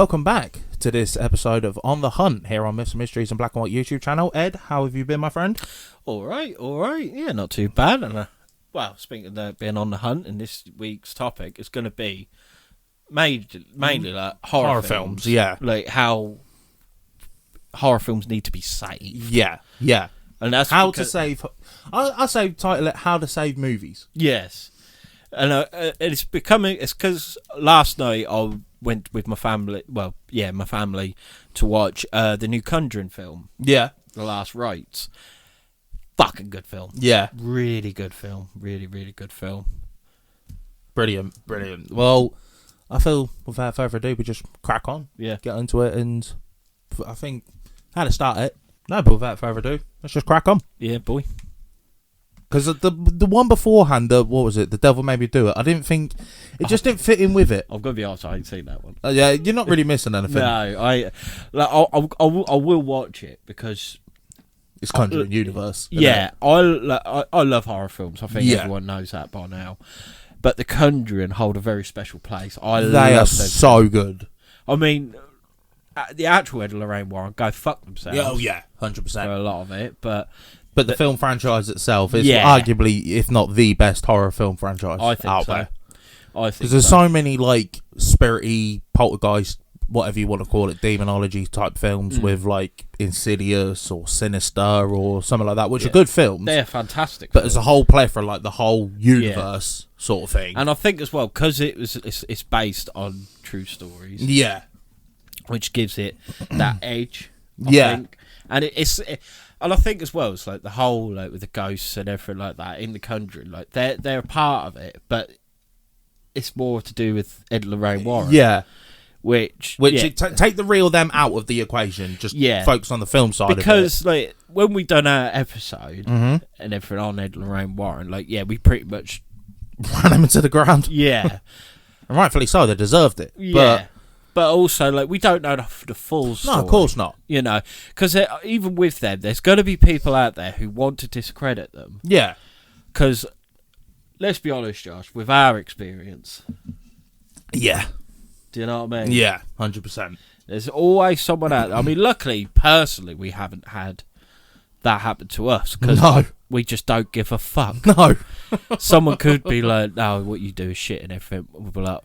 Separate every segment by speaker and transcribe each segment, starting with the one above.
Speaker 1: welcome back to this episode of On the Hunt here on Myths and Mysteries and Black and White YouTube channel. Ed, how have you been, my friend?
Speaker 2: All right. Yeah, not too bad. And well, speaking of being on the hunt, and this week's topic is going to be mainly like horror films.
Speaker 1: Yeah,
Speaker 2: like how horror films need to be saved.
Speaker 1: Yeah.
Speaker 2: And that's
Speaker 1: how to save. I say title it "How to Save Movies."
Speaker 2: Yes, and it's because last night I went with my family. Well, yeah, my family to watch the new Conjuring film.
Speaker 1: Yeah,
Speaker 2: The Last Rites. Fucking good film.
Speaker 1: Yeah,
Speaker 2: really good film. Really good film.
Speaker 1: Brilliant. Well, I feel without further ado, we just crack on.
Speaker 2: Yeah,
Speaker 1: get into it, and I think how to start it. No, but without further ado, let's just crack on.
Speaker 2: Yeah, boy.
Speaker 1: Because the one beforehand, what was it? The Devil Made Me Do It. I didn't think it just didn't fit in with it.
Speaker 2: I've got to be honest, I ain't seen that one.
Speaker 1: Yeah, you're not really missing anything.
Speaker 2: No, I will watch it because
Speaker 1: it's Conjuring universe.
Speaker 2: Yeah, I love horror films. I think everyone knows that by now. But the Conjuring hold a very special place.
Speaker 1: They are so good.
Speaker 2: I mean, the actual Ed and Lorraine Warren go fuck themselves.
Speaker 1: Oh yeah, 100%.
Speaker 2: For a lot of it, but
Speaker 1: the film franchise itself is arguably, if not the best horror film franchise
Speaker 2: I think
Speaker 1: out
Speaker 2: so.
Speaker 1: there.
Speaker 2: I think
Speaker 1: because there's so many like spirity, poltergeist, whatever you want to call it, demonology type films with like Insidious or Sinister or something like that, which are good films.
Speaker 2: They're fantastic.
Speaker 1: But as a whole plethora, like the whole universe sort of thing.
Speaker 2: And I think as well, because it's based on true stories.
Speaker 1: Yeah.
Speaker 2: Which gives it that edge. I think. And and I think as well, it's like the whole like with the ghosts and everything like that in the Conjuring, like they're a part of it, but it's more to do with Ed and Lorraine Warren.
Speaker 1: Yeah.
Speaker 2: Which
Speaker 1: take the real them out of the equation, just focus on the film side
Speaker 2: because
Speaker 1: of it.
Speaker 2: Like when we done our episode and everything on Ed and Lorraine Warren, like we pretty much
Speaker 1: ran them into the ground.
Speaker 2: Yeah.
Speaker 1: And rightfully so, they deserved it.
Speaker 2: Yeah. But also, like, we don't know the full story.
Speaker 1: No, of course not.
Speaker 2: You know, because even with them, there's going to be people out there who want to discredit them.
Speaker 1: Yeah.
Speaker 2: Because, let's be honest, Josh, with our experience.
Speaker 1: Yeah.
Speaker 2: Do you know what I mean?
Speaker 1: Yeah, 100%.
Speaker 2: There's always someone out there. I mean, luckily, personally, we haven't had that happen to us. Because we just don't give a fuck.
Speaker 1: No.
Speaker 2: Someone could be like, no, what you do is shit and everything. We'll be like,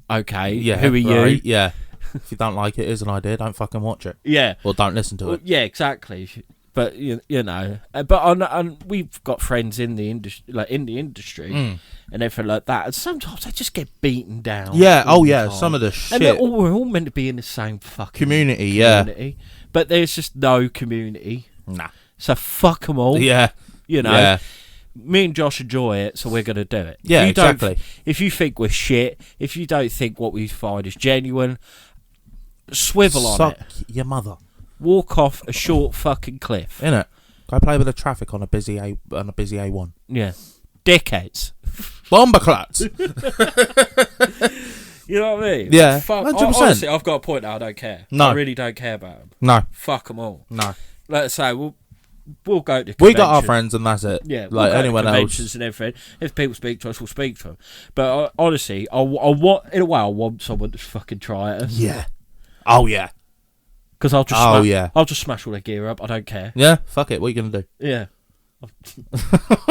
Speaker 2: okay, who are you?
Speaker 1: Yeah. If you don't like it, here's an idea. Don't fucking watch it.
Speaker 2: Yeah.
Speaker 1: Or don't listen to it.
Speaker 2: Yeah, exactly. But you know, but we've got friends in the industry, and everything like that. And sometimes they just get beaten down.
Speaker 1: Yeah. Oh yeah. Some of the shit.
Speaker 2: And we're all meant to be in the same fucking
Speaker 1: community. Yeah.
Speaker 2: But there's just no community.
Speaker 1: Nah.
Speaker 2: So fuck them all.
Speaker 1: Yeah.
Speaker 2: You know. Yeah. Me and Josh enjoy it, so we're going to do it.
Speaker 1: Yeah, exactly.
Speaker 2: If you think we're shit, if you don't think what we find is genuine, swivel on it.
Speaker 1: Your mother.
Speaker 2: Walk off a short fucking cliff.
Speaker 1: Innit? Go play with the traffic on a busy A1.
Speaker 2: Yeah. Dickheads.
Speaker 1: Bomberclats.
Speaker 2: You know what I mean?
Speaker 1: Yeah. 100%.
Speaker 2: Honestly, I've got a point now. I don't care.
Speaker 1: No.
Speaker 2: I really don't care about them.
Speaker 1: No.
Speaker 2: Fuck them all.
Speaker 1: No.
Speaker 2: Let's say we'll go to convention.
Speaker 1: We got our friends and that's it.
Speaker 2: Yeah,
Speaker 1: like anyone else.
Speaker 2: And everything. If people speak to us, we'll speak to them. But honestly, I want in a way I want someone to fucking try it.
Speaker 1: Yeah. Oh yeah.
Speaker 2: Because I'll just smash all their gear up. I don't care.
Speaker 1: Yeah. Fuck it. What are you gonna do?
Speaker 2: Yeah.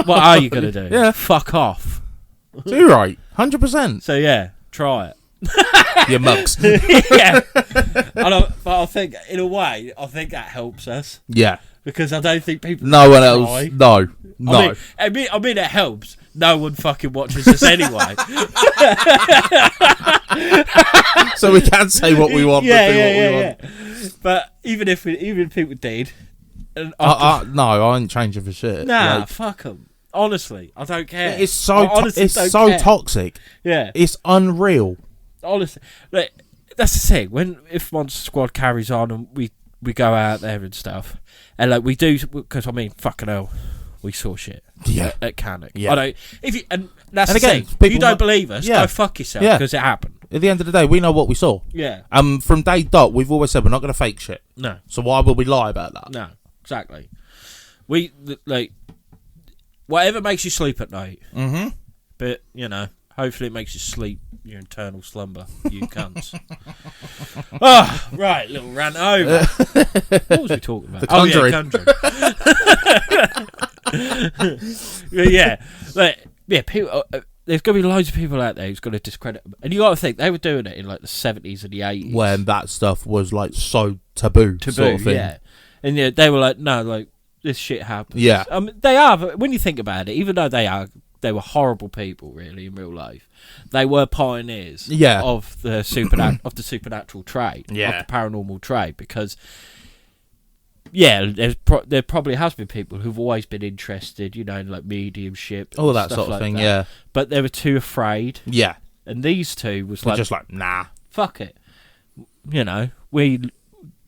Speaker 2: What are you gonna do?
Speaker 1: Yeah.
Speaker 2: Fuck off.
Speaker 1: So you're right. 100%.
Speaker 2: So yeah, try it.
Speaker 1: You mugs.
Speaker 2: Yeah. But I think in a way, that helps us.
Speaker 1: Yeah.
Speaker 2: Because I don't think people.
Speaker 1: No one else. No.
Speaker 2: I mean, it helps. No one fucking watches us anyway.
Speaker 1: So we can say what we want.
Speaker 2: Yeah. But even if people did,
Speaker 1: no, I ain't changing for shit.
Speaker 2: Nah, fuck them. Honestly, I don't care.
Speaker 1: It's so toxic.
Speaker 2: Yeah,
Speaker 1: it's unreal.
Speaker 2: Honestly, like, that's the thing. If Monster Squad carries on and we go out there and stuff, and like we do, because I mean, fucking hell, we saw shit.
Speaker 1: Yeah,
Speaker 2: at Cannock.
Speaker 1: Yeah,
Speaker 2: I don't. That's
Speaker 1: and
Speaker 2: the
Speaker 1: again,
Speaker 2: thing. If you don't believe us, go fuck yourself because it happened.
Speaker 1: At the end of the day, we know what we saw.
Speaker 2: Yeah.
Speaker 1: From day dot, we've always said we're not going to fake shit.
Speaker 2: No.
Speaker 1: So why would we lie about that?
Speaker 2: No, exactly. We like whatever makes you sleep at night.
Speaker 1: Mm-hmm.
Speaker 2: But you know, Hopefully it makes you sleep your eternal slumber, you cunts. Right, little rant over. What was we talking about?
Speaker 1: The Conjuring.
Speaker 2: Yeah, people. There's going to be loads of people out there who's going to discredit them. And you got to think, they were doing it in like the 70s and the 80s.
Speaker 1: When that stuff was like so taboo sort of thing.
Speaker 2: Yeah. And yeah, they were like, no, like, this shit happens.
Speaker 1: Yeah.
Speaker 2: They are, but when you think about it, even though they were horrible people, really, in real life, they were pioneers of the supernatural trade, of the paranormal trade, because, there probably has been people who've always been interested, in like mediumship,
Speaker 1: all that
Speaker 2: stuff
Speaker 1: sort of
Speaker 2: like
Speaker 1: thing,
Speaker 2: that.
Speaker 1: yeah.
Speaker 2: But they were too afraid.
Speaker 1: Yeah.
Speaker 2: And these two was
Speaker 1: They're
Speaker 2: like,
Speaker 1: just like, nah.
Speaker 2: fuck it.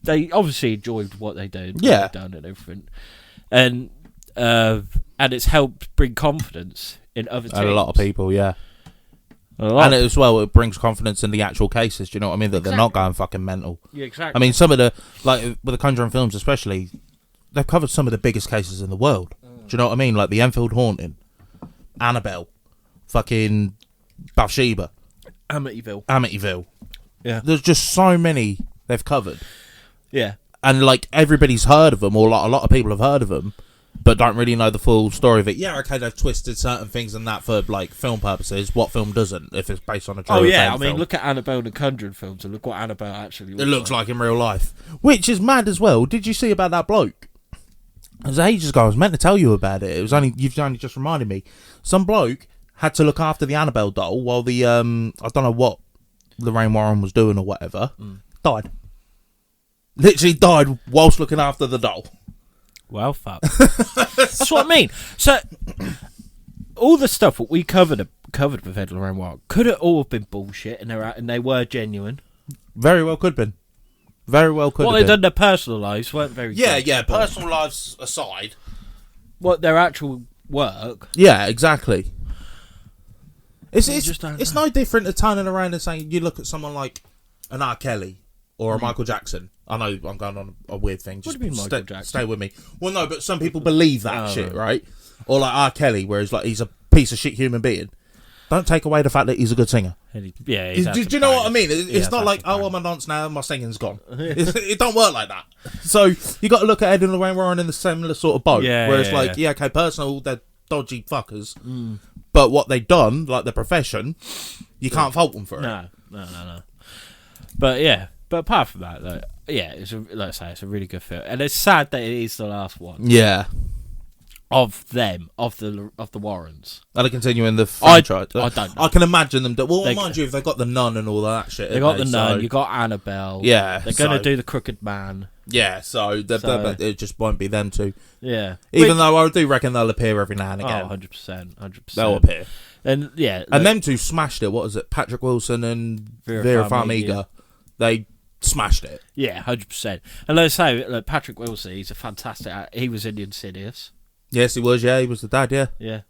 Speaker 2: They obviously enjoyed what they did,
Speaker 1: yeah,
Speaker 2: done and everything, and it's helped bring confidence in other teams.
Speaker 1: And a lot of people, yeah. And as well, it brings confidence in the actual cases. Do you know what I mean? That they're not going fucking mental.
Speaker 2: Yeah, exactly.
Speaker 1: I mean, some of the with the Conjuring films, especially, they've covered some of the biggest cases in the world. Do you know what I mean? Like the Enfield haunting, Annabelle, fucking Bathsheba, Amityville.
Speaker 2: Yeah,
Speaker 1: there's just so many they've covered.
Speaker 2: Yeah,
Speaker 1: and like everybody's heard of them, or like, a lot of people have heard of them, but don't really know the full story of it. Yeah, okay, they've twisted certain things and that for like film purposes. What film doesn't, if it's based on a true
Speaker 2: I mean,
Speaker 1: film?
Speaker 2: look at Annabelle and the Conjuring films and look what Annabelle actually looks
Speaker 1: It looks like in real life, which is mad as well. Did you see about that bloke? It was ages ago. I was meant to tell you about it. You've only just reminded me. Some bloke had to look after the Annabelle doll while the I don't know what Lorraine Warren was doing or whatever. Died. Literally died whilst looking after the doll.
Speaker 2: Well, fuck. That's what I mean. So, all the stuff that we covered with Ed Lorraine Warren, could it all have been bullshit and they were genuine?
Speaker 1: Very well could have been. Very well could have been.
Speaker 2: What they done in their personal lives weren't very good.
Speaker 1: Yeah, personal lives aside.
Speaker 2: What, their actual work?
Speaker 1: Yeah, exactly. It's
Speaker 2: just
Speaker 1: no different to turning around and saying, you look at someone like an R. Kelly or a Michael Jackson. I know I'm going on a weird thing. Just
Speaker 2: what do you mean Michael Jackson?
Speaker 1: Stay with me. Well, no, but some people believe that shit, right? Or like R. Kelly, whereas like he's a piece of shit human being. Don't take away the fact that he's a good singer.
Speaker 2: Yeah,
Speaker 1: do you know what I mean? It's not like, oh, I'm a dance now, my singing's gone. It don't work like that. So you got to look at Ed and Lorraine Warren in the similar sort of boat, where it's like, okay, personal, they're dodgy fuckers, but what they done, like the profession, you can't fault them for it.
Speaker 2: No. But apart from that, like, it's a really good film, and it's sad that it is the last one.
Speaker 1: Yeah.
Speaker 2: Of them, of the Warrens.
Speaker 1: Are they continuing the franchise?
Speaker 2: I don't know.
Speaker 1: I can imagine them. Mind you, if they've got the Nun and all that shit.
Speaker 2: They got the Nun, you got Annabelle.
Speaker 1: Yeah.
Speaker 2: They're going to do the Crooked Man.
Speaker 1: Yeah, so it just won't be them two.
Speaker 2: Yeah.
Speaker 1: Even though I do reckon they'll appear every now and again.
Speaker 2: 100%.
Speaker 1: They'll appear.
Speaker 2: And yeah.
Speaker 1: And them two smashed it. What was it? Patrick Wilson and Vera Farmiga. They smashed it.
Speaker 2: Yeah, 100%. And let's say, like, Patrick Wilson, he's a fantastic actor. He was in Insidious.
Speaker 1: Yes, he was. Yeah, he was the dad. Yeah.
Speaker 2: Yeah.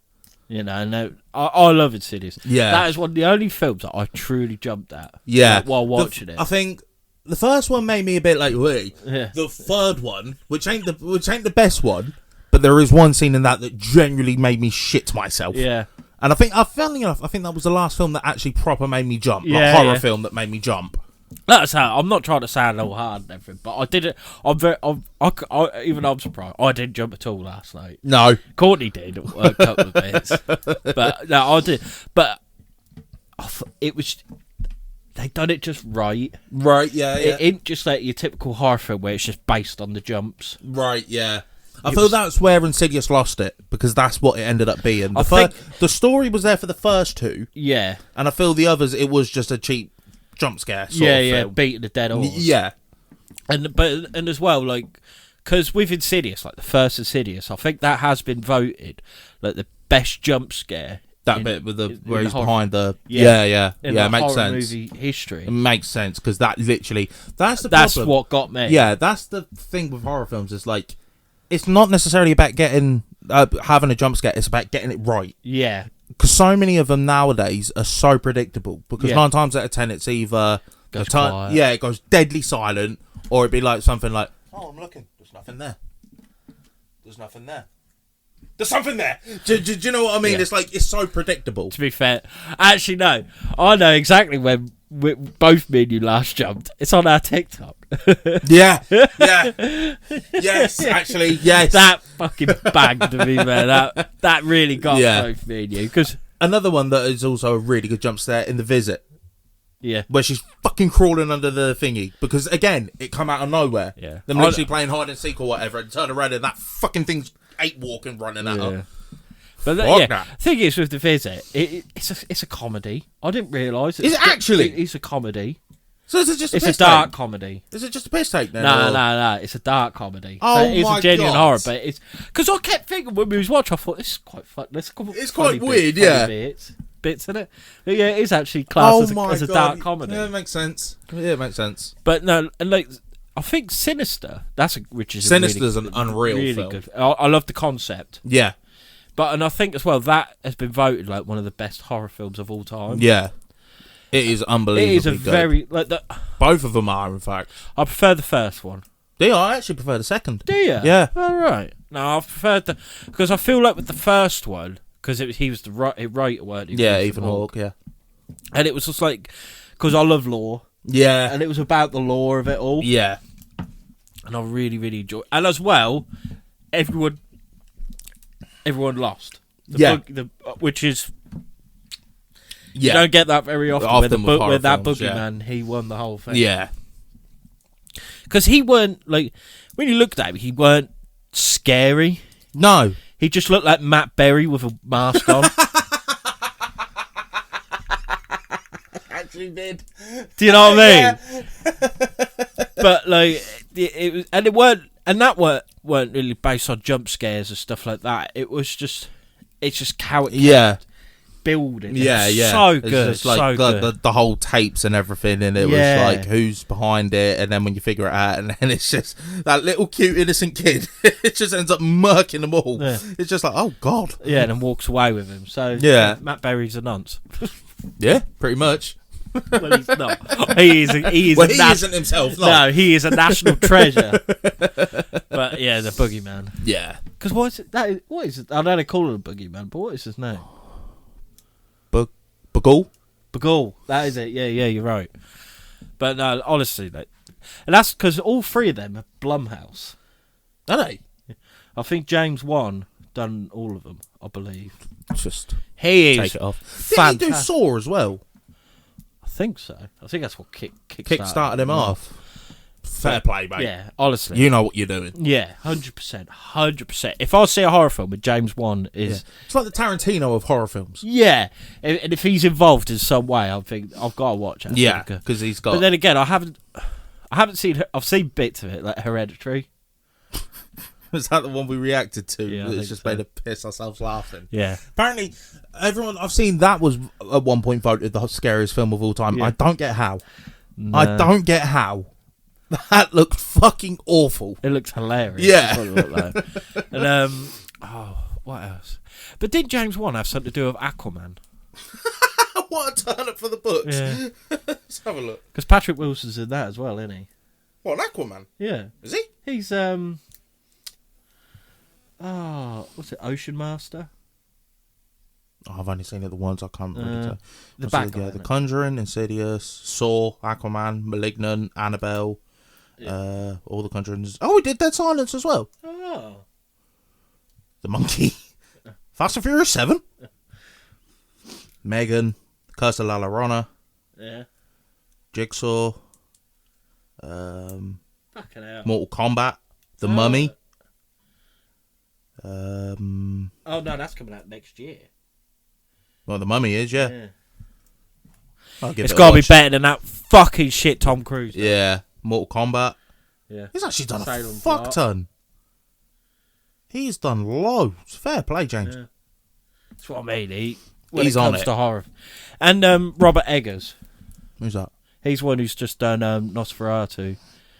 Speaker 2: And I love Insidious.
Speaker 1: Yeah.
Speaker 2: That is one of the only films that I truly jumped at.
Speaker 1: Yeah.
Speaker 2: While watching it.
Speaker 1: I think the first one made me a bit like, wait.
Speaker 2: Yeah.
Speaker 1: The third one, which ain't the best one, but there is one scene in that genuinely made me shit myself.
Speaker 2: Yeah.
Speaker 1: And I think that was the last film that actually proper made me jump. Like horror film that made me jump.
Speaker 2: That's how. I'm not trying to sound all hard and everything, but I did it. Even I'm surprised. I didn't jump at all last night.
Speaker 1: No,
Speaker 2: Courtney did a couple of bits, but no, I did. But it was. They done it just right.
Speaker 1: Right. Yeah.
Speaker 2: It ain't just like your typical horror film where it's just based on the jumps.
Speaker 1: Right. Yeah. I feel that's where Insidious lost it, because that's what it ended up being. The story was there for the first two.
Speaker 2: Yeah.
Speaker 1: And I feel the others, it was just a cheap jump scare sort of film.
Speaker 2: Beating the dead horse.
Speaker 1: Yeah.
Speaker 2: And as well, like, because with Insidious, like the first Insidious, I think that has been voted like the best jump scare.
Speaker 1: That bit with where he's
Speaker 2: horror,
Speaker 1: behind the
Speaker 2: in
Speaker 1: it makes
Speaker 2: horror
Speaker 1: sense.
Speaker 2: Movie history.
Speaker 1: It makes sense, because that's the
Speaker 2: that's
Speaker 1: problem.
Speaker 2: what got me.
Speaker 1: Yeah, that's the thing with horror films, is like, it's not necessarily about getting having a jump scare, it's about getting it right.
Speaker 2: Yeah.
Speaker 1: Because so many of them nowadays are so predictable. Because 9 times out of 10, it's either it goes deadly silent, or it'd be like something like, "Oh, I'm looking. There's nothing there. There's nothing there." There's something there. Do you know what I mean?
Speaker 2: Yeah.
Speaker 1: It's like, it's so predictable.
Speaker 2: To be fair, actually no, I know exactly when both me and you last jumped. It's on our TikTok.
Speaker 1: Yeah. Yes, actually, yes.
Speaker 2: That fucking banged me, man. That really got both me and you. Because
Speaker 1: another one that is also a really good jump scare in The Visit,
Speaker 2: yeah,
Speaker 1: where she's fucking crawling under the thingy, because again, it come out of nowhere.
Speaker 2: Yeah.
Speaker 1: Them literally playing hide and seek or whatever, and turn around and that fucking thing's ape walking running at her.
Speaker 2: But the thing is with The Visit, it's a comedy. I didn't realise.
Speaker 1: Is it actually?
Speaker 2: It's a comedy.
Speaker 1: So is it just
Speaker 2: It's a dark comedy.
Speaker 1: Is it just a piss take then?
Speaker 2: No. It's a dark comedy.
Speaker 1: Oh,
Speaker 2: so it's
Speaker 1: my
Speaker 2: a genuine
Speaker 1: God.
Speaker 2: horror, but it's because I kept thinking when we was watching, I thought this is quite fun.
Speaker 1: It's quite weird, yeah.
Speaker 2: Bits in it. But yeah, it is actually classed as a
Speaker 1: God.
Speaker 2: dark comedy.
Speaker 1: Yeah, it makes sense. Yeah, it makes sense.
Speaker 2: But no, and like I think Sinister. Which is
Speaker 1: Sinister's
Speaker 2: a really,
Speaker 1: an unreal
Speaker 2: really
Speaker 1: film.
Speaker 2: good. I love the concept.
Speaker 1: Yeah,
Speaker 2: And I think as well that has been voted like one of the best horror films of all time.
Speaker 1: yeah. It is unbelievably
Speaker 2: It is a
Speaker 1: good.
Speaker 2: very
Speaker 1: Both of them are, in fact.
Speaker 2: I prefer the first one.
Speaker 1: I actually prefer the second.
Speaker 2: Do you?
Speaker 1: Yeah.
Speaker 2: All right. No, I preferred because I feel like with the first one because he was the writer, weren't he?
Speaker 1: Yeah, Ethan Hawke. Yeah.
Speaker 2: And it was just like because I love lore,
Speaker 1: Yeah.
Speaker 2: and it was about the lore of it all.
Speaker 1: Yeah.
Speaker 2: And I really, really enjoyed. And as well, everyone lost. Which is. You don't get that very often. With that boogeyman, he won the whole thing.
Speaker 1: Yeah.
Speaker 2: Because he weren't, like, when you looked at him, he weren't scary.
Speaker 1: No.
Speaker 2: He just looked like Matt Berry with a mask on.
Speaker 1: Actually did.
Speaker 2: Do you know what I mean? But, like, it was, and it weren't, and that weren't really based on jump scares and stuff like that. It's just character.
Speaker 1: Yeah.
Speaker 2: Building.
Speaker 1: Yeah, yeah.
Speaker 2: So
Speaker 1: It's
Speaker 2: good.
Speaker 1: just like the whole tapes and everything, and it was like who's behind it, and then when you figure it out, and then it's just that little cute innocent kid. It just ends up murking them all. Yeah. It's just like, oh god.
Speaker 2: Yeah, and then walks away with him. So Matt Berry's a nonce.
Speaker 1: Yeah, pretty much.
Speaker 2: Well, he's not. He is.
Speaker 1: Well, he isn't himself.
Speaker 2: No, he is a national treasure. But yeah, the boogeyman.
Speaker 1: Yeah.
Speaker 2: Because what is it? I know they call it a boogeyman, but what is his name? Bagul. That is it. Yeah, you're right. But no, honestly, and that's because all three of them are Blumhouse.
Speaker 1: Are they?
Speaker 2: I think James Wan done all of them. I believe.
Speaker 1: Just
Speaker 2: he
Speaker 1: take
Speaker 2: is
Speaker 1: it off. Did he do Saw as well?
Speaker 2: I think so. I think that's what
Speaker 1: kick-started him off. Fair play, mate.
Speaker 2: Yeah, honestly.
Speaker 1: You know what you're doing.
Speaker 2: Yeah, 100%. 100%. If I see a horror film with James Wan is...
Speaker 1: Yeah. It's like the Tarantino of horror films.
Speaker 2: Yeah. And if he's involved in some way, I think I've got to watch it.
Speaker 1: Yeah, because he's got...
Speaker 2: But then again, I haven't seen... I've seen bits of it, like Hereditary.
Speaker 1: Was that the one we reacted to?
Speaker 2: Yeah,
Speaker 1: it's just made us piss ourselves laughing.
Speaker 2: Yeah.
Speaker 1: Apparently, everyone I've seen that was at one point voted the scariest film of all time. Yeah. I don't get how. No. I don't get how. That looked fucking awful.
Speaker 2: It looks hilarious.
Speaker 1: Yeah.
Speaker 2: And what else? But did James Wan have something to do with Aquaman?
Speaker 1: What a turn up for the books.
Speaker 2: Yeah.
Speaker 1: Let's have a look.
Speaker 2: Because Patrick Wilson's in that as well, isn't he?
Speaker 1: What, Aquaman?
Speaker 2: Yeah.
Speaker 1: Is he?
Speaker 2: He's what's it? Ocean Master.
Speaker 1: Oh, I've only seen it the once. I can't really tell.
Speaker 2: The back guy,
Speaker 1: The Conjuring, Insidious, Saw, Aquaman, Malignant, Annabelle, all the Conjurings. Oh, we did Dead Silence as well.
Speaker 2: Oh.
Speaker 1: The Monkey. Fast and Furious 7. Megan, Curse of La Llorona.
Speaker 2: Yeah.
Speaker 1: Jigsaw.
Speaker 2: Fucking hell.
Speaker 1: Mortal Kombat. The Mummy.
Speaker 2: Oh no, that's coming out next year.
Speaker 1: Well, The Mummy is, yeah.
Speaker 2: It's got to be better than that fucking shit Tom Cruise does.
Speaker 1: Yeah. Mortal Kombat.
Speaker 2: Yeah.
Speaker 1: He's actually done a fuck ton. He's done loads. Fair play, James.
Speaker 2: Yeah. That's what I mean.
Speaker 1: He's on it.
Speaker 2: To horror. And Robert Eggers.
Speaker 1: Who's that?
Speaker 2: He's one who's just done Nosferatu.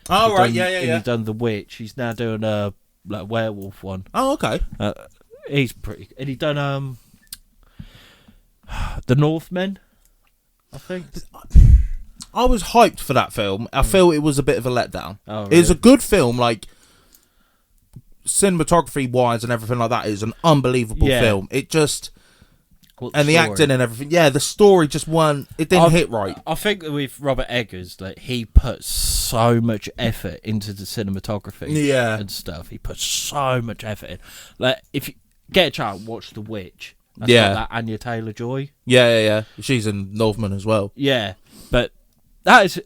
Speaker 1: Oh, right. Yeah.
Speaker 2: He's done The Witch. He's now doing a werewolf one.
Speaker 1: Oh, okay.
Speaker 2: He's pretty... And he done The Northmen, I think.
Speaker 1: I was hyped for that film. I feel it was a bit of a letdown.
Speaker 2: Oh, really?
Speaker 1: It's a good film, like cinematography wise and everything like that, is an unbelievable film. It just. And the acting and everything, the story just it didn't hit right.
Speaker 2: I think that with Robert Eggers, like, he put so much effort into the cinematography and stuff. He put so much effort in. Like, if you get a chance, watch The Witch. That's got that Anya Taylor-Joy.
Speaker 1: Yeah. She's in Northman as well.
Speaker 2: Yeah, but that is...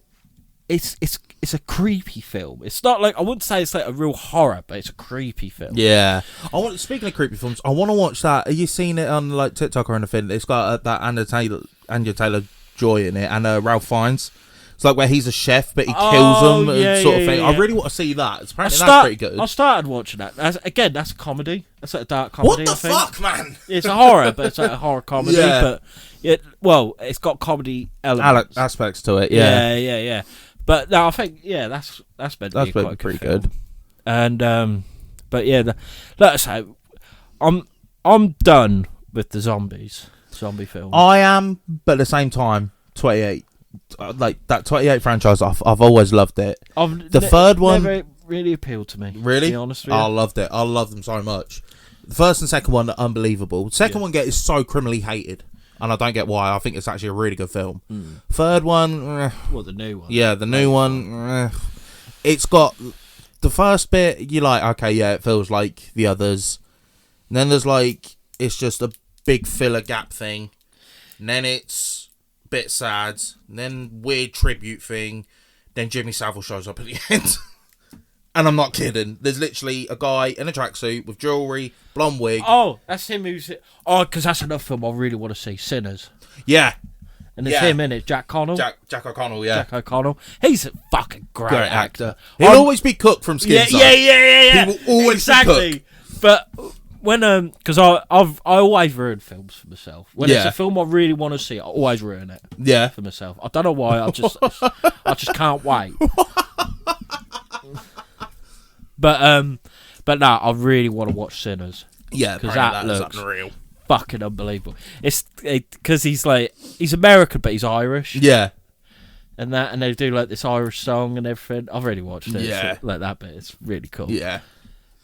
Speaker 2: It's a creepy film. It's not like, I wouldn't say it's like a real horror, but it's a creepy film.
Speaker 1: Yeah. Speaking of creepy films, I want to watch that. Have you seen it on like TikTok or anything? It's got that Anya Taylor-Joy in it, and Ralph Fiennes. It's like where he's a chef, but he kills them and sort of thing. I really want to see that. Apparently that's pretty good.
Speaker 2: I started watching that. Again, that's a comedy. That's like a dark comedy.
Speaker 1: What the fuck, man?
Speaker 2: It's a horror, but it's like a horror comedy. But it's got comedy elements,
Speaker 1: aspects to it. Yeah.
Speaker 2: But no, I think that's meant to be quite
Speaker 1: pretty
Speaker 2: film.
Speaker 1: good.
Speaker 2: And but like I say, I'm done with the zombie film.
Speaker 1: I am, but at the same time, 28. Like that 28 franchise, I've always loved it. The third one
Speaker 2: never really appealed to me.
Speaker 1: Really,
Speaker 2: to be honest with you.
Speaker 1: I loved it. I love them so much. The first and second one are unbelievable. Second one is so criminally hated, and I don't get why. I think it's actually a really good film. Third one,
Speaker 2: the new one.
Speaker 1: Yeah, the new one. It's got the first bit. You're like, okay, yeah, it feels like the others. And then there's like, it's just a big filler gap thing. And then it's a bit sad. And then weird tribute thing. Then Jimmy Savile shows up at the end. And I'm not kidding. There's literally a guy in a tracksuit with jewellery, blonde wig.
Speaker 2: Oh, that's him who's... Oh, because that's another film I really want to see, Sinners.
Speaker 1: Yeah.
Speaker 2: And it's him in it, Jack Connell.
Speaker 1: Jack O'Connell, yeah.
Speaker 2: Jack O'Connell. He's a fucking great actor.
Speaker 1: He'll always be Cook from Skin Size.
Speaker 2: Yeah.
Speaker 1: He will always be Cook.
Speaker 2: But when because I always ruin films for myself. When it's a film I really want to see, I always ruin it.
Speaker 1: Yeah.
Speaker 2: For myself. I don't know why. I just can't wait. But no, I really want to watch Sinners.
Speaker 1: Yeah,
Speaker 2: because that looks
Speaker 1: unreal.
Speaker 2: Fucking unbelievable. It's because he's American, but he's Irish.
Speaker 1: Yeah.
Speaker 2: And they do like this Irish song and everything. I've really watched it.
Speaker 1: Yeah.
Speaker 2: Like that bit. It's really cool.
Speaker 1: Yeah.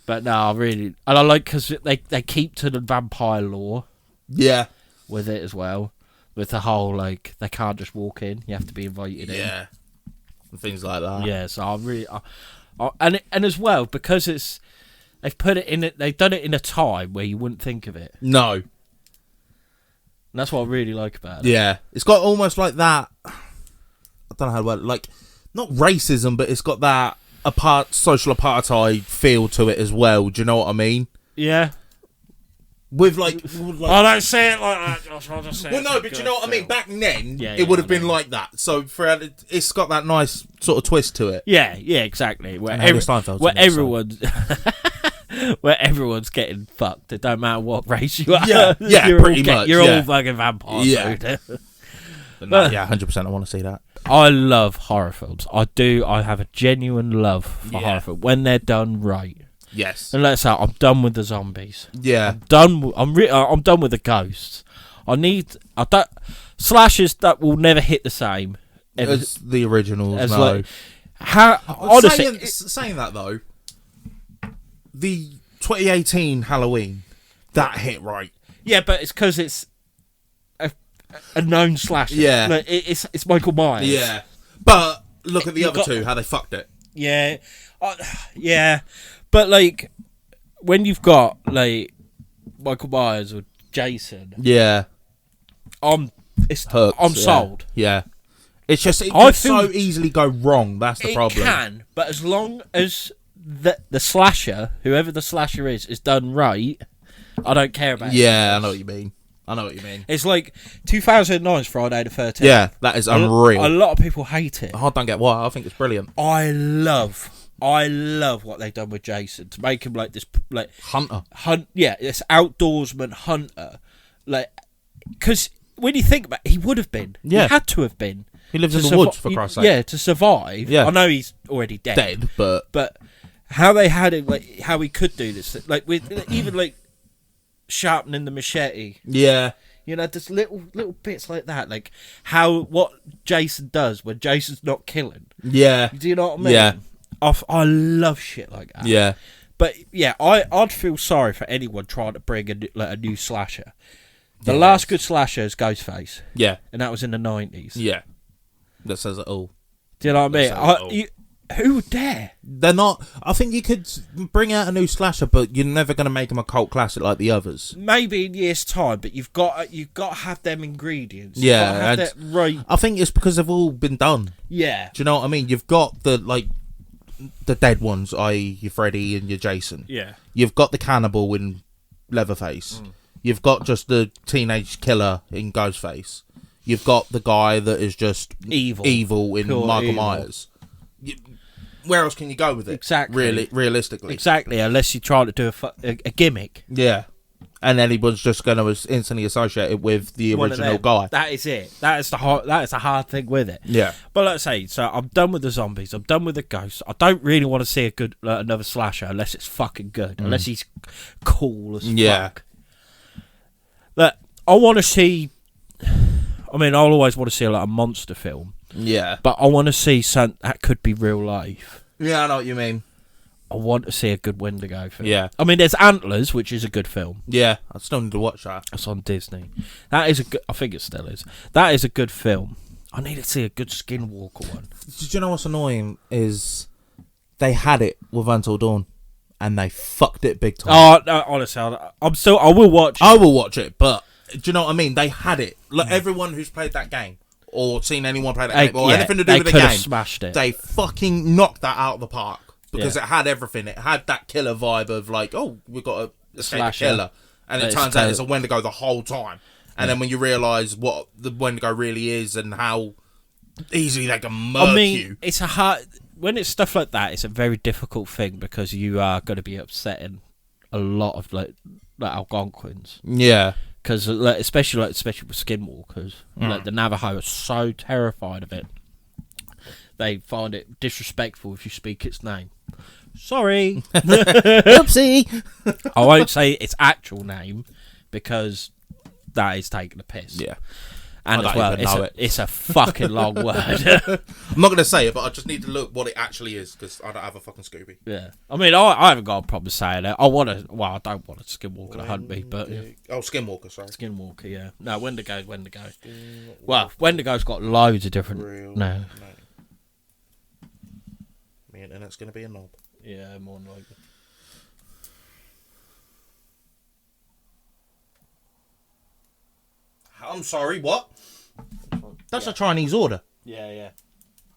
Speaker 2: But no, and I like because they keep to the vampire lore.
Speaker 1: Yeah.
Speaker 2: With it as well, with the whole like they can't just walk in; you have to be invited in.
Speaker 1: Yeah. And things like that.
Speaker 2: Yeah. So I really, and as well because they've put it in it. They've done it in a time where you wouldn't think of it.
Speaker 1: No. And
Speaker 2: that's what I really like about it.
Speaker 1: Yeah. It's got almost like that. I don't know how to word it. Like, not racism, but it's got that social apartheid feel to it as well. Do you know what I mean?
Speaker 2: Yeah.
Speaker 1: With like
Speaker 2: I don't say it like that, Josh. I'll just say
Speaker 1: well, no, but you know what I mean? Back then,
Speaker 2: yeah,
Speaker 1: it would have been like that. So it's got that nice sort of twist to it.
Speaker 2: Yeah, exactly. Where everyone's getting fucked. It don't matter what race you are.
Speaker 1: Yeah, pretty much.
Speaker 2: You're all fucking vampires.
Speaker 1: Yeah. Yeah, 100%. I want to see that.
Speaker 2: I love horror films. I do. I have a genuine love for horror films when they're done right.
Speaker 1: Yes.
Speaker 2: And let's say I'm done with the zombies.
Speaker 1: Yeah.
Speaker 2: I'm done with the ghosts. Slashes that will never hit the same
Speaker 1: as the originals.
Speaker 2: As
Speaker 1: no.
Speaker 2: Like, how honestly
Speaker 1: saying that though, the 2018 Halloween that hit right.
Speaker 2: Yeah, but it's because it's a known slasher.
Speaker 1: Yeah.
Speaker 2: Like, it's Michael Myers.
Speaker 1: Yeah. But look at the other two, how they fucked it.
Speaker 2: Yeah. Yeah. But, like, when you've got, like, Michael Myers or Jason...
Speaker 1: Yeah.
Speaker 2: I'm sold.
Speaker 1: Yeah. It's just, it can so easily go wrong. That's the problem.
Speaker 2: It can, but as long as the slasher, whoever the slasher is done right, I don't care about it.
Speaker 1: Yeah, I know what you mean.
Speaker 2: It's like 2009's Friday the 13th.
Speaker 1: Yeah, that is unreal.
Speaker 2: A lot of people hate it.
Speaker 1: I don't get why. I think it's brilliant.
Speaker 2: I love what they've done with Jason to make him like this, like
Speaker 1: hunter.
Speaker 2: This outdoorsman hunter. Like, because when you think about it, he would have been.
Speaker 1: Yeah.
Speaker 2: He had to have been.
Speaker 1: He lives in the woods, for Christ's sake.
Speaker 2: Yeah, to survive.
Speaker 1: Yeah.
Speaker 2: I know he's already dead.
Speaker 1: But
Speaker 2: how they had him, like, how he could do this, like with even like sharpening the machete.
Speaker 1: Yeah.
Speaker 2: You know, just little bits like that, like what Jason does when Jason's not killing.
Speaker 1: Yeah.
Speaker 2: Do you know what I mean?
Speaker 1: Yeah.
Speaker 2: I love shit like that.
Speaker 1: Yeah.
Speaker 2: But yeah, I'd feel sorry for anyone trying to bring a new slasher. The last good slasher is Ghostface.
Speaker 1: Yeah.
Speaker 2: And that was in the 90s.
Speaker 1: Yeah. That says it all.
Speaker 2: Do you know what I mean? Who would dare?
Speaker 1: They're not. I think you could bring out a new slasher, but you're never going to make them a cult classic like the others.
Speaker 2: Maybe in years' time, but you've got to have them ingredients.
Speaker 1: Yeah,
Speaker 2: Right.
Speaker 1: I think it's because they've all been done.
Speaker 2: Yeah.
Speaker 1: Do you know what I mean? You've got the dead ones, i.e., your Freddy and your Jason.
Speaker 2: Yeah.
Speaker 1: You've got the cannibal in Leatherface. You've got just the teenage killer in Ghostface. You've got the guy that is just evil in
Speaker 2: Pure
Speaker 1: Michael
Speaker 2: evil.
Speaker 1: Myers. Where else can you go with it?
Speaker 2: Exactly.
Speaker 1: Realistically.
Speaker 2: Exactly, unless you try to do a gimmick.
Speaker 1: Yeah. And anyone's just going to instantly associate it with the original guy.
Speaker 2: That is it. That is the hard thing with it.
Speaker 1: Yeah.
Speaker 2: But let's say, so I'm done with the zombies. I'm done with the ghosts. I don't really want to see another slasher unless it's fucking good. Unless he's cool as fuck. That I want to see. I mean, I'll always want to see a monster film.
Speaker 1: Yeah.
Speaker 2: But I want to see something that could be real life.
Speaker 1: Yeah, I know what you mean.
Speaker 2: I want to see a good Wendigo film.
Speaker 1: Yeah.
Speaker 2: I mean, there's Antlers, which is a good film.
Speaker 1: Yeah, I still need to watch that.
Speaker 2: It's on Disney. That is a good. I think it still is. That is a good film. I need to see a good Skinwalker one.
Speaker 1: Did you know what's annoying is they had it with Until Dawn, and they fucked it big time.
Speaker 2: Oh, no, honestly, I will watch it.
Speaker 1: I will watch it, but do you know what I mean? They had it. Like everyone who's played that game or seen anyone play that game or anything to do with the game,
Speaker 2: smashed it.
Speaker 1: They fucking knocked that out of the park because it had everything. It had that killer vibe of like, oh, we've got to escape the killer, and it turns out it's a Wendigo the whole time. And then when you realise what the Wendigo really is and how easily they can murk you,
Speaker 2: it's a hard. When it's stuff like that, it's a very difficult thing because you are going to be upsetting a lot of like Algonquins.
Speaker 1: Yeah.
Speaker 2: Because especially with Skinwalkers, like the Navajo are so terrified of it, they find it disrespectful if you speak its name. Sorry,
Speaker 1: oopsie.
Speaker 2: I won't say its actual name because that is taking a piss.
Speaker 1: Yeah,
Speaker 2: and as well, it's a fucking long word.
Speaker 1: I'm not going to say it, but I just need to look what it actually is because I don't have a fucking Scooby.
Speaker 2: Yeah, I mean, I haven't got a problem saying it. I want to. Well, I don't want a Skinwalker to hunt me, but
Speaker 1: oh, Skinwalker, sorry,
Speaker 2: Skinwalker. Yeah, no, Wendigo. Well, Wendigo's got loads of different. No.
Speaker 1: Me internet's going to be a knob.
Speaker 2: Yeah, more than likely.
Speaker 1: I'm sorry, what? That's a Chinese order.
Speaker 2: Yeah.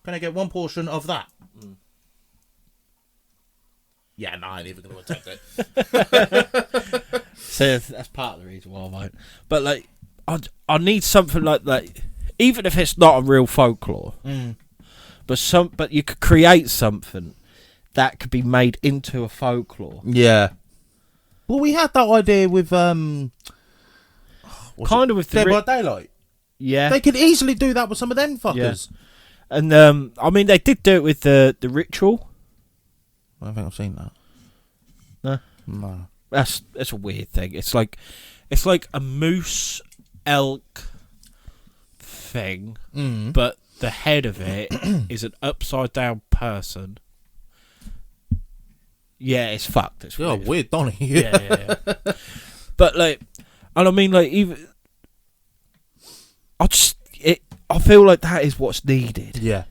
Speaker 1: Can I get one portion of that? Yeah, no, I ain't even going to attempt
Speaker 2: it. So that's part of the reason why I won't. But like, I need something like that, even if it's not a real folklore. But you could create something that could be made into a folklore.
Speaker 1: Yeah. Well, we had that idea with
Speaker 2: kind of with
Speaker 1: Dead by Daylight.
Speaker 2: Yeah,
Speaker 1: they could easily do that with some of them fuckers.
Speaker 2: Yeah. And I mean, they did do it with the Ritual.
Speaker 1: I don't think I've seen that. No.
Speaker 2: That's a weird thing. It's like a moose elk thing, but the head of it is an upside down person. Yeah, it's fucked. It's
Speaker 1: weird, Donnie.
Speaker 2: Yeah. But like, and I mean, like, even I feel like that is what's needed.
Speaker 1: Yeah.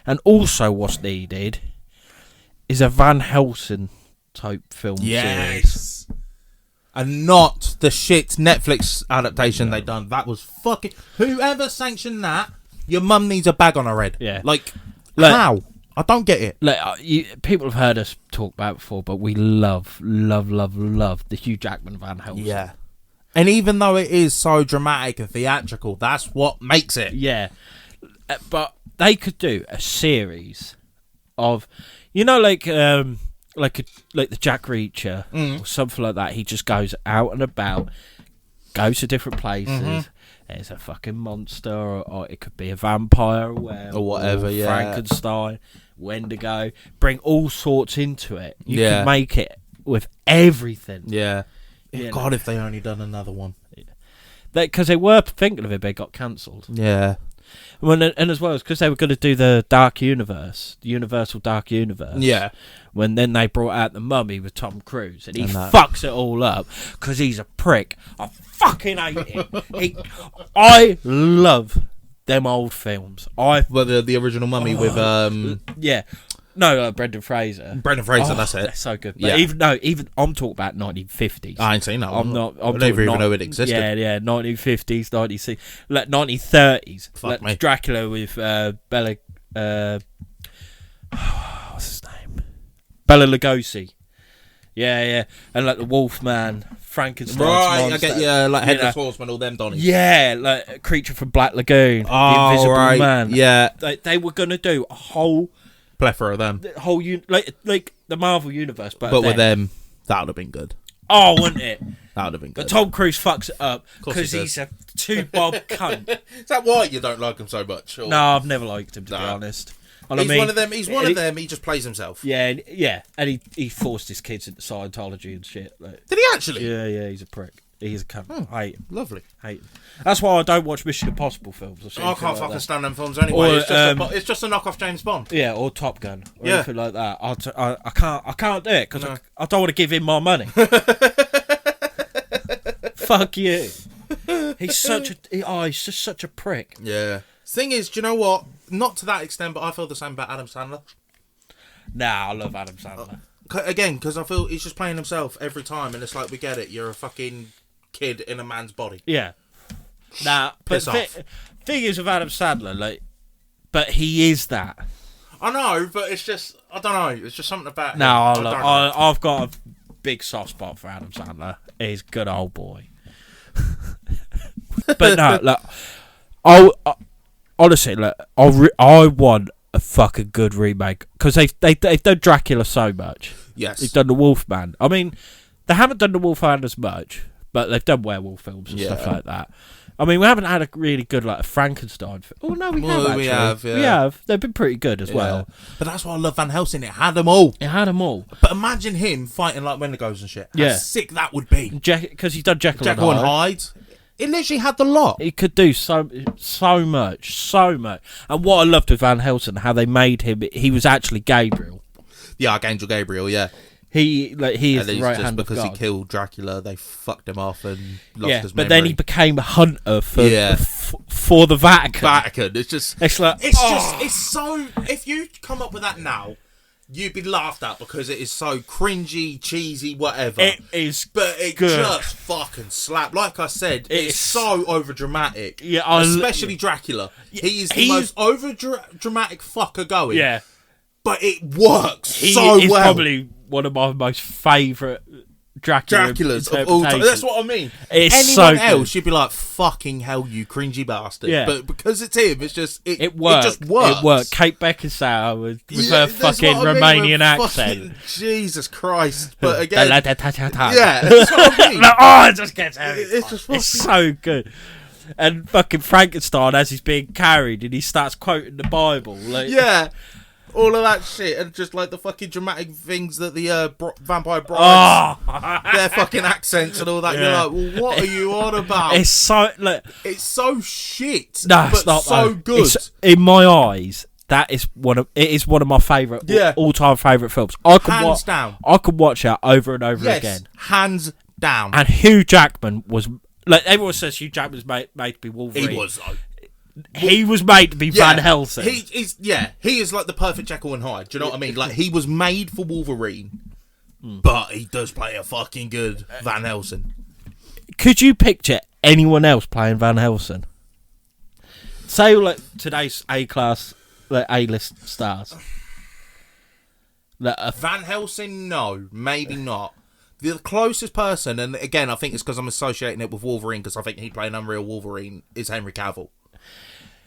Speaker 2: And also, what's needed is a Van Helsing type film series.
Speaker 1: And not the shit Netflix adaptation they done. That was fucking. Whoever sanctioned that, your mum needs a bag on her head.
Speaker 2: Yeah.
Speaker 1: Like how? I don't get it.
Speaker 2: Like, people have heard us talk about it before, but we love the Hugh Jackman Van Helsing.
Speaker 1: Yeah. And even though it is so dramatic and theatrical, that's what makes it.
Speaker 2: Yeah. But they could do a series of, like the Jack Reacher or something like that. He just goes out and about, goes to different places. There's a fucking monster, or it could be a vampire, or
Speaker 1: whatever. Yeah,
Speaker 2: Frankenstein, Wendigo. Bring all sorts into it. You can make it with everything.
Speaker 1: Yeah. God, if they only done another one.
Speaker 2: Because they were thinking of it, but it got cancelled.
Speaker 1: Yeah.
Speaker 2: And as well, it's because they were going to do the Dark Universe, the Universal Dark Universe.
Speaker 1: Yeah.
Speaker 2: When then they brought out the Mummy with Tom Cruise, and he
Speaker 1: that.
Speaker 2: fucks it all up because he's a prick. I fucking hate him. I love them old films.
Speaker 1: Well, the original Mummy with
Speaker 2: Yeah. No, Brendan Fraser.
Speaker 1: Brendan Fraser. That's
Speaker 2: They're
Speaker 1: it.
Speaker 2: so good. But
Speaker 1: Yeah.
Speaker 2: even I'm talking about 1950s.
Speaker 1: I ain't seen that.
Speaker 2: I'm
Speaker 1: I never even
Speaker 2: talking
Speaker 1: know it existed.
Speaker 2: Yeah, 1950s, 1960s, like 1930s.
Speaker 1: Fuck
Speaker 2: like
Speaker 1: me.
Speaker 2: Dracula with Bella. What's his name? Bela Lugosi. Yeah, and like the Wolfman, Frankenstein.
Speaker 1: Right, I get you. Like Headless
Speaker 2: know.
Speaker 1: Horseman, all them Donnies.
Speaker 2: Yeah, like a Creature from Black Lagoon,
Speaker 1: Oh,
Speaker 2: the Invisible
Speaker 1: right.
Speaker 2: Man.
Speaker 1: Yeah.
Speaker 2: They were gonna do a whole
Speaker 1: Plethora of them.
Speaker 2: like the Marvel universe, but
Speaker 1: With them, that would have been good.
Speaker 2: Oh, wouldn't it?
Speaker 1: That would have been
Speaker 2: But
Speaker 1: good.
Speaker 2: Tom Cruise fucks it up
Speaker 1: course he
Speaker 2: because
Speaker 1: does.
Speaker 2: he's a two-bob cunt.
Speaker 1: Is that why you don't like him so much? Or?
Speaker 2: No, I've never liked him, to be
Speaker 1: Nah.
Speaker 2: honest. And
Speaker 1: He's
Speaker 2: I mean,
Speaker 1: one of them. He's one of them. He just plays himself.
Speaker 2: Yeah, and he forced his kids into Scientology and shit. Like,
Speaker 1: Did he actually?
Speaker 2: yeah, he's a prick. He's a cunt. I hate him.
Speaker 1: Lovely.
Speaker 2: Hate him. That's why I don't watch Mission Impossible films. Or
Speaker 1: I
Speaker 2: anything
Speaker 1: can't
Speaker 2: like
Speaker 1: fucking
Speaker 2: that.
Speaker 1: stand them films anyway.
Speaker 2: Or,
Speaker 1: It's just a knockoff James Bond.
Speaker 2: Yeah, or Top Gun, or
Speaker 1: Yeah.
Speaker 2: anything like that. I can't do it because
Speaker 1: No.
Speaker 2: I don't want to give him my money. Fuck you. He's just such a prick.
Speaker 1: Yeah. Thing is, do you know what? Not to that extent, but I feel the same about Adam Sandler.
Speaker 2: Nah, I love Adam Sandler.
Speaker 1: Again, because I feel he's just playing himself every time, and it's like, we get it. You're a fucking kid in a man's body.
Speaker 2: Yeah. Nah, but
Speaker 1: Piss off.
Speaker 2: thing is with Adam Sandler, like, but he is that.
Speaker 1: I know, but it's just, I don't know. It's just something about him.
Speaker 2: No,
Speaker 1: I don't know.
Speaker 2: I've got a big soft spot for Adam Sandler. He's a good old boy. But no, look, honestly, look, I want a fucking good remake because they've done Dracula so much.
Speaker 1: Yes.
Speaker 2: They've done the Wolfman. I mean, they haven't done the Wolfman as much, but they've done werewolf films and stuff like that. I mean, we haven't had a really good like Frankenstein film. Oh no, we have.
Speaker 1: Yeah.
Speaker 2: We have. They've been pretty good as well.
Speaker 1: But that's why I love Van Helsing. It had them all.
Speaker 2: It had them all.
Speaker 1: But imagine him fighting like Wendigos and shit. How
Speaker 2: Yeah.
Speaker 1: sick that would be.
Speaker 2: Because he's done Jekyll
Speaker 1: Jekyll and
Speaker 2: and
Speaker 1: Hyde. It literally had the lot.
Speaker 2: He could do so much. And what I loved with Van Helsing, how they made him, he was actually Gabriel.
Speaker 1: The Archangel Gabriel, yeah.
Speaker 2: He is
Speaker 1: And
Speaker 2: the
Speaker 1: it's
Speaker 2: right
Speaker 1: just
Speaker 2: hand of
Speaker 1: because he
Speaker 2: God.
Speaker 1: killed Dracula, they fucked him off and lost his
Speaker 2: but
Speaker 1: memory.
Speaker 2: then he became a hunter for
Speaker 1: Yeah.
Speaker 2: for the Vatican.
Speaker 1: Vatican. It's just.
Speaker 2: It's like
Speaker 1: It's so. If you come up with that now, you'd be laughed at because it is so cringy, cheesy, whatever.
Speaker 2: it is,
Speaker 1: But it
Speaker 2: good.
Speaker 1: just fucking slapped. Like I said, it's
Speaker 2: It's-
Speaker 1: so over dramatic.
Speaker 2: Yeah,
Speaker 1: especially Dracula. He's the
Speaker 2: he's-
Speaker 1: most over dramatic fucker going.
Speaker 2: yeah.
Speaker 1: but it works
Speaker 2: He
Speaker 1: so
Speaker 2: is
Speaker 1: well.
Speaker 2: probably one of my most favourite
Speaker 1: Draculas of all time. That's what I mean.
Speaker 2: It's
Speaker 1: Anyone
Speaker 2: so
Speaker 1: else,
Speaker 2: good.
Speaker 1: you'd be like, "Fucking hell, you cringy bastard!"
Speaker 2: Yeah.
Speaker 1: But because it's him, it's just
Speaker 2: It worked.
Speaker 1: It just works.
Speaker 2: It worked. Kate Beckinsale with
Speaker 1: Yeah,
Speaker 2: her
Speaker 1: that's
Speaker 2: fucking
Speaker 1: what I mean,
Speaker 2: Romanian
Speaker 1: with
Speaker 2: accent.
Speaker 1: fucking Jesus Christ! But again,
Speaker 2: yeah,
Speaker 1: yeah, that's what I mean.
Speaker 2: oh, it just gets heavy.
Speaker 1: It's just
Speaker 2: It's so good. And fucking Frankenstein, as he's being carried, and he starts quoting the Bible. Like,
Speaker 1: Yeah, all of that shit, and just like the fucking dramatic things that the vampire brides,
Speaker 2: Oh,
Speaker 1: their fucking accents and all that.
Speaker 2: Yeah.
Speaker 1: You're like, well, what are you on about?
Speaker 2: it's so like
Speaker 1: It's so shit.
Speaker 2: no,
Speaker 1: but
Speaker 2: it's not
Speaker 1: so
Speaker 2: though.
Speaker 1: good.
Speaker 2: It's, in my eyes, it is one of my favourite,
Speaker 1: Yeah.
Speaker 2: all-time favourite films. I could
Speaker 1: Hands down.
Speaker 2: I could watch it over and over
Speaker 1: Yes,
Speaker 2: again.
Speaker 1: hands down.
Speaker 2: And Hugh Jackman was like everyone says Hugh Jackman was made to be Wolverine.
Speaker 1: He was though.
Speaker 2: He was made to be Van Helsing.
Speaker 1: He is like the perfect Jekyll and Hyde. Do you know what I mean? Like he was made for Wolverine, but he does play a fucking good Van Helsing.
Speaker 2: Could you picture anyone else playing Van Helsing? Say like today's A-class, like A-list stars. Like
Speaker 1: Van Helsing, no, maybe not. The closest person, and again, I think it's because I'm associating it with Wolverine, because I think he'd play an unreal Wolverine, is Henry Cavill.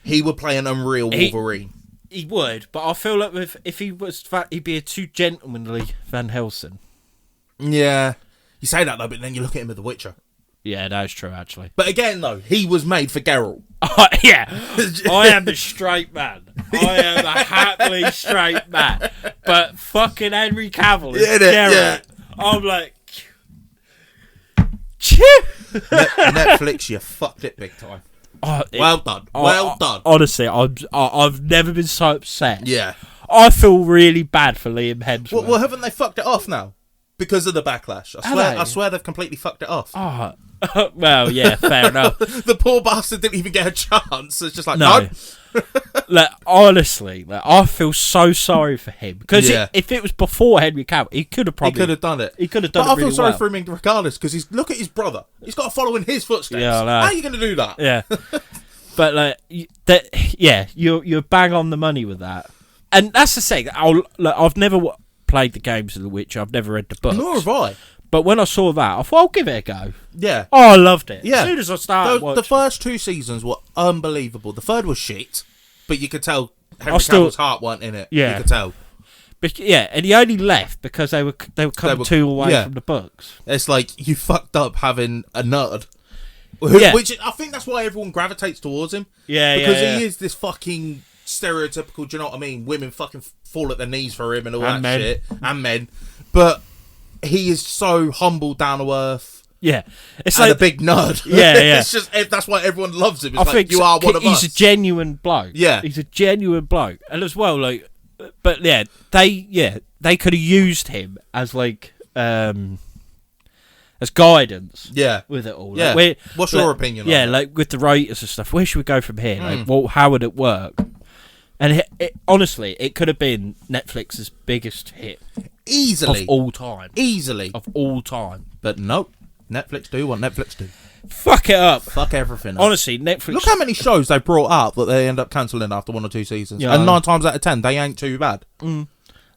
Speaker 1: He would play an unreal Wolverine.
Speaker 2: he would, but I feel like if he was, he'd be a too gentlemanly Van Helsing.
Speaker 1: Yeah. You say that though, but then you look at him with The Witcher.
Speaker 2: Yeah, that is true actually.
Speaker 1: But again, though, he was made for Geralt.
Speaker 2: Yeah, I am the straight man. I am a happily straight man. But fucking Henry Cavill is Geralt.
Speaker 1: Yeah.
Speaker 2: I'm like,
Speaker 1: Netflix, you fucked it big time. Well done. Well done.
Speaker 2: Honestly, I've never been so upset.
Speaker 1: Yeah.
Speaker 2: I feel really bad for Liam Hemsworth.
Speaker 1: Well, haven't they fucked it off now? Because of the backlash. I swear they've completely fucked it off.
Speaker 2: Oh, well, yeah, fair enough.
Speaker 1: The poor bastard didn't even get a chance. It's just like,
Speaker 2: No. Like, honestly, like, I feel so sorry for him. Because if it was before Henry Cavill, he could have probably...
Speaker 1: He could have done it.
Speaker 2: He could have done
Speaker 1: but
Speaker 2: it really
Speaker 1: I feel sorry
Speaker 2: well.
Speaker 1: for him regardless, because look at his brother. He's got to follow in his footsteps.
Speaker 2: Yeah, I know.
Speaker 1: How are you going to do that?
Speaker 2: Yeah. But, like, you're bang on the money with that. And that's the thing. I've never played the games of The Witcher. I've never read the books.
Speaker 1: Nor have I.
Speaker 2: But when I saw that, I thought, I'll give it a go.
Speaker 1: Yeah.
Speaker 2: Oh, I loved it.
Speaker 1: Yeah.
Speaker 2: As soon as I started watching.
Speaker 1: The first 2 seasons were unbelievable. The third was shit, but you could tell Henry Cavill's heart weren't in it.
Speaker 2: Yeah.
Speaker 1: You could tell.
Speaker 2: But, yeah, and he only left because they were coming too away from the books.
Speaker 1: It's like, you fucked up having a nerd.
Speaker 2: Yeah.
Speaker 1: Which I think that's why everyone gravitates towards him.
Speaker 2: Yeah,
Speaker 1: because
Speaker 2: he
Speaker 1: is this fucking stereotypical, do you know what I mean? Women fucking fall at their knees for him and all
Speaker 2: And
Speaker 1: that
Speaker 2: men.
Speaker 1: shit. And men. But he is so humble, down to earth.
Speaker 2: Yeah. It's
Speaker 1: And
Speaker 2: like
Speaker 1: a big nerd.
Speaker 2: Yeah.
Speaker 1: It's just, that's why everyone loves him. It's
Speaker 2: I
Speaker 1: like,
Speaker 2: think
Speaker 1: you are one of us.
Speaker 2: He's a genuine bloke.
Speaker 1: Yeah.
Speaker 2: He's a genuine bloke. And as well, like, but yeah, they could have used him as like, as guidance.
Speaker 1: Yeah.
Speaker 2: With it all.
Speaker 1: Yeah.
Speaker 2: Like,
Speaker 1: What's your opinion on
Speaker 2: Yeah,
Speaker 1: it?
Speaker 2: like with the raters and stuff. Where should we go from here? Like, how would it work? And honestly, it could have been Netflix's biggest hit
Speaker 1: Easily.
Speaker 2: of all time.
Speaker 1: Easily.
Speaker 2: Of all time.
Speaker 1: But nope. Netflix do what Netflix do.
Speaker 2: Fuck it up.
Speaker 1: Fuck everything up.
Speaker 2: Honestly, Netflix.
Speaker 1: Look how many shows they brought up that they end up cancelling after 1 or 2 seasons.
Speaker 2: Yeah,
Speaker 1: and 9 times out of 10, they ain't too bad.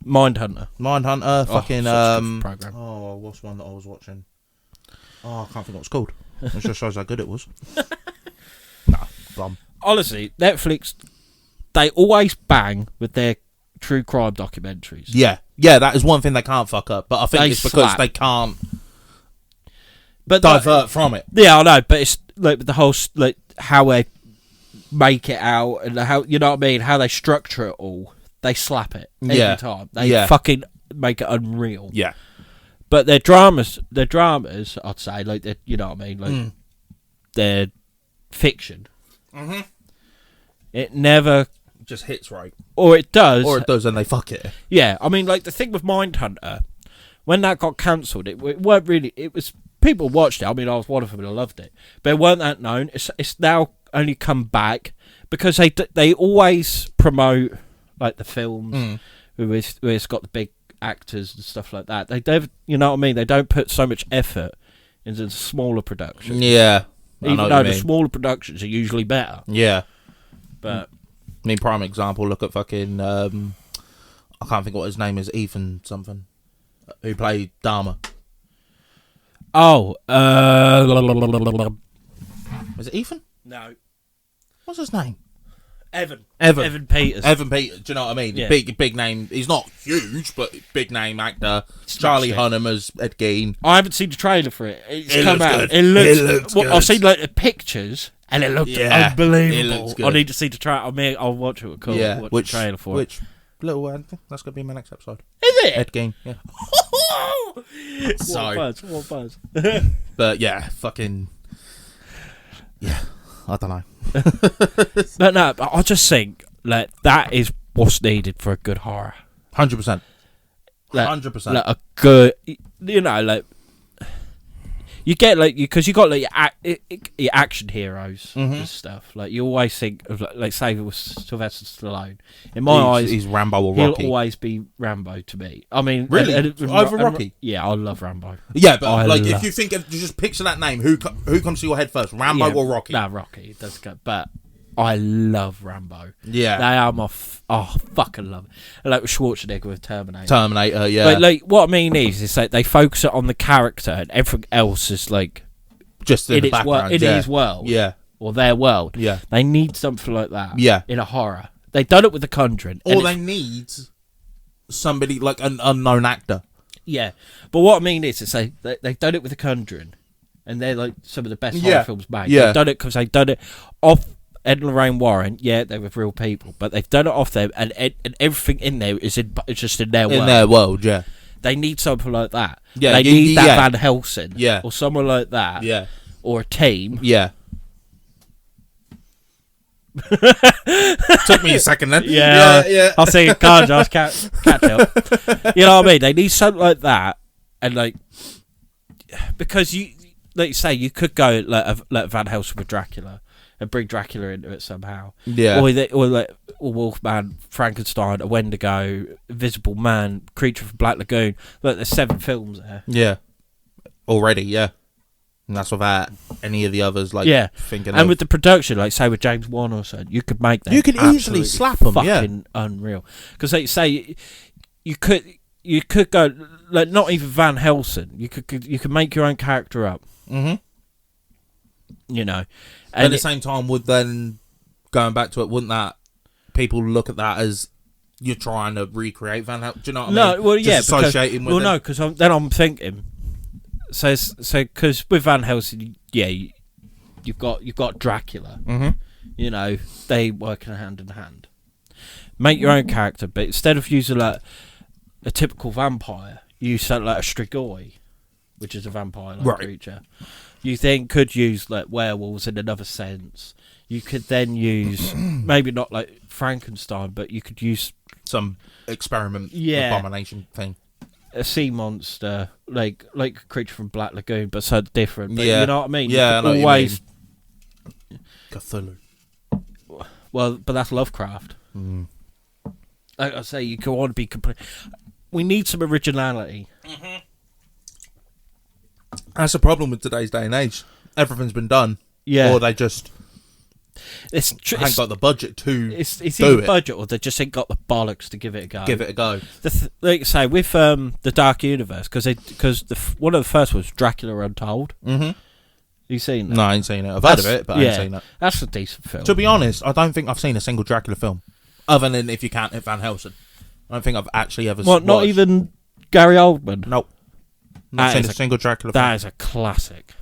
Speaker 2: Mindhunter.
Speaker 1: Mindhunter, fucking...
Speaker 2: such a good program.
Speaker 1: Oh, what's one that I was watching? Oh, I can't think what it's called. It just shows how good it was. Nah, bum.
Speaker 2: Honestly, Netflix, they always bang with their true crime documentaries.
Speaker 1: Yeah. Yeah, that is one thing they can't fuck up. But I think it's because
Speaker 2: slap.
Speaker 1: they can't
Speaker 2: But
Speaker 1: divert from it.
Speaker 2: Yeah, I know, but it's like the whole like how they make it out and how, you know what I mean, how they structure it all. They slap it every time. They fucking make it unreal.
Speaker 1: Yeah.
Speaker 2: But their dramas, I'd say, like, you know what I mean, like they're fiction.
Speaker 1: Mm-hmm.
Speaker 2: It never
Speaker 1: Just hits right.
Speaker 2: Or it does
Speaker 1: and they fuck it.
Speaker 2: Yeah, I mean, like the thing with Mindhunter, when that got cancelled, it weren't really. It was people watched it. I mean, I was one of them and I loved it, but it weren't that known. It's now only come back because they always promote like the films where it's got the big actors and stuff like that. They you know what I mean. They don't put so much effort into the smaller productions.
Speaker 1: Yeah,
Speaker 2: even though the smaller productions are usually better.
Speaker 1: Yeah,
Speaker 2: but.
Speaker 1: I mean, prime example, look at fucking, I can't think what his name is, Ethan something, who played Dharma.
Speaker 2: Oh,
Speaker 1: Was it Ethan?
Speaker 2: No.
Speaker 1: What's his name?
Speaker 2: Evan
Speaker 1: Do
Speaker 2: Peters.
Speaker 1: you know what I mean?
Speaker 2: Yeah.
Speaker 1: Big name. He's not huge, but big name actor. Charlie Hunnam as Ed Gein.
Speaker 2: I haven't seen the trailer for it. It's
Speaker 1: It
Speaker 2: come
Speaker 1: looks
Speaker 2: out.
Speaker 1: good.
Speaker 2: It looks
Speaker 1: good.
Speaker 2: I've seen like the pictures and it looked unbelievable.
Speaker 1: It looks good.
Speaker 2: I need to see the trailer. I'll watch it. Watch the trailer for
Speaker 1: which little that's gonna be my next episode.
Speaker 2: it. Is it?
Speaker 1: Ed Gein. Yeah.
Speaker 2: What buzz.
Speaker 1: But yeah, fucking. Yeah, I don't know.
Speaker 2: But no, I just think like that is what's needed for a good horror.
Speaker 1: 100%.
Speaker 2: Like,
Speaker 1: 100%.
Speaker 2: Like a good, you know, like you get like because you got like your action heroes and stuff. Like you always think of like say it was Sylvester Stallone. In my eyes,
Speaker 1: he's Rambo or
Speaker 2: he'll
Speaker 1: Rocky.
Speaker 2: always be Rambo to me. I mean,
Speaker 1: Really? Over Rocky?
Speaker 2: Yeah, I love Rambo.
Speaker 1: Yeah, but like if you think of just picture that name, who comes to your head first, Rambo
Speaker 2: Yeah,
Speaker 1: or Rocky?
Speaker 2: Nah, Rocky. It does go, but I love Rambo.
Speaker 1: Yeah,
Speaker 2: They are my fucking love it. Like with Schwarzenegger with
Speaker 1: Terminator. Yeah,
Speaker 2: But like what I mean is like they focus it on the character and everything else is like
Speaker 1: just in the background.
Speaker 2: his world.
Speaker 1: Yeah,
Speaker 2: or their world.
Speaker 1: Yeah,
Speaker 2: they need something like that.
Speaker 1: Yeah,
Speaker 2: in a horror. They done it with The Conjuring.
Speaker 1: Or they need somebody like an unknown actor.
Speaker 2: Yeah, but what I mean is they've done it with The Conjuring, and they're like some of the best horror films made.
Speaker 1: Yeah,
Speaker 2: they've done it because they've done it off Ed and Lorraine Warren. Yeah, they were real people, but they've done it off them, and everything in there is it's just in their world.
Speaker 1: In their world, yeah.
Speaker 2: They need something like that.
Speaker 1: Yeah,
Speaker 2: they need that Van Helsing.
Speaker 1: Yeah,
Speaker 2: or someone like that.
Speaker 1: Yeah,
Speaker 2: or a team.
Speaker 1: Yeah, Took me a second then.
Speaker 2: Yeah. I'll say car just catch up. You know what I mean? They need something like that, and like because you, like you say, you could go like Van Helsing with Dracula and bring Dracula into it somehow.
Speaker 1: Yeah.
Speaker 2: Or Wolfman, Frankenstein, A Wendigo, Invisible Man, Creature from Black Lagoon. Look, there's 7 films there.
Speaker 1: Yeah. Already, yeah. And that's without any of the others, like, thinking
Speaker 2: and with the production, like, say, with James Wan or something, you could make that.
Speaker 1: You could easily slap them,
Speaker 2: fucking unreal. Because, like, say, you could go, like, not even Van Helsing. You could make your own character up.
Speaker 1: Mm-hmm.
Speaker 2: You know.
Speaker 1: And at the same time, would then, going back to it, wouldn't that, people look at that as you're trying to recreate Van Helsing? Do you know what I mean?
Speaker 2: No, well, yeah.
Speaker 1: Associating with
Speaker 2: no, because then I'm thinking... So, because with Van Helsing, you've got Dracula.
Speaker 1: Mm-hmm.
Speaker 2: You know, they work hand in hand. Make your own character, but instead of using like a typical vampire, you use something like a Strigoi, which is a vampire-like creature. You then could use like werewolves in another sense. You could then use maybe not like Frankenstein, but you could use
Speaker 1: some experiment abomination thing.
Speaker 2: A sea monster, like a creature from Black Lagoon, but so different. But
Speaker 1: you
Speaker 2: know what I mean?
Speaker 1: Yeah, I know
Speaker 2: always.
Speaker 1: What you mean. Cthulhu.
Speaker 2: Well, but that's Lovecraft.
Speaker 1: Mm.
Speaker 2: Like I say, you can want to be complete. We need some originality.
Speaker 1: Mm-hmm. That's the problem with today's day and age. Everything's been done.
Speaker 2: Yeah.
Speaker 1: Or they just haven't got the budget to
Speaker 2: it's
Speaker 1: do
Speaker 2: either
Speaker 1: it.
Speaker 2: budget or they just ain't got the bollocks to give it a go. Like I say, with the Dark Universe, because one of the first was Dracula Untold.
Speaker 1: Mm-hmm.
Speaker 2: You seen that?
Speaker 1: No, I ain't seen it. I've heard of it, but I ain't seen it.
Speaker 2: That's a decent film.
Speaker 1: To be honest, I don't think I've seen a single Dracula film, other than if you count it Van Helsing. I don't think I've actually ever.
Speaker 2: What? Not even Gary Oldman.
Speaker 1: Nope. Not seen a single Dracula film.
Speaker 2: That is a classic.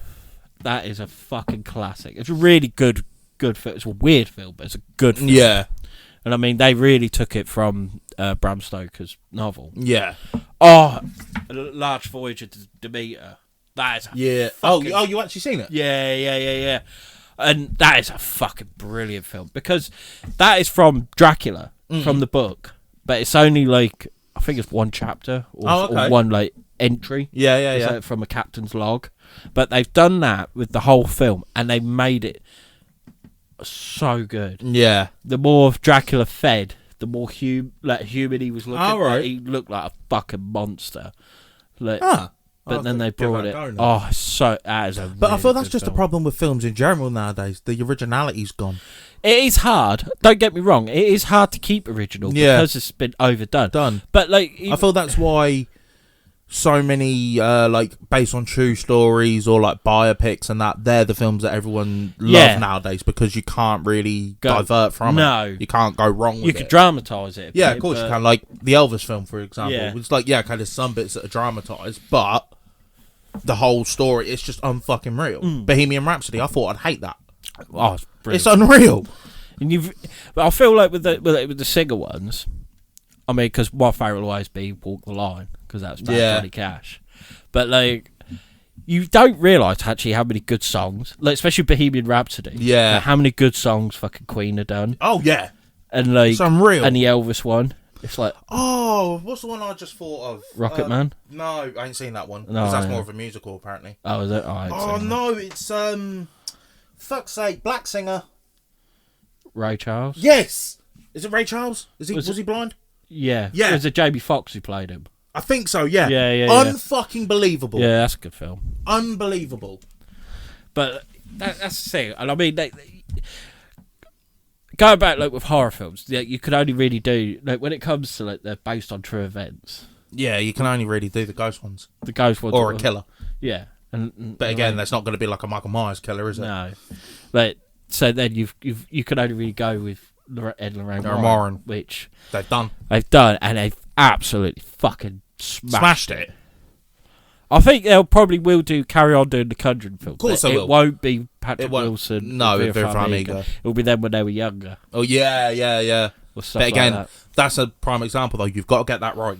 Speaker 2: That is a fucking classic. It's a really good film. It's a weird film, but it's a good film.
Speaker 1: Yeah.
Speaker 2: And I mean, they really took it from Bram Stoker's novel.
Speaker 1: Yeah.
Speaker 2: Oh, A Large Voyage of Demeter. That is a
Speaker 1: fucking... Oh, you actually seen it?
Speaker 2: Yeah. And that is a fucking brilliant film, because that is from Dracula, from the book, but it's only like, I think it's one chapter or one like entry.
Speaker 1: Yeah.
Speaker 2: Like from a captain's log. But they've done that with the whole film, and they've made it so good.
Speaker 1: Yeah.
Speaker 2: The more Dracula fed, the more human he was looking.
Speaker 1: Oh, right.
Speaker 2: Like, he looked like a fucking monster. Like, but
Speaker 1: I
Speaker 2: then they brought it.
Speaker 1: That
Speaker 2: is a.
Speaker 1: But
Speaker 2: really
Speaker 1: I feel that's just
Speaker 2: film.
Speaker 1: the problem with films in general nowadays. The originality's gone.
Speaker 2: It is hard. Don't get me wrong. It is hard to keep original because it's been overdone. But like,
Speaker 1: I feel that's why so many like based on true stories or like biopics and that, they're the films that everyone loves nowadays, because you can't really divert from it. You can't go wrong with it.
Speaker 2: You could dramatise it.
Speaker 1: Of course you can. Like the Elvis film, for example. It's like, there's some bits that are dramatised, but the whole story, it's just unfucking real. Bohemian Rhapsody, I thought I'd hate that.
Speaker 2: Oh, it's brilliant.
Speaker 1: It's unreal.
Speaker 2: And but I feel like with the singer ones, I mean, because my favourite will always be Walk the Line, because that's about Johnny Cash. But like, you don't realise actually how many good songs, like especially Bohemian Rhapsody.
Speaker 1: Yeah.
Speaker 2: Like, how many good songs fucking Queen have done.
Speaker 1: Oh yeah.
Speaker 2: And like,
Speaker 1: it's unreal.
Speaker 2: And the Elvis one. It's like,
Speaker 1: oh, what's the one I just thought of?
Speaker 2: Rocket Man?
Speaker 1: No, I ain't seen that one.
Speaker 2: No,
Speaker 1: Because that's more of a musical, apparently.
Speaker 2: Oh, is it?
Speaker 1: Oh no, it's fuck's sake, black singer.
Speaker 2: Ray Charles?
Speaker 1: Yes. Is it Ray Charles? Was he blind?
Speaker 2: Yeah.
Speaker 1: Yeah.
Speaker 2: Was it Jamie Foxx who played him?
Speaker 1: I think so, yeah.
Speaker 2: Yeah.
Speaker 1: Unfucking believable.
Speaker 2: Yeah, that's a good film.
Speaker 1: Unbelievable.
Speaker 2: But that's the thing. And I mean, going back like with horror films, you could only really do, like when it comes to like they're based on true events.
Speaker 1: Yeah, you can only really do the ghost ones.
Speaker 2: The ghost ones.
Speaker 1: Or a killer.
Speaker 2: Yeah.
Speaker 1: But again, that's not going to be like a Michael Myers killer, is it?
Speaker 2: No. But so then you can only really go with Ed and Lorraine
Speaker 1: Warren,
Speaker 2: which
Speaker 1: they've done,
Speaker 2: and they've absolutely fucking smashed
Speaker 1: it.
Speaker 2: I think they'll probably will carry on doing the Conjuring film.
Speaker 1: Of course they will.
Speaker 2: It won't be Patrick Wilson.
Speaker 1: No, Vera Farmiga.
Speaker 2: It'll be them when they were younger.
Speaker 1: Oh yeah.
Speaker 2: Or
Speaker 1: But again, that's a prime example though. You've got to get that right.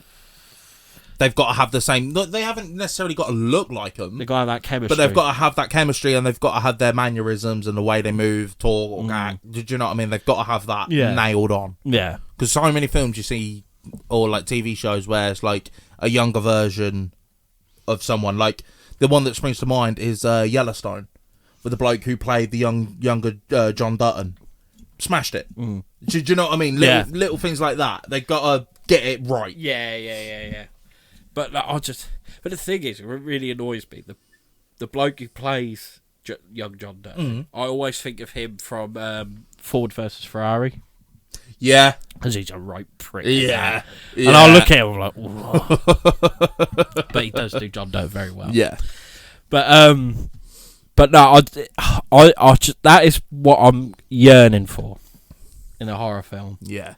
Speaker 1: they've got to have the same. They haven't necessarily got to look like them.
Speaker 2: They've got to have that chemistry.
Speaker 1: But they've got to have that chemistry, and they've got to have their mannerisms and the way they move, talk, or act. Do you know what I mean? They've got to have that nailed on.
Speaker 2: Yeah.
Speaker 1: Because so many films you see, or like TV shows, where it's like a younger version of someone. Like the one that springs to mind is Yellowstone, with the bloke who played the younger John Dutton. Smashed it. Do you know what I mean? Little things like that. They've got to get it right.
Speaker 2: Yeah. But like, but the thing is, it really annoys me. The bloke who plays young John Dutton, I always think of him from Ford versus Ferrari.
Speaker 1: Yeah.
Speaker 2: Because he's a right prick.
Speaker 1: Yeah.
Speaker 2: And I'll look at him like, whoa. But he does do John Doe very well.
Speaker 1: Yeah.
Speaker 2: But no, I just, that is what I'm yearning for in a horror film.
Speaker 1: Yeah.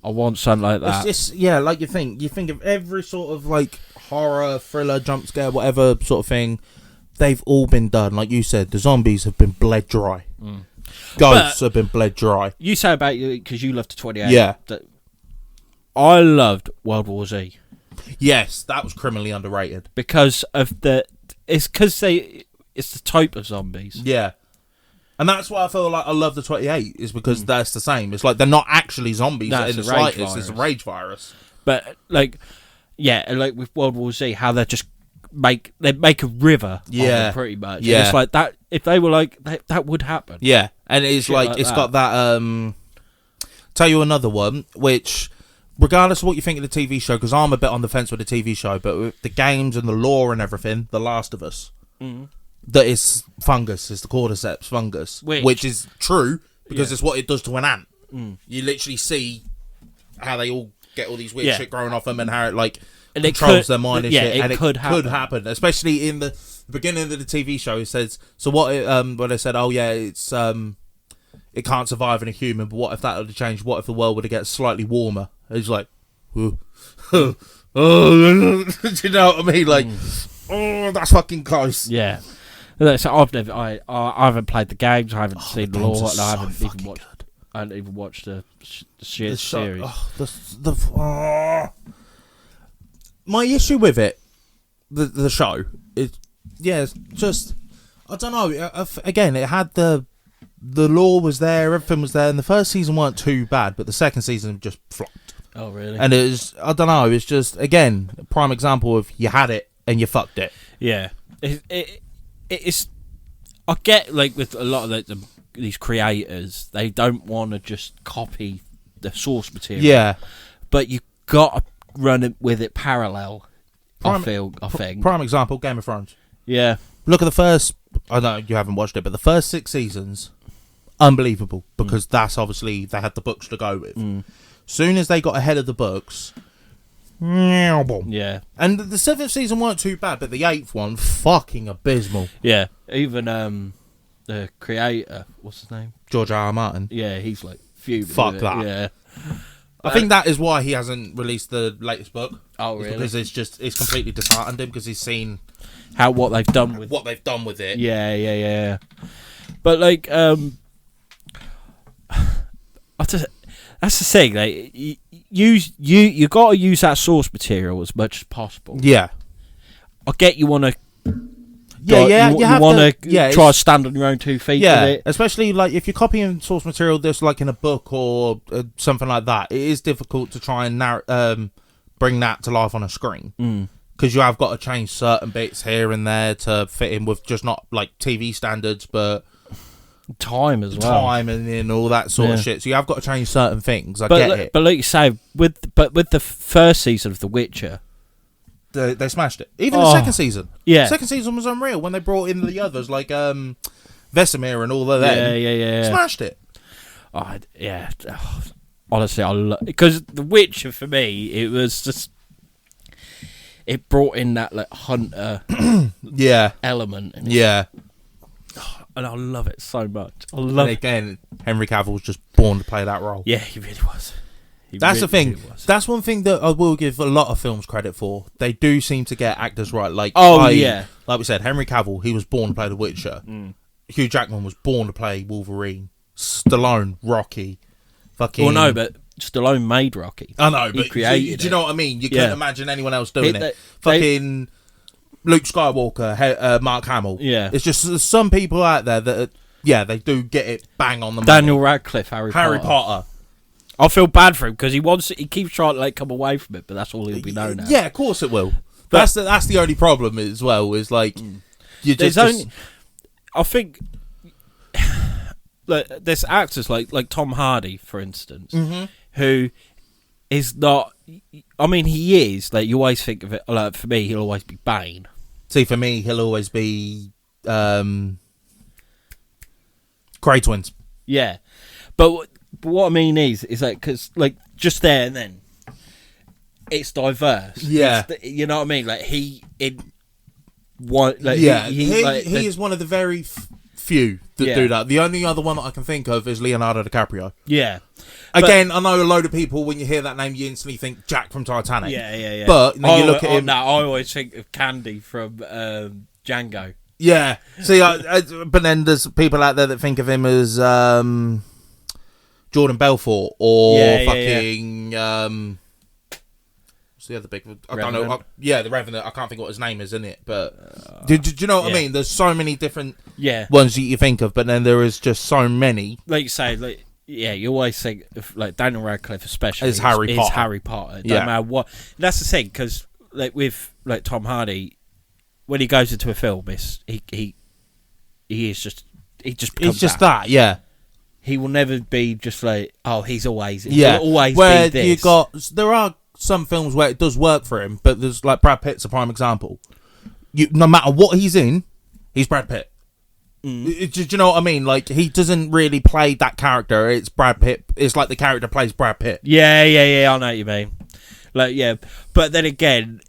Speaker 2: I want something like that.
Speaker 1: It's just, like you think of every sort of like horror, thriller, jump scare, whatever sort of thing. They've all been done. Like you said, the zombies have been bled dry. Ghosts have been bled dry.
Speaker 2: You say about you because you loved the 28.
Speaker 1: Yeah.
Speaker 2: I loved World War Z.
Speaker 1: Yes, that was criminally underrated.
Speaker 2: Because of it's the type of zombies.
Speaker 1: Yeah. And that's why I feel like I love the 28, is because that's the same. It's like they're not actually zombies in the slightest. It's a rage virus.
Speaker 2: But like with World War Z, how they just make a river of them pretty much.
Speaker 1: Yeah.
Speaker 2: And it's like that, if they were like that would happen.
Speaker 1: Yeah. And it's like it's got that tell you another one, which regardless of what you think of the TV show, because I'm a bit on the fence with the TV show, but with the games and the lore and everything, The Last of Us. That is fungus, is the cordyceps fungus, which is true because it's what it does to an ant. You literally see how they all get all these weird shit growing off them and how it like controls their mind and shit. And it could happen, especially in the beginning of the TV show. It says when they said, it's it can't survive in a human, but what if that would have changed? What if the world would have get slightly warmer? It's like, do you know what I mean? Like, that's fucking close.
Speaker 2: Yeah. So I haven't played the games. I haven't seen the lore. And I haven't even watched the series.
Speaker 1: My issue with it, the show, is it's just I don't know. Again, it had the lore was there, everything was there, and the first season weren't too bad, but the second season just flopped.
Speaker 2: Oh really?
Speaker 1: And it was, I don't know. It's just, again, a prime example of you had it and you fucked it.
Speaker 2: Yeah. It's I get like with a lot of these creators, they don't want to just copy the source material.
Speaker 1: Yeah,
Speaker 2: but you got to run it with it parallel. I think
Speaker 1: prime example, Game of Thrones.
Speaker 2: Yeah,
Speaker 1: look at the first. I know you haven't watched it, but the first 6 seasons, unbelievable, because that's obviously they had the books to go with. Soon as they got ahead of the books. Yeah, and the 7th season weren't too bad, but the 8th one, fucking abysmal.
Speaker 2: Yeah, even the creator, what's his name?
Speaker 1: George R. R. Martin.
Speaker 2: Yeah, he's like fuming.
Speaker 1: Fuck that.
Speaker 2: Yeah,
Speaker 1: I think that is why he hasn't released the latest book.
Speaker 2: Oh, really?
Speaker 1: Because it's completely disheartened him because he's seen
Speaker 2: what they've done with
Speaker 1: it.
Speaker 2: Yeah. But like, that's the thing. Like, you got to use that source material as much as possible.
Speaker 1: Yeah,
Speaker 2: I get you want to.
Speaker 1: You
Speaker 2: want to try to stand on your own 2 feet.
Speaker 1: Yeah,
Speaker 2: with it.
Speaker 1: especially like if you're copying source material that's like in a book or something like that. It is difficult to try and bring that to life on a screen because you have got to change certain bits here and there to fit in with just not like TV standards, but
Speaker 2: time as well,
Speaker 1: time and all that sort of shit. So you have got to change certain things. I get it,
Speaker 2: but like you say, with the first season of The Witcher.
Speaker 1: They smashed it. Even the second season.
Speaker 2: Yeah.
Speaker 1: Second season was unreal when they brought in the others like Vesemir and all of them.
Speaker 2: Yeah.
Speaker 1: Smashed it.
Speaker 2: Oh, yeah. Honestly, because The Witcher for me, it was just it brought in that like hunter element.
Speaker 1: Yeah.
Speaker 2: And I love it so much.
Speaker 1: And again, Henry Cavill was just born to play that role.
Speaker 2: Yeah, he really was.
Speaker 1: That's the thing. That's one thing that I will give a lot of films credit for. They do seem to get actors right. Like, like we said, Henry Cavill, he was born to play The Witcher. Hugh Jackman was born to play Wolverine. Stallone, Rocky, fucking.
Speaker 2: Well, no, but Stallone made Rocky.
Speaker 1: I know,
Speaker 2: He
Speaker 1: but
Speaker 2: created
Speaker 1: do you know what I mean? You
Speaker 2: Yeah.
Speaker 1: couldn't imagine anyone else doing
Speaker 2: They-
Speaker 1: it. Fucking Luke Skywalker, Mark Hamill.
Speaker 2: Yeah.
Speaker 1: It's just there's some people out there that, they do get it bang on the money.
Speaker 2: Daniel Radcliffe, Harry
Speaker 1: Potter.
Speaker 2: I feel bad for him because he keeps trying to like come away from it, but that's all he'll be known as.
Speaker 1: Yeah, of course it will. That's the only problem as well. Is like you just.
Speaker 2: I think like, there's actors like Tom Hardy, for instance, who is not. I mean, he is like you always think of it. Like for me, he'll always be Bane.
Speaker 1: See, for me, he'll always be Grey Twins.
Speaker 2: Yeah, but what I mean is like because like just there and then, it's diverse.
Speaker 1: Yeah,
Speaker 2: you know what I mean. Like he in one. Like,
Speaker 1: yeah,
Speaker 2: he
Speaker 1: is one of the very few that do that. The only other one that I can think of is Leonardo DiCaprio.
Speaker 2: Yeah.
Speaker 1: Again, I know a load of people, when you hear that name, you instantly think Jack from Titanic.
Speaker 2: Yeah.
Speaker 1: But you look at him.
Speaker 2: No, I always think of Candy from Django.
Speaker 1: Yeah. See, but then there's people out there that think of him as Jordan Belfort or fucking. What's the other big? I don't know. The Revenant. I can't think what his name is in it. But do you know what I mean? There's so many different ones that you think of, but then there is just so many.
Speaker 2: Like you say, like. Yeah, you always think of, like Daniel Radcliffe, especially
Speaker 1: is Harry Potter.
Speaker 2: Harry Potter. Don't matter what. That's the thing, because like with like Tom Hardy, when he goes into a film, he just becomes
Speaker 1: that. Yeah.
Speaker 2: He will never be just like he's always
Speaker 1: he'll
Speaker 2: always
Speaker 1: where
Speaker 2: be this.
Speaker 1: There are some films where it does work for him, but there's like Brad Pitt's a prime example. No matter what he's in, he's Brad Pitt. Do you know what I mean? Like, he doesn't really play that character. It's Brad Pitt. It's like the character plays Brad Pitt.
Speaker 2: Yeah. I know what you mean. Like, yeah, but then again,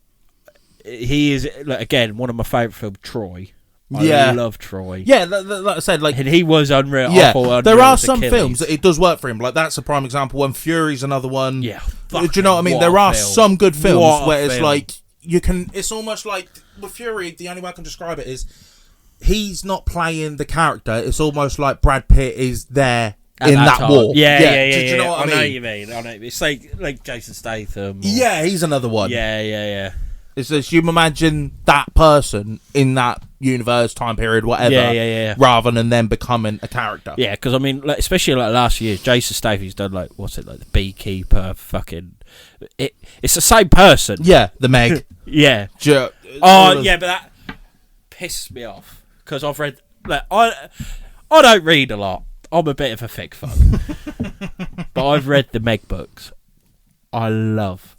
Speaker 2: he is like again one of my favourite films, Troy. I love Troy.
Speaker 1: Yeah, like I said, like
Speaker 2: and he was unreal.
Speaker 1: Yeah,
Speaker 2: unreal
Speaker 1: there are some
Speaker 2: Achilles.
Speaker 1: films that it does work for him. Like that's a prime example. And Fury's another one.
Speaker 2: Yeah,
Speaker 1: do you know what I mean? There are some good films where it's like you can. It's almost like with Fury. The only way I can describe it is. He's not playing the character. It's almost like Brad Pitt is there in that war.
Speaker 2: Yeah.
Speaker 1: Do you know what I mean?
Speaker 2: I know what you mean. I know. It's like Jason Statham.
Speaker 1: Yeah, he's another one.
Speaker 2: Yeah.
Speaker 1: It's just you imagine that person in that universe, time period, whatever.
Speaker 2: Yeah.
Speaker 1: Rather than them becoming a character.
Speaker 2: Yeah, because I mean, like, especially like last year, Jason Statham's done like the Beekeeper, fucking. It's the same person.
Speaker 1: Yeah, the Meg.
Speaker 2: Yeah.
Speaker 1: Yeah,
Speaker 2: but that pisses me off. Because I've read, like, I don't read a lot. I'm a bit of a thick fuck, but I've read the Meg books. I love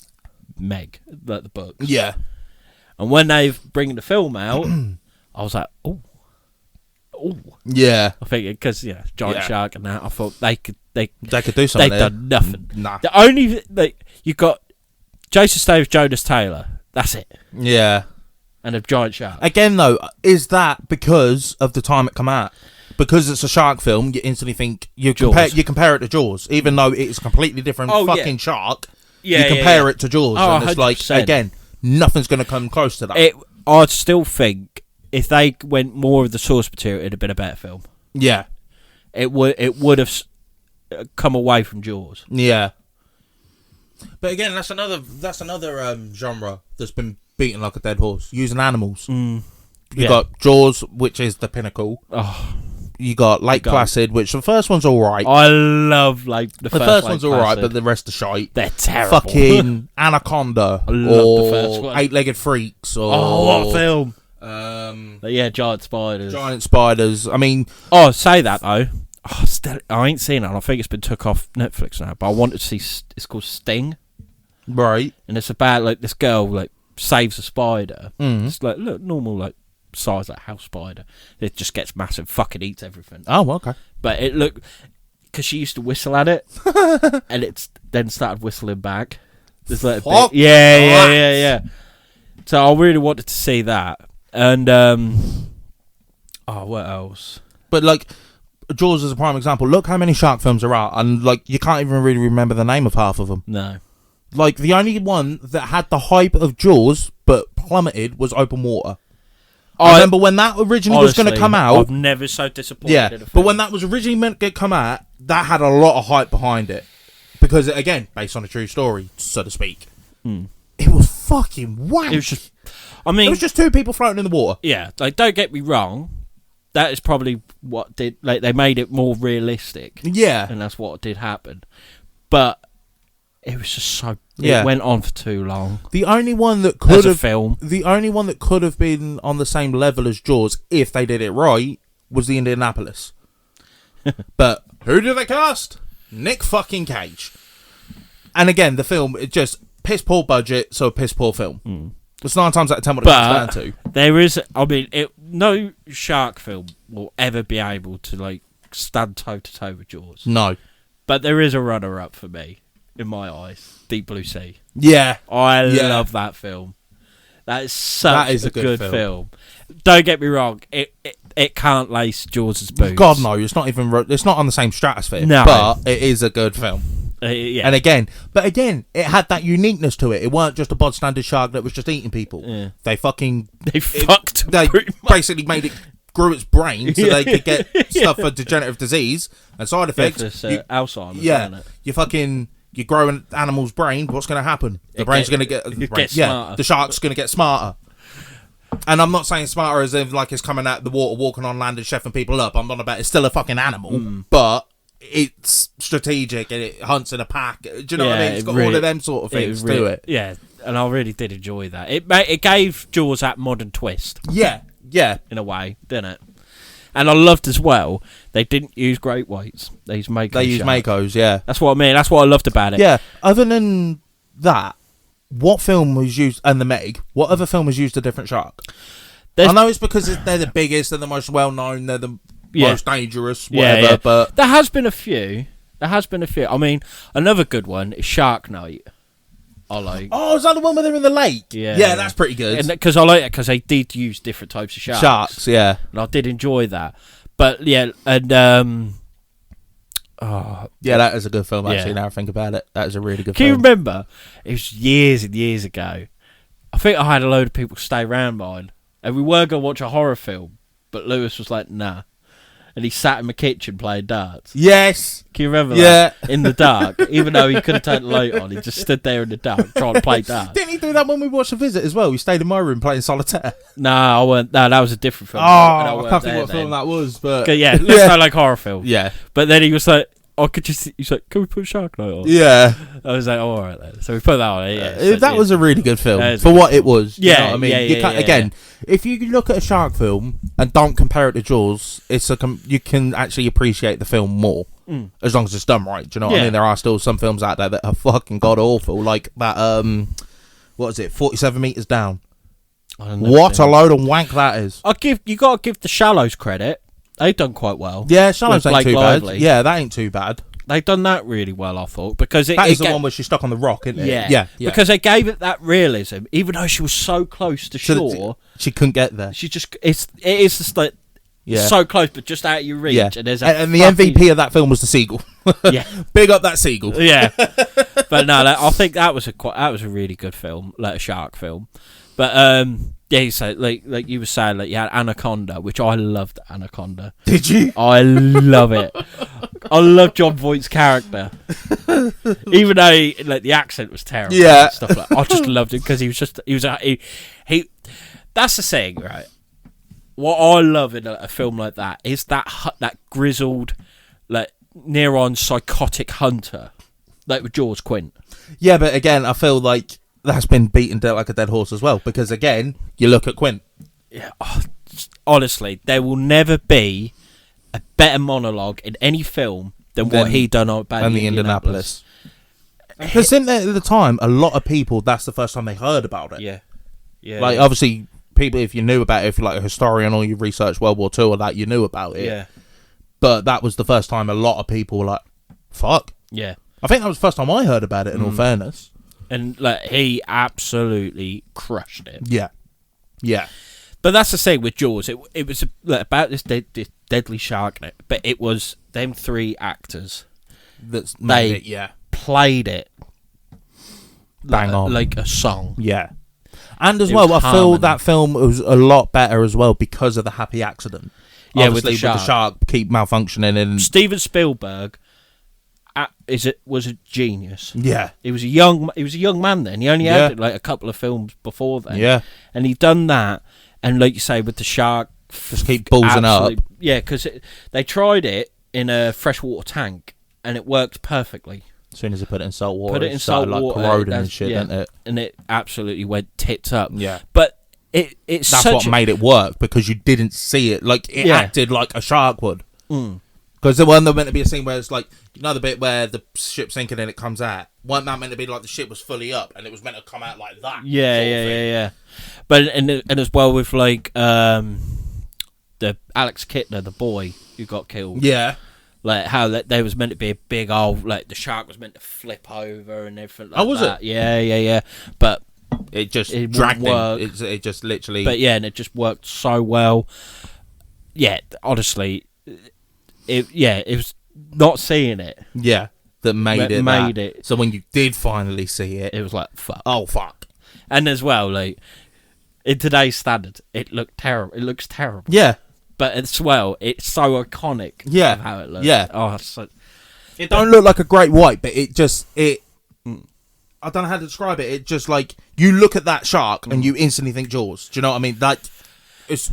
Speaker 2: Meg, like the books.
Speaker 1: Yeah,
Speaker 2: and when they bring the film out, I was like, oh,
Speaker 1: yeah.
Speaker 2: I think because giant shark and that. I thought they could
Speaker 1: do something.
Speaker 2: They've done nothing.
Speaker 1: Nah.
Speaker 2: The only you got Jason Statham, Jonas Taylor. That's it.
Speaker 1: Yeah.
Speaker 2: And a giant shark.
Speaker 1: Again, though, is that because of the time it come out? Because it's a shark film, you instantly think you compare it to Jaws, even though it's a completely different shark.
Speaker 2: Yeah,
Speaker 1: you compare it to Jaws, and it's
Speaker 2: 100%.
Speaker 1: like again, nothing's going to come close to that.
Speaker 2: I'd still think if they went more of the source material, it'd have been a better film.
Speaker 1: Yeah,
Speaker 2: it would have come away from Jaws.
Speaker 1: Yeah, but again, that's another genre that's been beaten like a dead horse, using animals. You got Jaws, which is the pinnacle. You got Lake Placid, which the first one's all right.
Speaker 2: I love the
Speaker 1: first one's all right, but the rest are shite.
Speaker 2: They're terrible.
Speaker 1: Fucking Anaconda,
Speaker 2: I love the first one.
Speaker 1: Eight-Legged Freaks, or
Speaker 2: what film? Giant spiders.
Speaker 1: I mean,
Speaker 2: say that though. I ain't seen it. I think it's been took off Netflix now. But I wanted to see. It's called Sting,
Speaker 1: right?
Speaker 2: And it's about like this girl saves a spider. It's like normal size house spider. It just gets massive, fucking eats everything.
Speaker 1: Oh, okay.
Speaker 2: But it looked because she used to whistle at it, and it's then started whistling back. There's like a bit, yeah. So I really wanted to see that, and what else?
Speaker 1: But Jaws is a prime example. Look how many shark films there are, and you can't even really remember the name of half of them.
Speaker 2: No.
Speaker 1: The only one that had the hype of Jaws but plummeted was Open Water. I remember when that originally was going to come out.
Speaker 2: I've never so disappointed in a film.
Speaker 1: But when that was originally meant to come out, that had a lot of hype behind it. because again, based on a true story, so to speak. It was fucking wank.
Speaker 2: It was just, I mean,
Speaker 1: it was just two people floating in the water.
Speaker 2: Yeah, like, don't get me wrong, that is probably what did, like, they made it more realistic.
Speaker 1: Yeah.
Speaker 2: And that's what did happen. But it was just so,
Speaker 1: Yeah.
Speaker 2: it went on for too long.
Speaker 1: The only one that
Speaker 2: As
Speaker 1: could
Speaker 2: a
Speaker 1: have
Speaker 2: film.
Speaker 1: the only one that could have been on the same level as Jaws if they did it right was the Indianapolis. But who did they cast? Nick fucking Cage. And again, the film, it just piss poor budget, so a piss poor film. It's 9 times out of 10 what it comes down to.
Speaker 2: There is, I mean, no shark film will ever be able to, like, stand toe to toe with Jaws.
Speaker 1: No.
Speaker 2: But there is a runner up for me, in my eyes. Deep Blue Sea.
Speaker 1: Yeah.
Speaker 2: I love that film. That is such a good film. Don't get me wrong, it can't lace Jaws' boots.
Speaker 1: God no, it's not even. It's not on the same stratosphere.
Speaker 2: No.
Speaker 1: But it is a good film.
Speaker 2: Yeah.
Speaker 1: And again, it had that uniqueness to it. It weren't just a bod standard shark that was just eating people.
Speaker 2: Yeah.
Speaker 1: They fucking
Speaker 2: fucked.
Speaker 1: They
Speaker 2: pretty much.
Speaker 1: basically made it grew its brain so they could get stuff for degenerative disease and side effects.
Speaker 2: This,
Speaker 1: You-
Speaker 2: Alzheimer's,
Speaker 1: yeah,
Speaker 2: isn't it?
Speaker 1: you grow an animal's brain. What's going to happen? The brain's going to get
Speaker 2: smarter.
Speaker 1: The shark's going to get smarter. And I'm not saying smarter as if like it's coming out of the water, walking on land and chefing people up. I'm not about it's still a fucking animal, but it's strategic and it hunts in a pack. Do you know what I mean? It's got all of them sort of things to it.
Speaker 2: Yeah, and I really did enjoy that. It gave Jaws that modern twist
Speaker 1: Yeah, yeah.
Speaker 2: in a way, didn't it? And I loved as well, they didn't use great whites. They used Mako.
Speaker 1: They use Makos, yeah.
Speaker 2: That's what I mean. That's what I loved about it.
Speaker 1: Yeah. Other than that, what film was used, and the Meg, what other film was used a different shark? I know it's because they're the biggest, they're the most well-known, they're the most dangerous, whatever, but...
Speaker 2: There has been a few. I mean, another good one is Shark Night. I like.
Speaker 1: Oh, is that the one where they're in the lake?
Speaker 2: Yeah.
Speaker 1: Yeah, that's pretty good.
Speaker 2: Because I like it because they did use different types of sharks.
Speaker 1: Sharks, yeah.
Speaker 2: And I did enjoy that. But, yeah, and...
Speaker 1: yeah, that is a good film, actually,
Speaker 2: Yeah.
Speaker 1: now I think about it. That is a really good
Speaker 2: Can you
Speaker 1: film.
Speaker 2: remember? It was years and years ago. I think I had a load of people stay round mine. And we were going to watch a horror film. But Lewis was like, nah. And he sat in my kitchen playing darts.
Speaker 1: Yes.
Speaker 2: Can you remember
Speaker 1: Yeah.
Speaker 2: that? In the dark. Even though he could have turned the light on. He just stood there in the dark trying to play darts.
Speaker 1: Didn't he do that when we watched A Visit as well? We stayed in my room playing solitaire.
Speaker 2: No, I weren't. No, that was a different film.
Speaker 1: Oh, I can't think what film that was, but...
Speaker 2: Yeah, it looks like horror film.
Speaker 1: Yeah.
Speaker 2: But then he was like, oh, he's like, can we put Shark Night on?
Speaker 1: Yeah.
Speaker 2: I was like, oh, all right then. So we put that on. Yeah, so,
Speaker 1: That was a really good film
Speaker 2: That is
Speaker 1: for
Speaker 2: a good
Speaker 1: what it was. You
Speaker 2: Yeah,
Speaker 1: know what I mean?
Speaker 2: yeah,
Speaker 1: You
Speaker 2: yeah,
Speaker 1: can't,
Speaker 2: yeah,
Speaker 1: again, if you look at a shark film and don't compare it to Jaws, you can actually appreciate the film more as long as it's done right. Do you know what I
Speaker 2: Yeah.
Speaker 1: mean? There are still some films out there that are fucking god awful, like that. What is it? 47 Meters Down. What a load of wank that is.
Speaker 2: You got to give the Shallows credit. They've done quite well.
Speaker 1: Yeah, Shallows
Speaker 2: With
Speaker 1: ain't
Speaker 2: Blake
Speaker 1: too
Speaker 2: Lively.
Speaker 1: bad. Yeah, that ain't too bad.
Speaker 2: They've done that really well, I thought, because
Speaker 1: That is the one where she's stuck on the rock, isn't it?
Speaker 2: Yeah,
Speaker 1: Yeah.
Speaker 2: because they gave it that realism, even though she was so close to shore.
Speaker 1: She couldn't get there.
Speaker 2: She just it is just like so close, but just out of your reach.
Speaker 1: Yeah.
Speaker 2: And there's
Speaker 1: and the MVP of that film was the seagull.
Speaker 2: Yeah,
Speaker 1: Big up that seagull.
Speaker 2: yeah. But no, I think that was a really good film, like a shark film. But yeah, so like you were saying, like you had Anaconda, which I loved. Anaconda.
Speaker 1: Did you?
Speaker 2: I love it. I love John Voight's character, even though the accent was terrible.
Speaker 1: Yeah.
Speaker 2: And stuff like. I just loved him because he was. That's the thing, right? What I love in a film like that is that grizzled, like near on psychotic hunter, like with George Quint.
Speaker 1: Yeah, but again, I feel like that's been beaten dead like a dead horse as well. Because again, you look at Quint.
Speaker 2: Yeah, honestly, there will never be a better monologue in any film than what he done about
Speaker 1: the Indianapolis. Because at the time, a lot of people, that's the first time they heard about it.
Speaker 2: Yeah, yeah.
Speaker 1: Like obviously, people, if you knew about it, if you're like a historian or you researched World War II or that, you knew about it.
Speaker 2: Yeah.
Speaker 1: But that was the first time a lot of people were like, "Fuck."
Speaker 2: Yeah.
Speaker 1: I think that was the first time I heard about it. In all fairness.
Speaker 2: And he absolutely crushed it.
Speaker 1: Yeah. Yeah.
Speaker 2: But that's the thing with Jaws. It was about this deadly shark, but it was them three actors.
Speaker 1: That's made it. Yeah.
Speaker 2: Played it
Speaker 1: Bang on.
Speaker 2: like a song.
Speaker 1: Yeah. And as
Speaker 2: It
Speaker 1: well,
Speaker 2: was
Speaker 1: I feel
Speaker 2: harmony.
Speaker 1: that film was a lot better as well because of the happy accident.
Speaker 2: Yeah,
Speaker 1: Obviously,
Speaker 2: with the shark.
Speaker 1: shark keep malfunctioning and
Speaker 2: Steven Spielberg was a genius.
Speaker 1: Yeah.
Speaker 2: He was a young man then. He only had like a couple of films before then.
Speaker 1: Yeah.
Speaker 2: And he'd done that, and like you say, with the shark,
Speaker 1: Just keep ballsing up.
Speaker 2: Yeah, because they tried it in a freshwater tank, and it worked perfectly.
Speaker 1: As soon as they put it in salt water,
Speaker 2: Put it in salt
Speaker 1: like
Speaker 2: water,
Speaker 1: corroding and shit, didn't it?
Speaker 2: And it absolutely went tits up.
Speaker 1: Yeah.
Speaker 2: But it's
Speaker 1: That's what made it work, because you didn't see it. Like, it acted like a shark would. Because there wasn't meant to be a scene where it's like, you know, the bit where the ship's sinking and it comes out. Wasn't that meant to be like the ship was fully up and it was meant to come out like that?
Speaker 2: Yeah. But and as well with like the Alex Kittner, the boy who got killed.
Speaker 1: Yeah.
Speaker 2: Like how there was meant to be a big old, like the shark was meant to flip over and everything like that.
Speaker 1: Oh, was it?
Speaker 2: Yeah. But
Speaker 1: it just
Speaker 2: it
Speaker 1: dragged
Speaker 2: work.
Speaker 1: him. It just literally...
Speaker 2: But yeah, and it just worked so well. Yeah, honestly, it was not seeing it.
Speaker 1: Yeah, that made
Speaker 2: Made
Speaker 1: it.
Speaker 2: it.
Speaker 1: So when you did finally see it...
Speaker 2: It was like, fuck.
Speaker 1: Oh, fuck.
Speaker 2: And as well, like, in today's standards, it looked terrible. It looks terrible.
Speaker 1: Yeah.
Speaker 2: But as well, it's so iconic.
Speaker 1: Yeah.
Speaker 2: Of how it looks.
Speaker 1: Yeah.
Speaker 2: Oh, so,
Speaker 1: It don't look like a great white, but it just... I don't know how to describe it. It just, like, you look at that shark and you instantly think Jaws. Do you know what I mean? Like,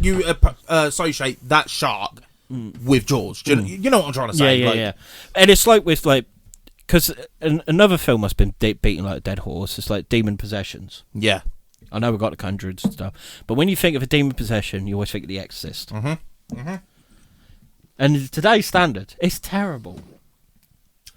Speaker 1: you associate that shark with Jaws. Do you know what I'm trying to say?
Speaker 2: Yeah. And it's like with, like... Because another film that's been beaten like a dead horse is like Demon Possessions.
Speaker 1: Yeah.
Speaker 2: I know we've got the Conjurings and stuff, but when you think of a demon possession, you always think of The Exorcist. And today's standard, it's terrible.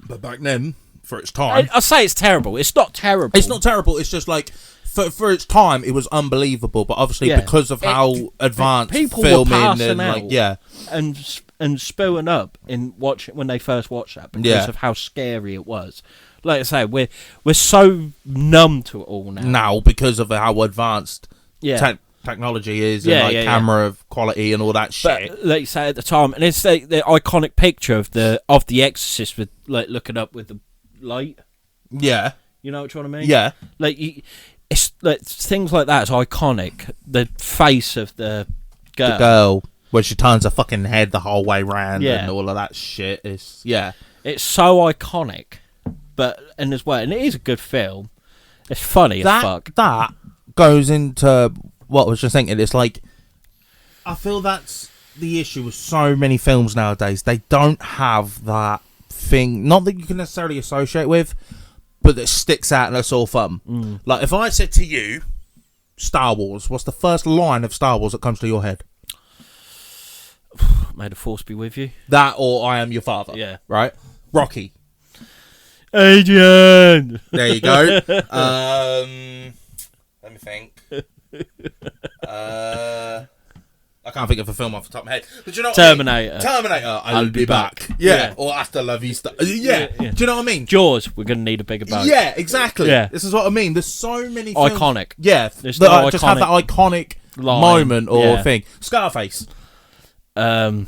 Speaker 1: But back then, for its time...
Speaker 2: I say it's terrible. It's not terrible.
Speaker 1: It's not terrible. It's just like... For its time, it was unbelievable, but obviously because of how advanced
Speaker 2: people
Speaker 1: filming
Speaker 2: were passing
Speaker 1: and
Speaker 2: out
Speaker 1: like, yeah,
Speaker 2: and spewing up when they first watched that because of how scary it was. Like I say, we're so numb to it all now.
Speaker 1: Because of how advanced technology is and camera quality and all that shit.
Speaker 2: But like you say at the time, and it's the iconic picture of the Exorcist with like looking up with the light.
Speaker 1: Yeah,
Speaker 2: you know what I mean.
Speaker 1: Yeah,
Speaker 2: like it's like things like that is iconic. The face of the girl
Speaker 1: where she turns her fucking head the whole way round and all of that shit. It's
Speaker 2: so iconic. But and as well, and it is a good film. It's funny as fuck.
Speaker 1: That goes into what I was just thinking. It's like I feel that's the issue with so many films nowadays. They don't have that thing, not that you can necessarily associate with, but that sticks out and it's all fun. Like if I said to you, Star Wars, what's the first line of Star Wars that comes to your head?
Speaker 2: May the Force be with you.
Speaker 1: That or I Am Your Father.
Speaker 2: Yeah.
Speaker 1: Right? Rocky.
Speaker 2: Adrian.
Speaker 1: There you go. Let me think. I can't think of a film off the top of my head. But you know what
Speaker 2: Terminator.
Speaker 1: Terminator. I'll be back. Yeah. Or Hasta la Vista. Yeah. Do you know what I mean?
Speaker 2: Jaws. We're going to need a bigger boat.
Speaker 1: Yeah, exactly.
Speaker 2: Yeah.
Speaker 1: This is what I mean. There's so many films.
Speaker 2: Iconic.
Speaker 1: Yeah.
Speaker 2: Just
Speaker 1: have that iconic
Speaker 2: line.
Speaker 1: moment or thing. Scarface.
Speaker 2: Say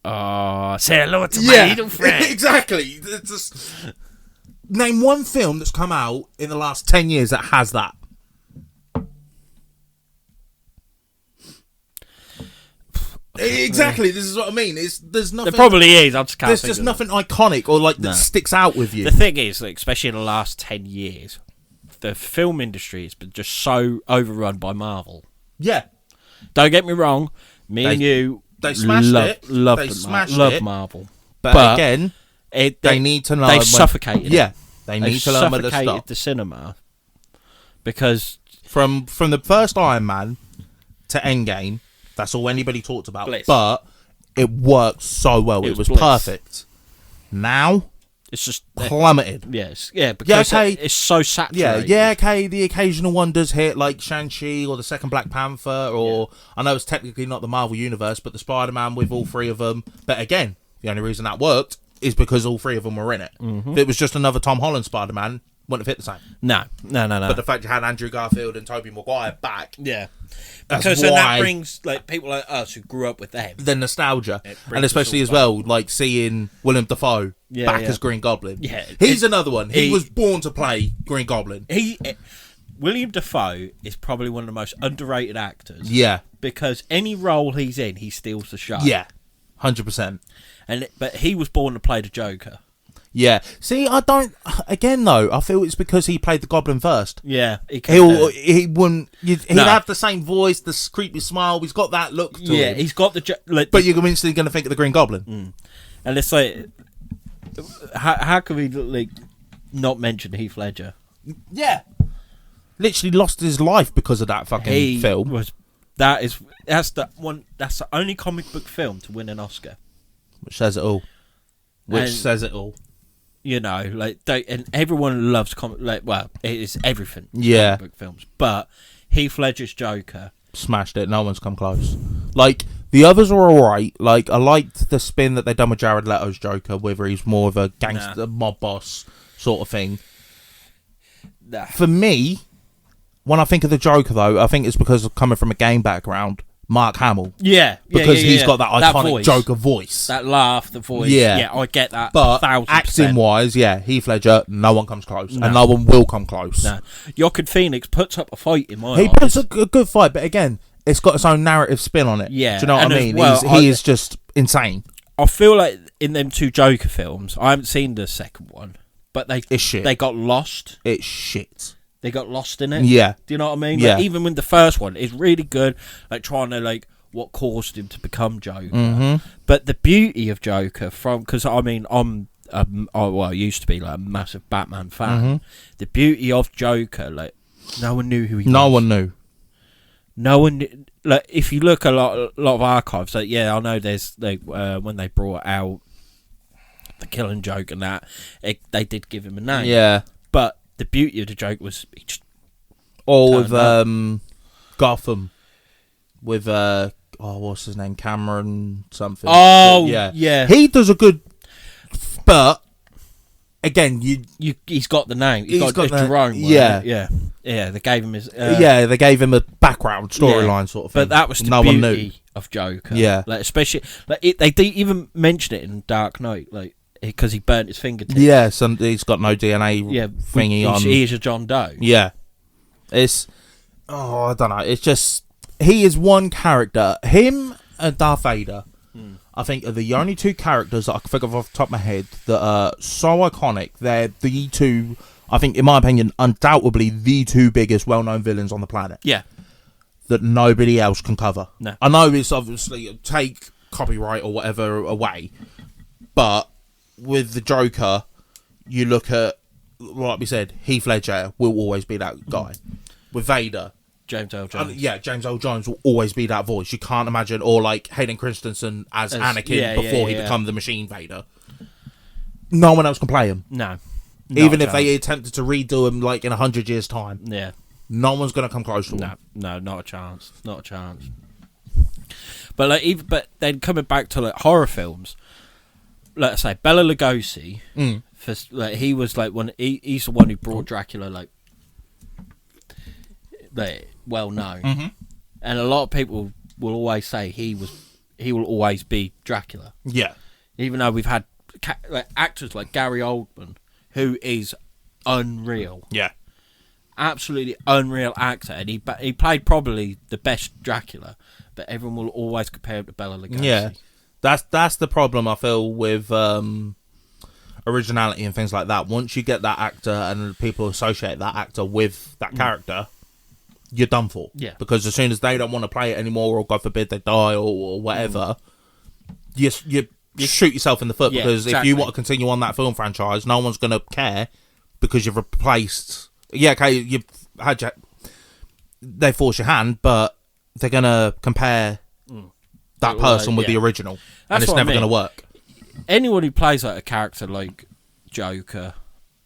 Speaker 2: hello to my little friend.
Speaker 1: Exactly. Name one film that's come out in the last 10 years that has that. Exactly. This is what I mean. There's nothing.
Speaker 2: There probably is. I just can't.
Speaker 1: There's just nothing iconic or like that sticks out with you.
Speaker 2: The thing is, like, especially in the last 10 years, the film industry has been just so overrun by Marvel.
Speaker 1: Yeah.
Speaker 2: Don't get me wrong. And you.
Speaker 1: They smashed it.
Speaker 2: Love Marvel.
Speaker 1: But again, they need to know.
Speaker 2: They suffocated it.
Speaker 1: Yeah. They need to learn when to stop.
Speaker 2: Suffocated the cinema. Because
Speaker 1: from the first Iron Man to Endgame, that's all anybody talked about.
Speaker 2: Bliss.
Speaker 1: But it worked so well. It was perfect. Now,
Speaker 2: it's just
Speaker 1: plummeted.
Speaker 2: Yes. Yeah, because it's so saturated.
Speaker 1: Yeah, okay, the occasional one does hit, like Shang-Chi or the second Black Panther, or I know it's technically not the Marvel Universe, but the Spider-Man with all three of them. But again, the only reason that worked is because all three of them were in it. If it was just another Tom Holland Spider-Man, wouldn't have hit the same.
Speaker 2: No.
Speaker 1: But the fact you had Andrew Garfield and Tobey Maguire back...
Speaker 2: Yeah. Because then that brings like people like us who grew up with them.
Speaker 1: The nostalgia. And especially as well, like seeing Willem Dafoe back as Green Goblin.
Speaker 2: Yeah.
Speaker 1: He's another one. He was born to play Green Goblin.
Speaker 2: William Dafoe is probably one of the most underrated actors.
Speaker 1: Yeah.
Speaker 2: Because any role he's in, he steals the show.
Speaker 1: Yeah. 100%.
Speaker 2: But he was born to play the Joker.
Speaker 1: Yeah. See, I don't. Again, though, I feel it's because he played the Goblin first.
Speaker 2: Yeah,
Speaker 1: He wouldn't. He'd
Speaker 2: No.
Speaker 1: have the same voice, the creepy smile. He's got that look to him.
Speaker 2: he's got the like.
Speaker 1: But you're instantly going to think of the Green Goblin.
Speaker 2: And it's like, how can we like not mention Heath Ledger?
Speaker 1: Yeah. Literally lost his life because of that fucking film.
Speaker 2: That's the only comic book film to win an Oscar.
Speaker 1: Which says it all.
Speaker 2: You know, like and everyone loves it is everything.
Speaker 1: Yeah.
Speaker 2: Comic book films, but Heath Ledger's Joker
Speaker 1: smashed it. No one's come close. Like, the others are alright. Like, I liked the spin that they done with Jared Leto's Joker, whether he's more of a gangster mob boss sort of thing.
Speaker 2: Nah.
Speaker 1: For me, when I think of the Joker, though, I think it's because of coming from a game background. Mark Hamill. Because he's got that iconic
Speaker 2: voice,
Speaker 1: Joker voice.
Speaker 2: that laugh, the voice.
Speaker 1: Yeah,
Speaker 2: I get that.
Speaker 1: But
Speaker 2: 1000%.
Speaker 1: acting-wise, Heath Ledger, no one comes close. And no one will come close.
Speaker 2: No. Joaquin Phoenix puts up a fight in my eyes.
Speaker 1: He puts a good fight, but again, it's got its own narrative spin on it.
Speaker 2: Yeah.
Speaker 1: Do you know what I mean?
Speaker 2: Well,
Speaker 1: he is just insane.
Speaker 2: I feel like in them two Joker films, I haven't seen the second one, but
Speaker 1: It's shit.
Speaker 2: they got lost.
Speaker 1: It's shit.
Speaker 2: They got lost in it.
Speaker 1: Yeah.
Speaker 2: Do you know what I mean?
Speaker 1: Yeah.
Speaker 2: Like, even with the first one, it's really good, like trying to like what caused him to become Joker.
Speaker 1: Mm-hmm.
Speaker 2: But the beauty of Joker, because I mean, I used to be like a massive Batman fan.
Speaker 1: Mm-hmm.
Speaker 2: The beauty of Joker, like no one knew who he was.
Speaker 1: No one knew.
Speaker 2: No one. Like, if you look a lot of archives, like I know there's like when they brought out the Killing Joke and that, they did give him a name.
Speaker 1: Yeah.
Speaker 2: But the beauty of the joke was he just
Speaker 1: with Gotham, with what's his name, Cameron something.
Speaker 2: Oh,
Speaker 1: yeah.
Speaker 2: yeah.
Speaker 1: He does a good, but again,
Speaker 2: he's got the name. He's got
Speaker 1: the
Speaker 2: Jerome.
Speaker 1: Yeah.
Speaker 2: Yeah. They gave him his.
Speaker 1: They gave him a background storyline sort of thing.
Speaker 2: But that was the
Speaker 1: no
Speaker 2: beauty
Speaker 1: one knew.
Speaker 2: of Joker.
Speaker 1: Yeah.
Speaker 2: Like, especially like they didn't even mention it in Dark Knight, like because he burnt his fingertips.
Speaker 1: Yeah, he's got no DNA thingy on.
Speaker 2: He's a John Doe.
Speaker 1: Yeah, it's I don't know. It's just he is one character. Him and Darth Vader, I think, are the only two characters that I can think of off the top of my head that are so iconic. They're the two, I think, in my opinion, undoubtedly the two biggest well-known villains on the planet.
Speaker 2: Yeah,
Speaker 1: that nobody else can cover.
Speaker 2: No,
Speaker 1: I know it's obviously take copyright or whatever away, but with the Joker, you look at, like we said, Heath Ledger will always be that guy. With Vader,
Speaker 2: James Earl Jones.
Speaker 1: James Earl Jones will always be that voice. You can't imagine, or like Hayden Christensen as Anakin before he became the Machine Vader. No one else can play him.
Speaker 2: No.
Speaker 1: Even if they attempted to redo him like in 100 years' time.
Speaker 2: Yeah.
Speaker 1: No one's going to come close to him.
Speaker 2: No, not a chance. Not a chance. But but then coming back to like horror films, let's say Bela Lugosi, he was like he's the one who brought Dracula like well known, and a lot of people will always say he will always be Dracula.
Speaker 1: Yeah,
Speaker 2: even though we've had actors like Gary Oldman, who is unreal.
Speaker 1: Yeah,
Speaker 2: absolutely unreal actor, and he played probably the best Dracula, but everyone will always compare him to Bela Lugosi.
Speaker 1: Yeah. That's the problem I feel with originality and things like that. Once you get that actor and people associate that actor with that character, you're done for.
Speaker 2: Yeah.
Speaker 1: Because as soon as they don't want to play it anymore, or God forbid they die or whatever, you shoot yourself in the foot. Because if you want to continue on that film franchise, no one's going to care because you've replaced. Yeah, okay, you had they force your hand, but they're going to compare that person with the original, and it's never going to work.
Speaker 2: Anyone who plays like a character like Joker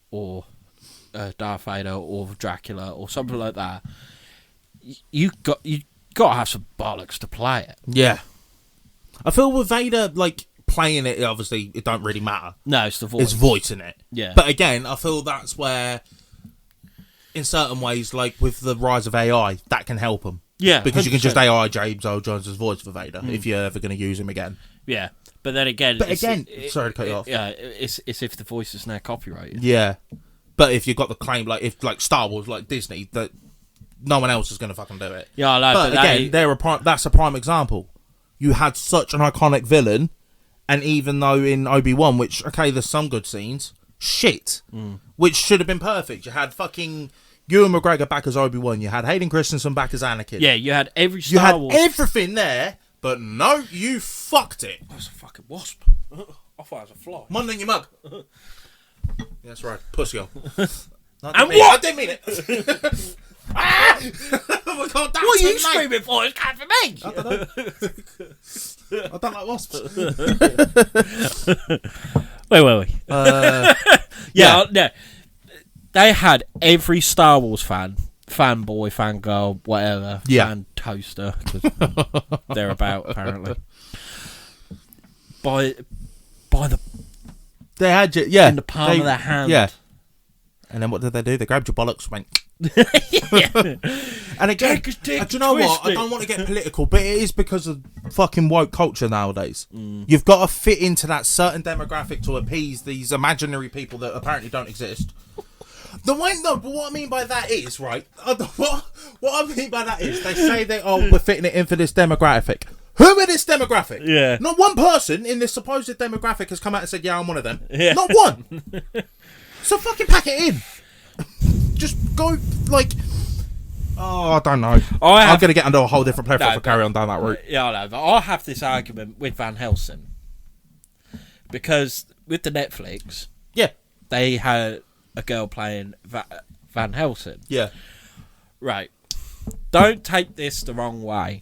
Speaker 2: or Darth Vader or Dracula or something like that, you got to have some bollocks to play it.
Speaker 1: Yeah, I feel with Vader, like playing it, obviously it don't really matter.
Speaker 2: No, it's the voice.
Speaker 1: It's voicing it.
Speaker 2: Yeah,
Speaker 1: but again, I feel that's where, in certain ways, like with the rise of AI, that can help them.
Speaker 2: Yeah,
Speaker 1: because 100%. You can just AI James Earl Jones' voice for Vader if you're ever going to use him again.
Speaker 2: Yeah, but then again,
Speaker 1: sorry to cut you off.
Speaker 2: Yeah, it's if the voice is now copyrighted.
Speaker 1: Yeah, but if you've got the claim, like if like Star Wars, like Disney, that no one else is going to fucking do it.
Speaker 2: Yeah, I know.
Speaker 1: But again, that's a prime example. You had such an iconic villain, and even though in Obi-Wan, which okay, there's some good scenes, shit, which should have been perfect. You had fucking Ewan McGregor back as Obi-Wan. You had Hayden Christensen back as Anakin.
Speaker 2: Yeah, you had every
Speaker 1: you
Speaker 2: Star
Speaker 1: had
Speaker 2: Wars.
Speaker 1: everything there, but no, you fucked it.
Speaker 2: That was a fucking wasp. I thought it was a fly.
Speaker 1: Munding your mug. Yeah, that's right, pussy hole.
Speaker 2: And what?
Speaker 1: I didn't mean it. Ah! Oh my God,
Speaker 2: What are you screaming for? It's coming for me.
Speaker 1: I don't like wasps.
Speaker 2: Wait. Yeah, no. They had every Star Wars fanboy, fangirl, whatever, fan toaster, because they're about apparently. By the
Speaker 1: They had you, yeah,
Speaker 2: in the palm of their hand.
Speaker 1: Yeah. And then what did they do? They grabbed your bollocks, went. And again, do you know what? I don't want to get political, but it is because of fucking woke culture nowadays. You've got to fit into that certain demographic to appease these imaginary people that apparently don't exist. But what I mean by that is, right, what I mean by that is, they say we're fitting it in for this demographic. Who in this demographic?
Speaker 2: Yeah.
Speaker 1: Not one person in this supposed demographic has come out and said, yeah, I'm one of them.
Speaker 2: Yeah.
Speaker 1: Not one. So fucking pack it in. Just go, like... Oh, I don't know. I'm going to get under a whole different platform if I carry on down that route.
Speaker 2: Yeah, I know, but I have this argument with Van Helsing. Because with the Netflix...
Speaker 1: Yeah.
Speaker 2: They had a girl playing Van Helsing.
Speaker 1: Yeah.
Speaker 2: Right. Don't take this the wrong way.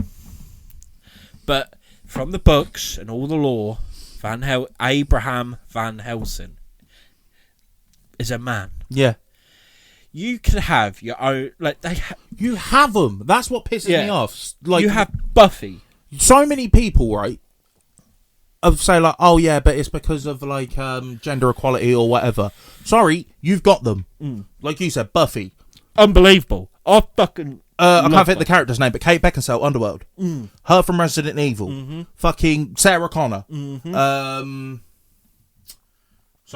Speaker 2: But from the books and all the lore, Abraham Van Helsing is a man.
Speaker 1: Yeah.
Speaker 2: You could have your own,
Speaker 1: you have them. That's what pisses me off. Like,
Speaker 2: you have Buffy.
Speaker 1: So many people, right, say like, oh yeah, but it's because of like gender equality or whatever. Sorry, you've got them. Like you said, Buffy,
Speaker 2: unbelievable. I fucking.
Speaker 1: I can't think the character's name, but Kate Beckinsale, Underworld. Her from Resident Evil. Fucking Sarah Connor. Some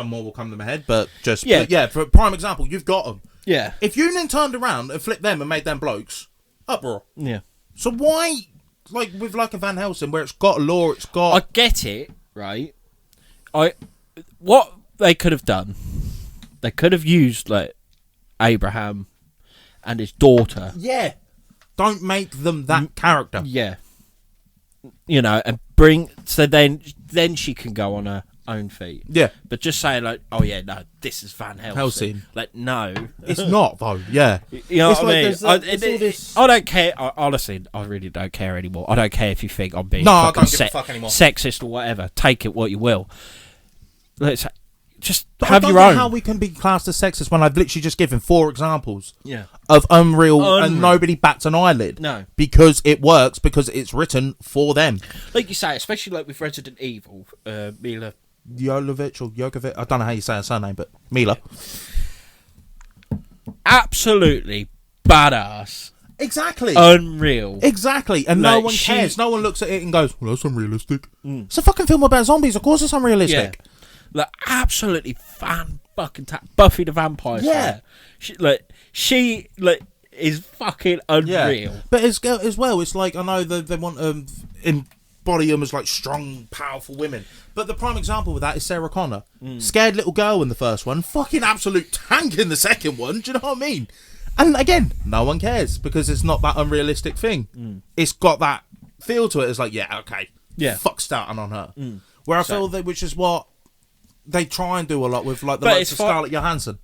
Speaker 1: more will come to my head, but just for a prime example, you've got them.
Speaker 2: Yeah.
Speaker 1: If you then turned around and flipped them and made them blokes, uproar.
Speaker 2: Yeah.
Speaker 1: So why, like with like a Van Helsing, where it's got law, it's got...
Speaker 2: I get it, right? What they could have done, they could have used like Abraham and his daughter.
Speaker 1: Yeah. Don't make them that character.
Speaker 2: Yeah. You know, and bring... So then she can go on her own feet.
Speaker 1: Yeah.
Speaker 2: But just saying like, oh yeah, no, this is Van Helsing. Like, no.
Speaker 1: It's not, though. Yeah.
Speaker 2: You know
Speaker 1: it's
Speaker 2: what I
Speaker 1: like
Speaker 2: mean? I don't care. Honestly, I really don't care anymore. I don't care if you think I'm being
Speaker 1: I don't give a fuck anymore.
Speaker 2: Sexist or whatever. Take it what you will. Let's just
Speaker 1: but
Speaker 2: have
Speaker 1: I don't
Speaker 2: your
Speaker 1: know
Speaker 2: own.
Speaker 1: How we can be classed as sexist when I've literally just given 4 examples
Speaker 2: of
Speaker 1: unreal and nobody bats an eyelid.
Speaker 2: No.
Speaker 1: Because it works, because it's written for them.
Speaker 2: Like you say, especially like with Resident Evil, Mila
Speaker 1: Jovovich or Jokovic, I don't know how you say her surname, but Mila.
Speaker 2: Absolutely badass.
Speaker 1: Exactly.
Speaker 2: Unreal.
Speaker 1: Exactly. And
Speaker 2: like,
Speaker 1: no one cares. No one looks at it and goes, well, that's unrealistic. It's a fucking film about zombies. Of course it's unrealistic.
Speaker 2: Yeah. Like, absolutely Buffy the Vampire Slayer. She is fucking unreal.
Speaker 1: Yeah. But as well, it's like, I know they want embody them as like strong, powerful women. But the prime example with that is Sarah Connor. Scared little girl in the first one, fucking absolute tank in the second one. Do you know what I mean? And again, no one cares because it's not that unrealistic thing. It's got that feel to it. It's like, yeah, okay.
Speaker 2: Yeah.
Speaker 1: Fuck starting on her. Where I feel that, which is what they try and do a lot with, like the
Speaker 2: but
Speaker 1: likes of Scarlett Johansson.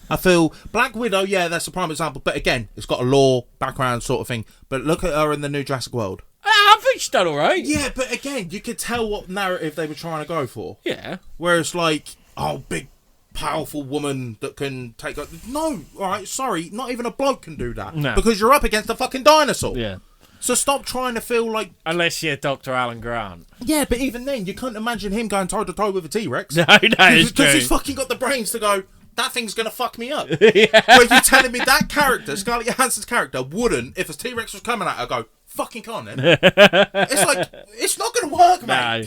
Speaker 1: I feel Black Widow, yeah, that's a prime example. But again, it's got a law background sort of thing. But look at her in the new Jurassic World.
Speaker 2: I think she's done all right.
Speaker 1: Yeah, but again, you could tell what narrative they were trying to go for.
Speaker 2: Yeah.
Speaker 1: Whereas, like, oh, big, powerful woman that can take... No, all right, sorry, not even a bloke can do that.
Speaker 2: No.
Speaker 1: Because you're up against a fucking dinosaur.
Speaker 2: Yeah.
Speaker 1: So stop trying to feel like...
Speaker 2: Unless you're Dr. Alan Grant.
Speaker 1: Yeah, but even then, you couldn't imagine him going toe-to-toe with a T-Rex.
Speaker 2: No, it's true.
Speaker 1: Because he's fucking got the brains to go, that thing's going to fuck me up. Yeah. Where you're telling me that character, Scarlett Johansson's character, wouldn't, if a T-Rex was coming at her, go, fucking can't then. It's like, it's not going to work, mate.
Speaker 2: No.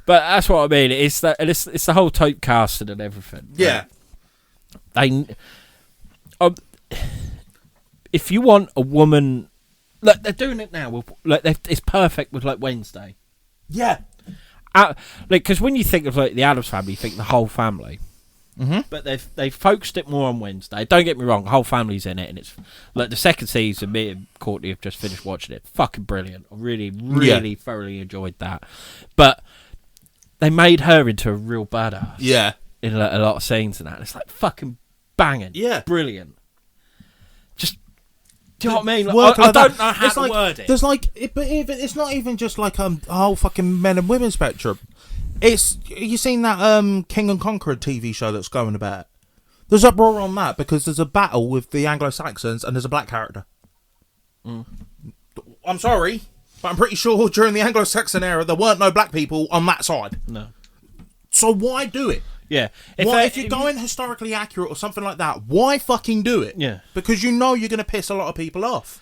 Speaker 2: But that's what I mean. It's the whole typecasting and everything.
Speaker 1: Yeah.
Speaker 2: They... if you want a woman... Like, they're doing it now. Like, it's perfect with, like, Wednesday.
Speaker 1: Yeah.
Speaker 2: Like, because when you think of, like, the Addams Family, you think the whole family. but they've focused it more on Wednesday. Don't get me wrong, the whole family's in it, and it's like the second season. Me and Courtney have just finished watching it. Fucking brilliant! I really thoroughly enjoyed that. But they made her into a real badass.
Speaker 1: Yeah.
Speaker 2: In a lot of scenes and that. It's like fucking banging.
Speaker 1: Yeah.
Speaker 2: Brilliant. Just, do you know what I mean? Like, I don't know how to word it.
Speaker 1: There's like, but it's not even just like a whole fucking men and women spectrum. It's, you seen that King and Conqueror TV show that's going about? There's uproar on that because there's a battle with the Anglo-Saxons and there's a black character. I'm sorry, but I'm pretty sure during the Anglo-Saxon era there weren't no black people on that side.
Speaker 2: No.
Speaker 1: So why do it?
Speaker 2: Yeah.
Speaker 1: If you're going historically accurate or something like that, why fucking do it?
Speaker 2: Yeah.
Speaker 1: Because you know you're going to piss a lot of people off.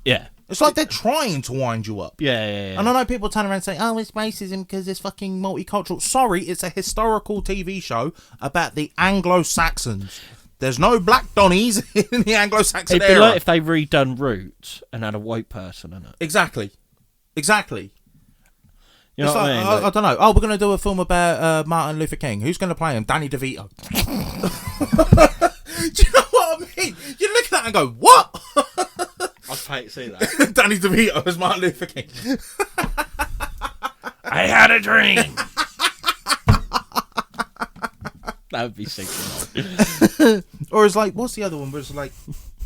Speaker 2: Yeah.
Speaker 1: It's like they're trying to wind you up.
Speaker 2: Yeah.
Speaker 1: And I know people turn around and say, oh, it's racism because it's fucking multicultural. Sorry, it's a historical TV show about the Anglo-Saxons. There's no black Donnies in the Anglo-Saxon
Speaker 2: It'd
Speaker 1: era.
Speaker 2: be like if they redone Roots and had a white person in it.
Speaker 1: Exactly.
Speaker 2: You know what I mean?
Speaker 1: I don't know. Oh, we're going to do a film about Martin Luther King. Who's going to play him? Danny DeVito. Do you know what I mean? You look at that and go, what?
Speaker 2: I'd pay to see that.
Speaker 1: Danny DeVito as Martin Luther King.
Speaker 2: I had a dream. That would be sick.
Speaker 1: Or it's like, what's the other one? Where it's like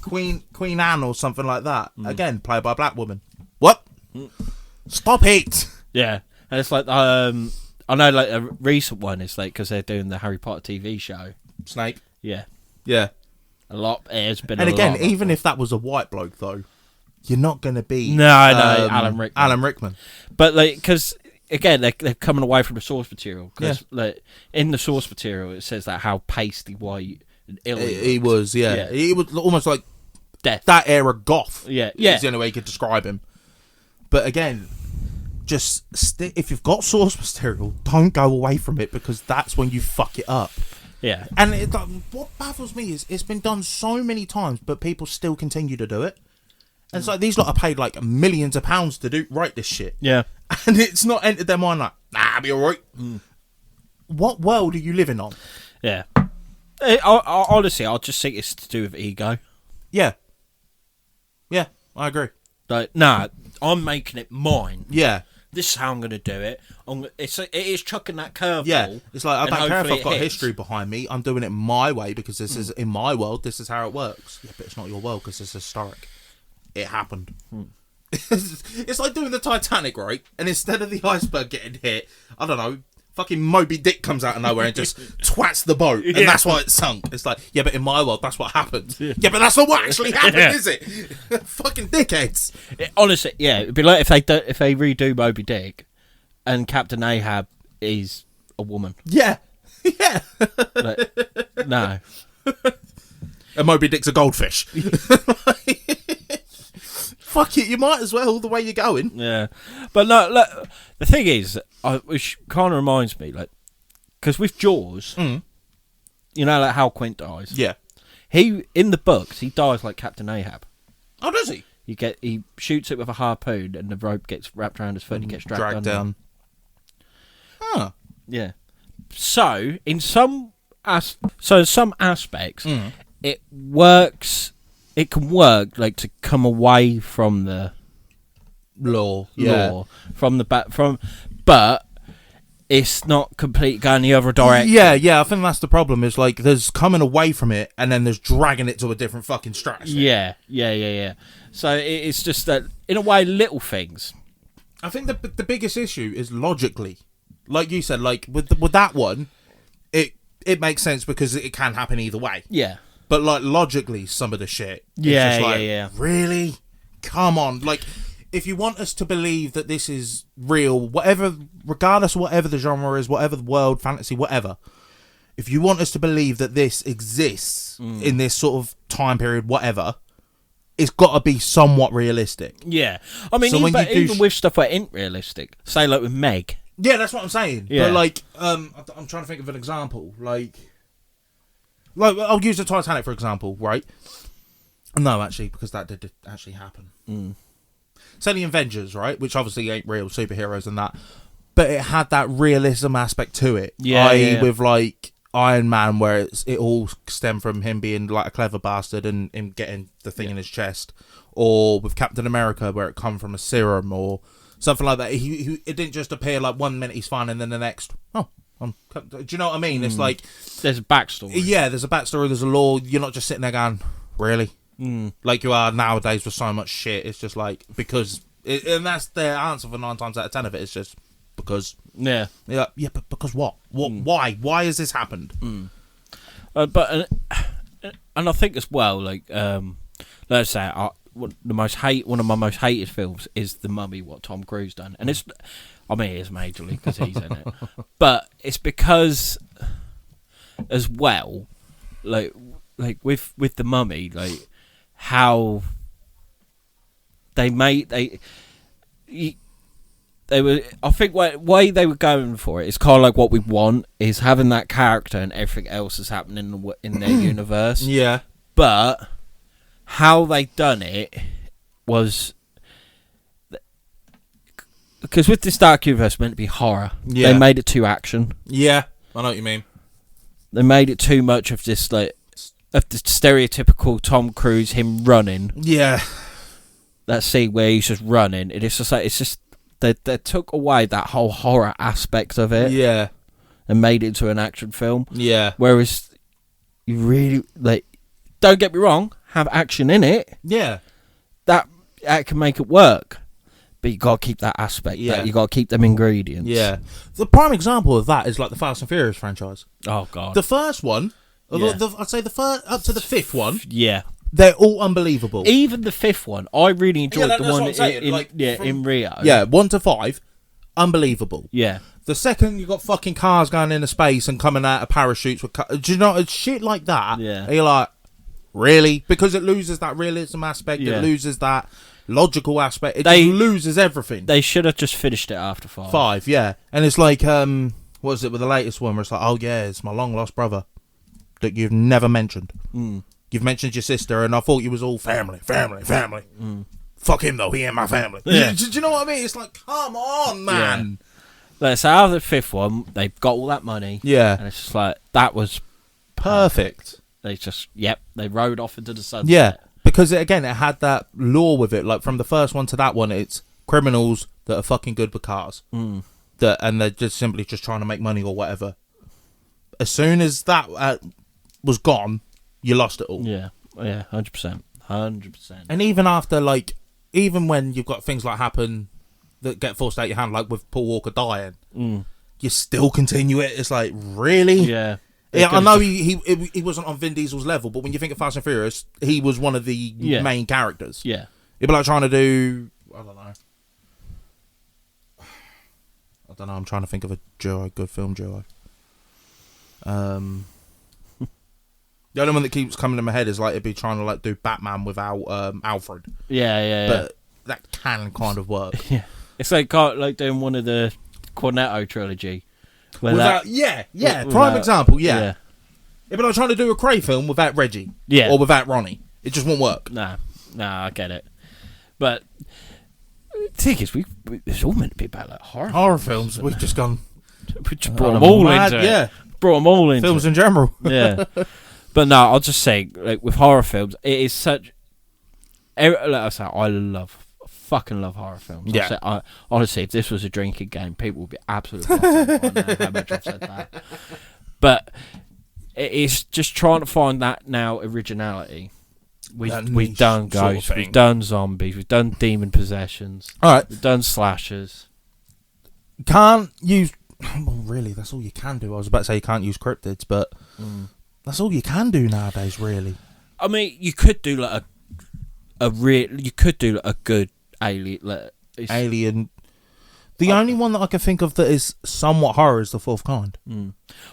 Speaker 1: Queen Anne or something like that. Again, played by a black woman. What? Stop it.
Speaker 2: Yeah. And it's like, I know like a recent one is like, because they're doing the Harry Potter TV show.
Speaker 1: Snape.
Speaker 2: Yeah.
Speaker 1: Yeah.
Speaker 2: A lot. It's been
Speaker 1: and
Speaker 2: a
Speaker 1: again,
Speaker 2: lot.
Speaker 1: even if that was a white bloke, though, you're not going to be...
Speaker 2: No, Alan Rickman.
Speaker 1: Alan Rickman.
Speaker 2: But like, because again, they're coming away from the source material. Because like, in the source material, it says that how pasty white and ill
Speaker 1: he was, yeah. He was almost like
Speaker 2: death.
Speaker 1: That era goth.
Speaker 2: Yeah.
Speaker 1: Is the only way you could describe him. But again... Just if you've got source material, don't go away from it because that's when you fuck it up.
Speaker 2: Yeah.
Speaker 1: And what baffles me is it's been done so many times, but people still continue to do it. And it's like these lot are paid like millions of pounds to write this shit.
Speaker 2: Yeah.
Speaker 1: And it's not entered their mind like, nah, I'll be alright. What world are you living on?
Speaker 2: Yeah. Honestly, I'll just think it's to do with ego.
Speaker 1: Yeah. Yeah, I agree.
Speaker 2: Like, nah, I'm making it mine.
Speaker 1: Yeah.
Speaker 2: This is how I'm going to do it. It is chucking that curveball.
Speaker 1: Yeah, it's like, I don't care if I've got
Speaker 2: hits.
Speaker 1: history behind me. I'm doing it my way because this is in my world. This is how it works. Yeah, but it's not your world because it's historic. It happened. It's like doing the Titanic, right? And instead of the iceberg getting hit, I don't know, fucking Moby Dick comes out of nowhere and just twats the boat, and that's why it sunk. It's like, yeah, but in my world, that's what happened. Yeah, but that's not what actually happened, is it? Fucking dickheads.
Speaker 2: Honestly, yeah, it'd be like if they redo Moby Dick, and Captain Ahab is a woman.
Speaker 1: Yeah, yeah.
Speaker 2: Like, no.
Speaker 1: And Moby Dick's a goldfish. Fuck it, you might as well, the way you're going.
Speaker 2: Yeah. But no, look, the thing is, which kind of reminds me, like, because with Jaws, you know, like how Quint dies.
Speaker 1: Yeah.
Speaker 2: He, in the books, he dies like Captain Ahab.
Speaker 1: Oh, does he?
Speaker 2: He shoots it with a harpoon and the rope gets wrapped around his foot and he gets dragged
Speaker 1: down. Huh.
Speaker 2: Yeah. So, in some aspects, it works. It can work like to come away from the
Speaker 1: law
Speaker 2: from the but it's not complete going the other direction.
Speaker 1: Yeah, I think that's the problem. Is like there's coming away from it and then there's dragging it to a different fucking stratosphere.
Speaker 2: Yeah. So it's just that in a way, little things.
Speaker 1: I think the biggest issue is logically, like you said, like with that one, it makes sense because it can happen either way.
Speaker 2: Yeah.
Speaker 1: But like logically, some of the shit.
Speaker 2: Yeah,
Speaker 1: just like,
Speaker 2: yeah.
Speaker 1: Really? Come on. Like, if you want us to believe that this is real, whatever, regardless of whatever the genre is, whatever the world, fantasy, whatever, if you want us to believe that this exists in this sort of time period, whatever, it's got to be somewhat realistic.
Speaker 2: Yeah. I mean,
Speaker 1: So
Speaker 2: even with stuff that ain't realistic, say like with Meg.
Speaker 1: Yeah, that's what I'm saying.
Speaker 2: Yeah.
Speaker 1: But like, I'm trying to think of an example. Like I'll use the Titanic for example, right? No, actually, because that did actually happen. Say the Avengers, right? Which obviously ain't real superheroes and that, but it had that realism aspect to it.
Speaker 2: Yeah.
Speaker 1: With like Iron Man, where it all stemmed from him being like a clever bastard and him getting the thing in his chest, or with Captain America, where it come from a serum or something like that. It didn't just appear like 1 minute he's fine and then the next, do you know what I mean? It's like
Speaker 2: there's a backstory.
Speaker 1: Yeah, there's a backstory. There's a lore. You're not just sitting there going, really, like you are nowadays with so much shit. It's just like and that's the answer for 9 times out of 10 of it. It's just because.
Speaker 2: Yeah.
Speaker 1: But because what? Why? Why has this happened?
Speaker 2: But I think as well, like, let's say one of my most hated films is The Mummy, what Tom Cruise done, and it's majorly because he's in it, but it's because as well, like with The Mummy, like how they were, I think, way they were going for it. It's kind of like what we want is having that character and everything else is happening in their universe.
Speaker 1: Yeah,
Speaker 2: but how they done it was because with this Dark Universe meant to be horror.
Speaker 1: Yeah.
Speaker 2: They made it too action.
Speaker 1: Yeah, I know what you mean.
Speaker 2: They made it too much of this of the stereotypical Tom Cruise, him running.
Speaker 1: Yeah,
Speaker 2: That scene where he's just running. It's just they took away that whole horror aspect of it.
Speaker 1: Yeah,
Speaker 2: and made it into an action film.
Speaker 1: Yeah.
Speaker 2: Whereas you really don't get me wrong, have action in it.
Speaker 1: Yeah.
Speaker 2: That can make it work. But you gotta keep that aspect.
Speaker 1: Yeah.
Speaker 2: You gotta keep them ingredients.
Speaker 1: Yeah. The prime example of that is like the Fast and Furious franchise.
Speaker 2: Oh god.
Speaker 1: The first one,
Speaker 2: Yeah.
Speaker 1: I'd say the first up to the fifth one,
Speaker 2: Yeah.
Speaker 1: they're all unbelievable.
Speaker 2: Even the fifth one, I really enjoyed
Speaker 1: that's
Speaker 2: the
Speaker 1: what
Speaker 2: one
Speaker 1: I'm saying, like,
Speaker 2: in Rio.
Speaker 1: Yeah, 1 to 5, unbelievable.
Speaker 2: Yeah.
Speaker 1: The second, you got fucking cars going into space and coming out of parachutes with. Do you know, it's shit like that?
Speaker 2: Yeah.
Speaker 1: And you're like, really? Because it loses that realism aspect.
Speaker 2: Yeah.
Speaker 1: It loses that logical aspect. It
Speaker 2: They-
Speaker 1: just loses everything.
Speaker 2: They should have just finished it after 5.
Speaker 1: 5, yeah. And it's like, what is it with the latest one where it's like, oh yeah, it's my long lost brother that you've never mentioned. You've mentioned your sister, and I thought you was all family. Fuck him though, he ain't my family.
Speaker 2: Yeah.
Speaker 1: Do you know what I mean? It's like, come on, man.
Speaker 2: Let's say out of the fifth one, they've got all that money.
Speaker 1: Yeah.
Speaker 2: And it's just like, that was
Speaker 1: Perfect.
Speaker 2: They just, they rode off into the sunset.
Speaker 1: Yeah, because it had that lore with it. Like from the first one to that one, it's criminals that are fucking good with cars, and they're just simply just trying to make money or whatever. As soon as that was gone, you lost it all.
Speaker 2: Yeah, 100%. 100%.
Speaker 1: And even after, like, even when you've got things like happen that get forced out your hand, like with Paul Walker dying, you still continue it. It's like, really?
Speaker 2: Yeah.
Speaker 1: Yeah, I know he wasn't on Vin Diesel's level, but when you think of Fast and Furious, he was one of the main characters.
Speaker 2: Yeah.
Speaker 1: It'd be like trying to do, I don't know, I'm trying to think of a good film duo. The only one that keeps coming in my head is like it'd be trying to like do Batman without Alfred.
Speaker 2: Yeah.
Speaker 1: But that can kind of work.
Speaker 2: Yeah. It's like doing one of the Cornetto trilogy.
Speaker 1: Prime example, yeah. It'd be like trying to do a Cray film without Reggie.
Speaker 2: Yeah.
Speaker 1: Or without Ronnie. It just won't work.
Speaker 2: Nah, I get it. But the thing is, it's all meant to be about like
Speaker 1: horror films. We've just gone.
Speaker 2: We just brought them all into it.
Speaker 1: Yeah.
Speaker 2: Brought them all into
Speaker 1: films
Speaker 2: it.
Speaker 1: in general.
Speaker 2: Yeah. But no, I'll just say, like with horror films, it is such. Like I say, I fucking love horror films.
Speaker 1: Yeah.
Speaker 2: Honestly, if this was a drinking game, people would be absolutely buzzing by now how much I've said that. But it's just trying to find that now originality. We've done ghosts, we've done zombies, we've done demon possessions.
Speaker 1: All right.
Speaker 2: We've done slashers.
Speaker 1: Can't use. Well, really, that's all you can do. I was about to say you can't use cryptids, but that's all you can do nowadays. Really.
Speaker 2: I mean, you could do like you could do like a good alien.
Speaker 1: Alien. The only one that I can think of that is somewhat horror is The Fourth Kind.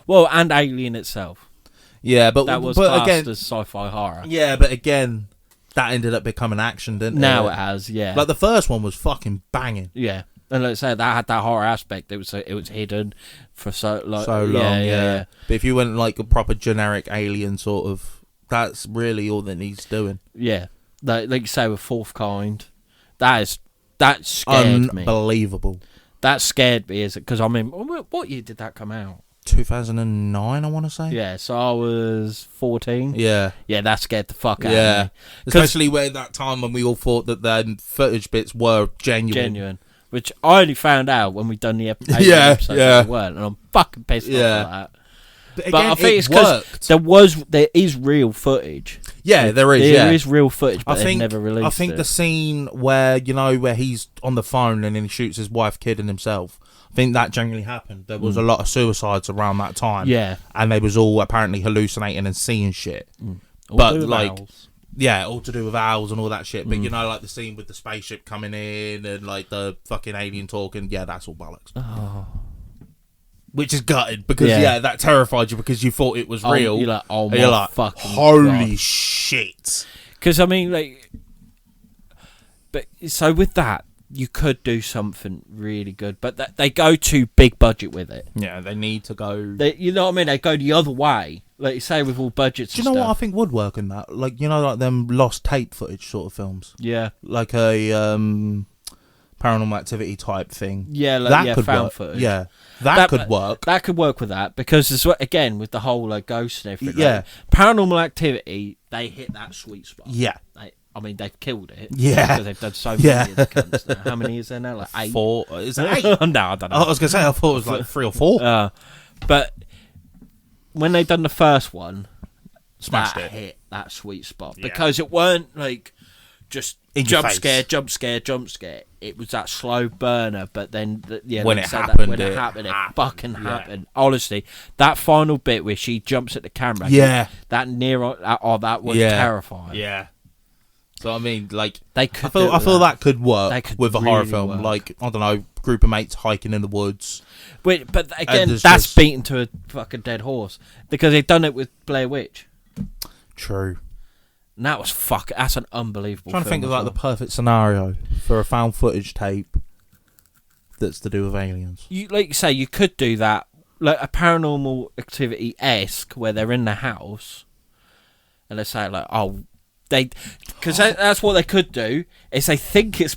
Speaker 2: Well, and Alien itself.
Speaker 1: Yeah, but
Speaker 2: that was
Speaker 1: classed
Speaker 2: again as sci-fi horror.
Speaker 1: Yeah, but again, that ended up becoming action, didn't it?
Speaker 2: Now it has, yeah.
Speaker 1: Like the first one was fucking banging.
Speaker 2: Yeah, and let's say that had that horror aspect. It was hidden for so long.
Speaker 1: Yeah. But if you went like a proper generic Alien sort of, that's really all that needs doing.
Speaker 2: Yeah, like you say with Fourth Kind, that scared me.
Speaker 1: Unbelievable.
Speaker 2: That scared me, is it? Because I mean, what year did that come out?
Speaker 1: 2009, I want to say.
Speaker 2: Yeah, so I was 14.
Speaker 1: Yeah.
Speaker 2: Yeah, that scared the fuck out
Speaker 1: Yeah.
Speaker 2: of me.
Speaker 1: Especially where that time when we all thought that the footage bits were genuine.
Speaker 2: Which I only found out when we done the episode.
Speaker 1: Yeah,
Speaker 2: They
Speaker 1: yeah.
Speaker 2: weren't, and I'm fucking pissed off at that.
Speaker 1: But,
Speaker 2: But
Speaker 1: again,
Speaker 2: I think
Speaker 1: it
Speaker 2: it's because
Speaker 1: worked.
Speaker 2: there is real footage.
Speaker 1: Yeah, there is.
Speaker 2: There is real footage, but
Speaker 1: I
Speaker 2: they've
Speaker 1: think
Speaker 2: never released
Speaker 1: I think
Speaker 2: it.
Speaker 1: the scene where where he's on the phone and then he shoots his wife, kid, and himself. I think that genuinely happened. There was a lot of suicides around that time.
Speaker 2: Yeah.
Speaker 1: And they was all apparently hallucinating and seeing shit.
Speaker 2: All
Speaker 1: But,
Speaker 2: do with
Speaker 1: like,
Speaker 2: owls.
Speaker 1: Yeah, all to do with owls and all that shit. But like the scene with the spaceship coming in and like the fucking alien talking. Yeah, that's all bollocks.
Speaker 2: Oh.
Speaker 1: Which is gutted because that terrified you because you thought it was real.
Speaker 2: You're like, oh
Speaker 1: And
Speaker 2: my
Speaker 1: you're like,
Speaker 2: fucking
Speaker 1: holy shit.
Speaker 2: Because I mean, like, but so with that, you could do something really good, but they go too big budget with it.
Speaker 1: Yeah, they need to go.
Speaker 2: You know what I mean? They go the other way, like you say, with all budgets.
Speaker 1: Do you know what I think would work in that? Like like them lost tape footage sort of films.
Speaker 2: Yeah,
Speaker 1: Like a Paranormal Activity type thing.
Speaker 2: yeah, like,
Speaker 1: That could
Speaker 2: found
Speaker 1: work.
Speaker 2: footage.
Speaker 1: Yeah, that could work.
Speaker 2: That could work with that because again with the whole like ghost and everything.
Speaker 1: Yeah.
Speaker 2: like, Paranormal Activity, they hit that sweet spot.
Speaker 1: Yeah.
Speaker 2: I mean, they've killed it.
Speaker 1: Yeah.
Speaker 2: Because they've done so many
Speaker 1: Yeah.
Speaker 2: of the cunts now. How many is there now? Like 8?
Speaker 1: 4. Is it 8?
Speaker 2: No, I don't know.
Speaker 1: I was gonna say I thought it was like 3 or 4.
Speaker 2: But when they done the first one,
Speaker 1: Smashed
Speaker 2: that
Speaker 1: it.
Speaker 2: hit that sweet spot
Speaker 1: Yeah.
Speaker 2: because it weren't like just
Speaker 1: In your
Speaker 2: jump
Speaker 1: face.
Speaker 2: scare, jump scare, jump scare. It was that slow burner, but then
Speaker 1: When
Speaker 2: like
Speaker 1: it
Speaker 2: I said,
Speaker 1: happened,
Speaker 2: when it
Speaker 1: it
Speaker 2: happened, it
Speaker 1: happened.
Speaker 2: fucking
Speaker 1: Yeah.
Speaker 2: happened. Honestly, that final bit where she jumps at the camera,
Speaker 1: Yeah.
Speaker 2: that that was
Speaker 1: Yeah.
Speaker 2: terrifying.
Speaker 1: Yeah. So I mean, like,
Speaker 2: They could.
Speaker 1: I feel that could work
Speaker 2: That could
Speaker 1: with a horror
Speaker 2: really
Speaker 1: film.
Speaker 2: work.
Speaker 1: Like, I don't know, group of mates hiking in the woods.
Speaker 2: But again,
Speaker 1: there's
Speaker 2: that's
Speaker 1: just-
Speaker 2: beaten to a fucking dead horse because they've done it with Blair Witch.
Speaker 1: True.
Speaker 2: And that was that's an unbelievable.
Speaker 1: Trying to
Speaker 2: film
Speaker 1: think of
Speaker 2: as
Speaker 1: like the
Speaker 2: well.
Speaker 1: perfect scenario for a found footage tape that's to do with aliens.
Speaker 2: You like you say, you could do that like a Paranormal Activity esque where they're in the house, and they say like, oh, because that's what they could do is they think it's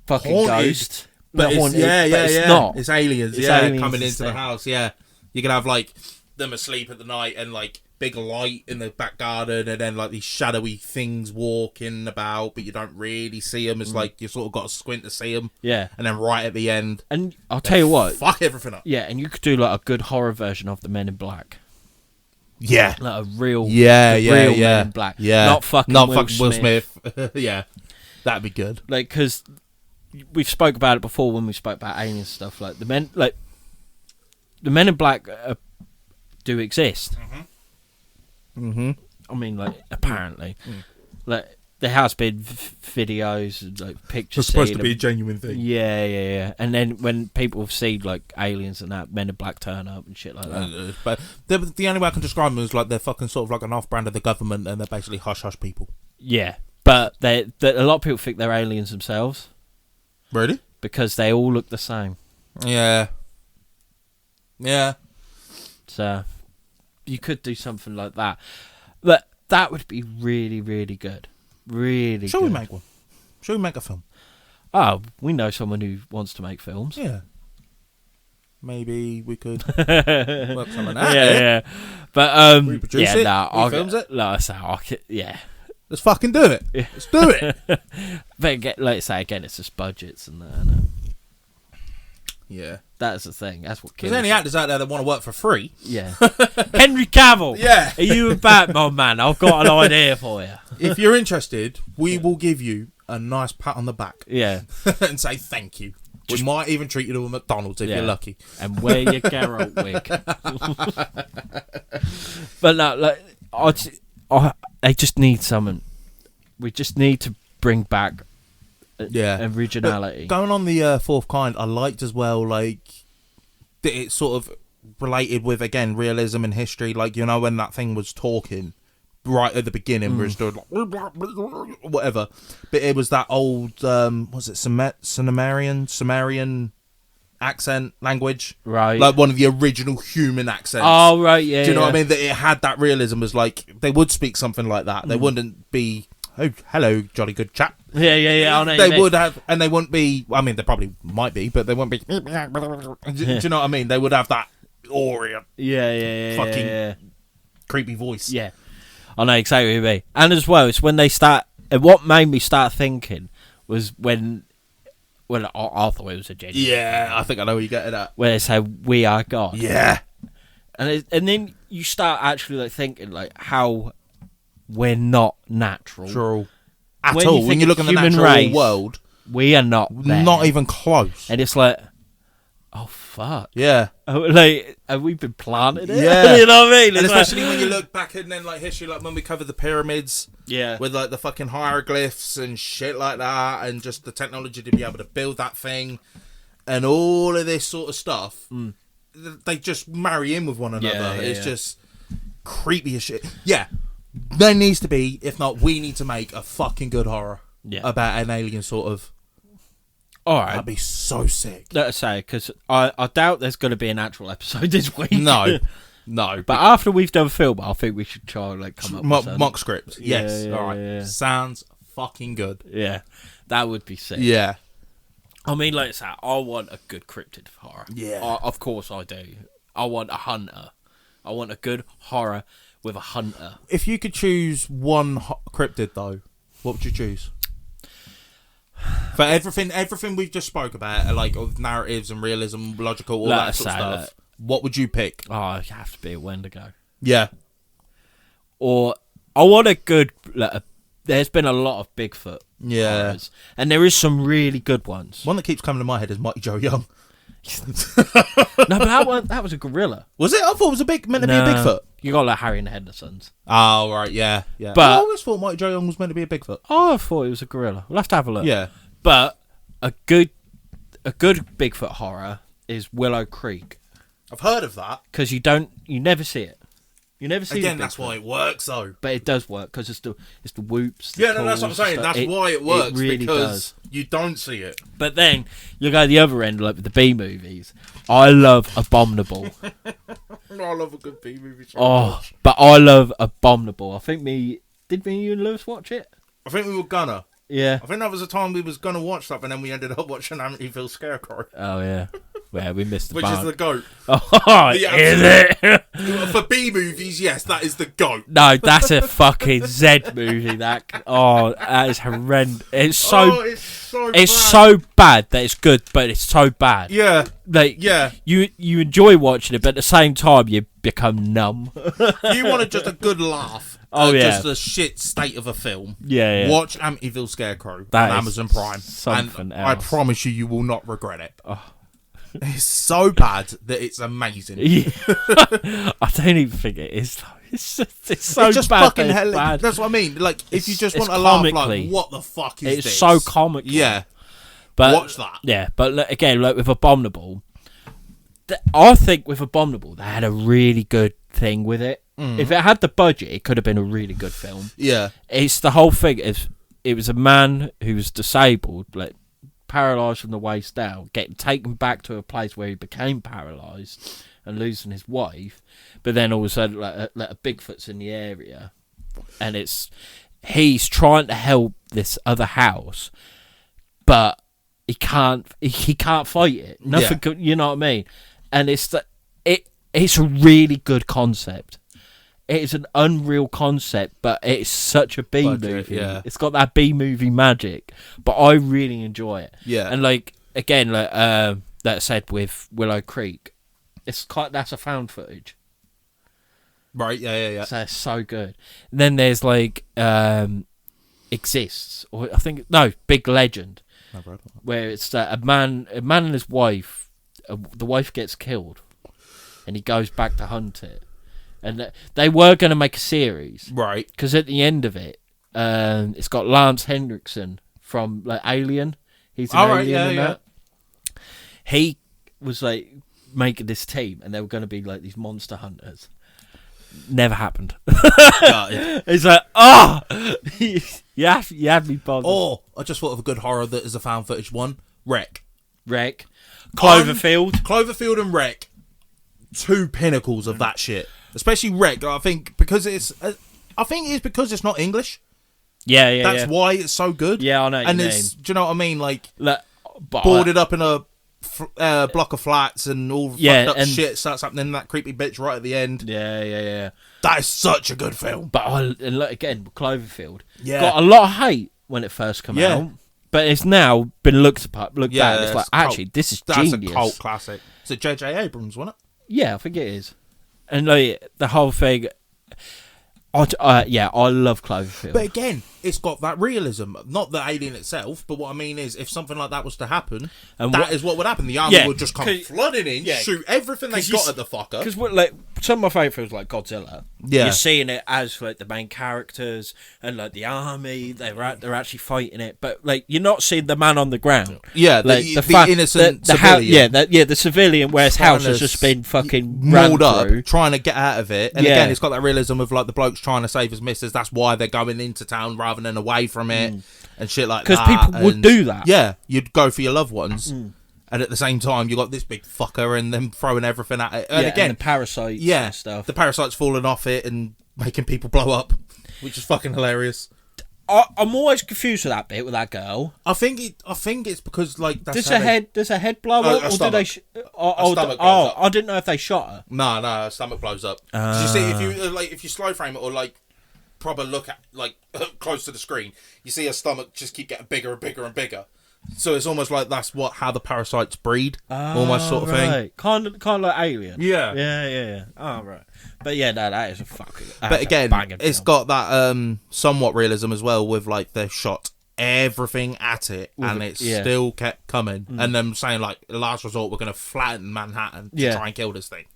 Speaker 2: fucking
Speaker 1: Haunted.
Speaker 2: ghost,
Speaker 1: But it's,
Speaker 2: haunted,
Speaker 1: yeah,
Speaker 2: but it's
Speaker 1: yeah.
Speaker 2: not.
Speaker 1: It's aliens,
Speaker 2: It's
Speaker 1: yeah,
Speaker 2: aliens
Speaker 1: coming into
Speaker 2: instead.
Speaker 1: the house, yeah. You can have, like, them asleep at the night and, like, big light in the back garden and then, like, these shadowy things walking about, but you don't really see them. It's like you sort of got to squint to see them.
Speaker 2: Yeah,
Speaker 1: And then right at the end,
Speaker 2: and I'll tell you what,
Speaker 1: fuck everything up.
Speaker 2: yeah, and you could do like a good horror version of the Men in Black.
Speaker 1: Yeah.
Speaker 2: Like a real,
Speaker 1: Yeah,
Speaker 2: the
Speaker 1: yeah,
Speaker 2: real
Speaker 1: yeah.
Speaker 2: Men in Black.
Speaker 1: Yeah.
Speaker 2: Not fucking Will Smith.
Speaker 1: Yeah. That'd be good.
Speaker 2: Like, because we've spoke about it before when we spoke about alien stuff. Like the Men in Black do exist.
Speaker 1: Mm-hmm.
Speaker 2: I mean, like apparently, like there has been videos and like pictures.
Speaker 1: It's supposed
Speaker 2: seen
Speaker 1: to be a
Speaker 2: of-
Speaker 1: genuine thing.
Speaker 2: Yeah. And then when people have seen like aliens and that, Men in Black turn up and shit like that.
Speaker 1: But the only way I can describe them is like they're fucking sort of like an off-brand of the government and they're basically hush-hush people.
Speaker 2: Yeah, but a lot of people think they're aliens themselves
Speaker 1: Really?
Speaker 2: because they all look the same.
Speaker 1: Yeah. Yeah.
Speaker 2: So you could do something like that. But that would be really, really good. Really
Speaker 1: Shall
Speaker 2: good.
Speaker 1: we make one? Shall we make a film?
Speaker 2: Oh, we know someone who wants to make films.
Speaker 1: Yeah. Maybe we could work something out.
Speaker 2: Yeah. But
Speaker 1: We produce
Speaker 2: yeah,
Speaker 1: it,
Speaker 2: no,
Speaker 1: we films it.
Speaker 2: No, I say I could, yeah.
Speaker 1: Let's fucking do it. Let's do it.
Speaker 2: But again, like I say again, it's just budgets and that. And,
Speaker 1: Yeah.
Speaker 2: that's the thing. That's what kills.
Speaker 1: There's any
Speaker 2: it.
Speaker 1: actors out there that want to work for free.
Speaker 2: Yeah. Henry Cavill.
Speaker 1: Yeah.
Speaker 2: Are you a Batman man? I've got an idea for you.
Speaker 1: If you're interested, we will give you a nice pat on the back
Speaker 2: Yeah.
Speaker 1: and say thank you. We might even treat you to a McDonald's if
Speaker 2: Yeah.
Speaker 1: you're lucky.
Speaker 2: And wear your Geralt wig. But no, like they just need something. We just need to bring back
Speaker 1: Yeah.
Speaker 2: originality.
Speaker 1: Going on the fourth kind, I liked as well, like, that it sort of related with, again, realism and history. Like, you know, when that thing was talking right at the beginning, where it's doing like, whatever. But it was that old, was it Sumerian accent language?
Speaker 2: Right.
Speaker 1: Like one of the original human accents.
Speaker 2: Oh, right, yeah.
Speaker 1: Do you know what I
Speaker 2: yeah.
Speaker 1: mean? That it had that realism, was like, they would speak something like that. They wouldn't be, oh, hello, jolly good chap.
Speaker 2: Yeah. I know what you
Speaker 1: They
Speaker 2: mean.
Speaker 1: would have, and they wouldn't be, I mean, they probably might be, but they wouldn't be, do you know what I mean? They would have that Orion.
Speaker 2: Yeah.
Speaker 1: Fucking
Speaker 2: yeah.
Speaker 1: creepy voice.
Speaker 2: Yeah, I know exactly what you mean. And as well, it's when they start. And what made me start thinking was when I thought it was a genuine.
Speaker 1: Yeah, I think I know where you're getting at.
Speaker 2: Where they say we are God.
Speaker 1: Yeah.
Speaker 2: And then you start actually like thinking like how we're not natural.
Speaker 1: True. At
Speaker 2: When
Speaker 1: all.
Speaker 2: you
Speaker 1: When
Speaker 2: think
Speaker 1: you look
Speaker 2: of
Speaker 1: in the
Speaker 2: human
Speaker 1: natural
Speaker 2: race,
Speaker 1: world,
Speaker 2: We are not there.
Speaker 1: not even close.
Speaker 2: And it's like, oh fuck.
Speaker 1: Yeah.
Speaker 2: Like, have we been planted it?
Speaker 1: Yeah.
Speaker 2: You know what I mean?
Speaker 1: And
Speaker 2: It's like-
Speaker 1: especially when you look back in then like history, like when we covered the pyramids
Speaker 2: yeah.
Speaker 1: with like the fucking hieroglyphs and shit like that, and just the technology to be able to build that thing and all of this sort of stuff, they just marry in with one another. It's just creepy as shit. Yeah, there needs to be, if not, we need to make a fucking good horror about an alien sort of.
Speaker 2: All right.
Speaker 1: That'd be so sick.
Speaker 2: Let's say, because I doubt there's going to be an actual episode this week.
Speaker 1: No.
Speaker 2: But after we've done film, I think we should try and like come up with something.
Speaker 1: Mock script. Yes.
Speaker 2: Yeah,
Speaker 1: all right.
Speaker 2: yeah.
Speaker 1: Sounds fucking good.
Speaker 2: Yeah, that would be sick.
Speaker 1: Yeah.
Speaker 2: I mean, like I said, I want a good cryptid horror.
Speaker 1: Yeah.
Speaker 2: Of course I do. I want a hunter. I want a good horror with a hunter.
Speaker 1: If you could choose one cryptid, though, what would you choose? For everything we've just spoke about, like of narratives and realism, logical, all that sort of stuff, what would you pick?
Speaker 2: Oh, it have to be a Wendigo.
Speaker 1: Yeah.
Speaker 2: Or I want a good. There's been a lot of Bigfoot.
Speaker 1: Yeah.
Speaker 2: Horrors, and there is some really good ones.
Speaker 1: One that keeps coming to my head is Mighty Joe Young.
Speaker 2: No, but that was a gorilla.
Speaker 1: Was it? I thought it was meant to be a Bigfoot.
Speaker 2: You got like Harry and the Hendersons.
Speaker 1: Oh, right, yeah.
Speaker 2: But
Speaker 1: I always thought Mighty Joe Young was meant to be a Bigfoot.
Speaker 2: Oh, I thought it was a gorilla. We'll have to have a look.
Speaker 1: Yeah.
Speaker 2: But a good Bigfoot horror is Willow Creek,
Speaker 1: I've heard of that.
Speaker 2: because you never see it. You never see
Speaker 1: Again,
Speaker 2: the
Speaker 1: that's
Speaker 2: Bigfoot.
Speaker 1: why it works, though.
Speaker 2: But it does work because it's the whoops. The
Speaker 1: Yeah, no, that's what I'm
Speaker 2: calls,
Speaker 1: saying.
Speaker 2: stuff.
Speaker 1: That's why it works,
Speaker 2: really
Speaker 1: because
Speaker 2: does.
Speaker 1: you don't see it.
Speaker 2: But then you go the other end, like with the B movies. I love Abominable.
Speaker 1: I love a good B movie so
Speaker 2: Oh,
Speaker 1: much.
Speaker 2: but I love Abominable. I think did you and Lewis watch it?
Speaker 1: I think we were gonna.
Speaker 2: Yeah.
Speaker 1: I think that was the time we was gonna watch that, and then we ended up watching Amityville Scarecrow,
Speaker 2: Oh yeah. Well, we missed the
Speaker 1: which
Speaker 2: boat.
Speaker 1: is the goat.
Speaker 2: Oh,
Speaker 1: The
Speaker 2: is it?
Speaker 1: For B movies, yes, that is the goat.
Speaker 2: No, that's a fucking Z movie. That is horrendous. It's so
Speaker 1: it's so bad.
Speaker 2: bad that it's good, but it's so bad.
Speaker 1: Yeah,
Speaker 2: Like
Speaker 1: yeah.
Speaker 2: you enjoy watching it, but at the same time you become numb.
Speaker 1: You wanted just a good laugh.
Speaker 2: Oh, yeah.
Speaker 1: Just the shit state of a film.
Speaker 2: Yeah.
Speaker 1: Watch Amityville Scarecrow
Speaker 2: That
Speaker 1: on
Speaker 2: is
Speaker 1: Amazon Prime,
Speaker 2: something
Speaker 1: and I
Speaker 2: else.
Speaker 1: promise you will not regret it.
Speaker 2: Oh.
Speaker 1: It's so bad that it's amazing.
Speaker 2: Yeah. I don't even think it is. Though. It's so
Speaker 1: It's just
Speaker 2: bad.
Speaker 1: fucking
Speaker 2: that
Speaker 1: hell.
Speaker 2: it's bad.
Speaker 1: That's what I mean. Like, if you just
Speaker 2: it's
Speaker 1: want to laugh,
Speaker 2: comically-
Speaker 1: like, what the fuck is
Speaker 2: It's
Speaker 1: this?
Speaker 2: so comical.
Speaker 1: Yeah,
Speaker 2: But
Speaker 1: watch that.
Speaker 2: Yeah, but again, like with Abominable, I think with Abominable they had a really good thing with it. If it had the budget, it could have been a really good film.
Speaker 1: Yeah,
Speaker 2: It's the whole thing. It was a man who was disabled, like paralysed from the waist down, getting taken back to a place where he became paralysed and losing his wife. But then all of a sudden, like a Bigfoot's in the area, and he's trying to help this other house, but he can't fight it. Nothing.
Speaker 1: Yeah.
Speaker 2: You know what I mean? And it's a really good concept. It's an unreal concept, but it's such a B
Speaker 1: Budget,
Speaker 2: movie.
Speaker 1: yeah.
Speaker 2: It's got that B movie magic, but I really enjoy it.
Speaker 1: yeah.
Speaker 2: And like again, like that I said with Willow Creek, that's a found footage,
Speaker 1: Right, yeah.
Speaker 2: so it's so good. And then there's like Exists, or I think no, Big Legend, where it's a man and his wife. The wife gets killed, and he goes back to hunt it. And they were going to make a series,
Speaker 1: Right.
Speaker 2: because at the end of it, it's got Lance Henriksen from like Alien. He's an alien in that. He was like making this team, and they were going to be like these monster hunters. Never happened.
Speaker 1: Yeah.
Speaker 2: It's like, you have me bothered.
Speaker 1: Or I just thought of a good horror that is a found footage one. Wreck.
Speaker 2: Wreck, Cloverfield.
Speaker 1: Cloverfield and Wreck. Two pinnacles of that shit. Especially Wreck. I think because it's not English.
Speaker 2: Yeah.
Speaker 1: That's why it's so good.
Speaker 2: Yeah, I know what
Speaker 1: And
Speaker 2: you
Speaker 1: it's, do you know what I mean? Like
Speaker 2: mean. But
Speaker 1: boarded up in a block of flats and all fucked up shit starts happening. That creepy bitch right at the end.
Speaker 2: Yeah.
Speaker 1: That is such a good film.
Speaker 2: But again, Cloverfield got a lot of hate when it first came out, but it's now been looked back. It's like actually, this is genius.
Speaker 1: That's a cult classic. Is it J.J. Abrams, wasn't it?
Speaker 2: Yeah, I think it is. And like the whole thing. I love Cloverfield.
Speaker 1: But again, it's got that realism. Not the alien itself, but what I mean is, if something like that was to happen, that is what would happen. The army would just come flooding in, shoot everything they got at the fucker.
Speaker 2: Because like some of my favourite films, like Godzilla, you're seeing it as like the main characters and like the army. They're actually fighting it, but like you're not seeing the man on the ground.
Speaker 1: Yeah, like, the innocent civilian.
Speaker 2: The civilian where his house has just been fucking mauled up,
Speaker 1: trying to get out of it. And again, it's got that realism of like the blokes trying to save his missus. That's why they're going into town rather than away from it and shit like that.
Speaker 2: Because people would do that.
Speaker 1: Yeah, you'd go for your loved ones. And at the same time, you got this big fucker and them throwing everything at it. And again,
Speaker 2: and the parasites and stuff.
Speaker 1: The parasites falling off it and making people blow up, which is fucking hilarious.
Speaker 2: I'm always confused with that bit with that girl.
Speaker 1: I think it's because like that's
Speaker 2: does her head blow up, or did they? I didn't know if they shot her.
Speaker 1: No, her stomach blows up. You see, if you slow frame it or like proper look at like close to the screen, you see her stomach just keep getting bigger and bigger and bigger. So it's almost like that's how the parasites breed, almost sort of thing.
Speaker 2: Kind of like Alien.
Speaker 1: Yeah.
Speaker 2: Oh right. But yeah, no, that is a fucking.
Speaker 1: But again, it's got that somewhat realism as well, with like they shot everything at it and it still kept coming, and them saying like, last resort, we're going to flatten Manhattan to try and kill this thing.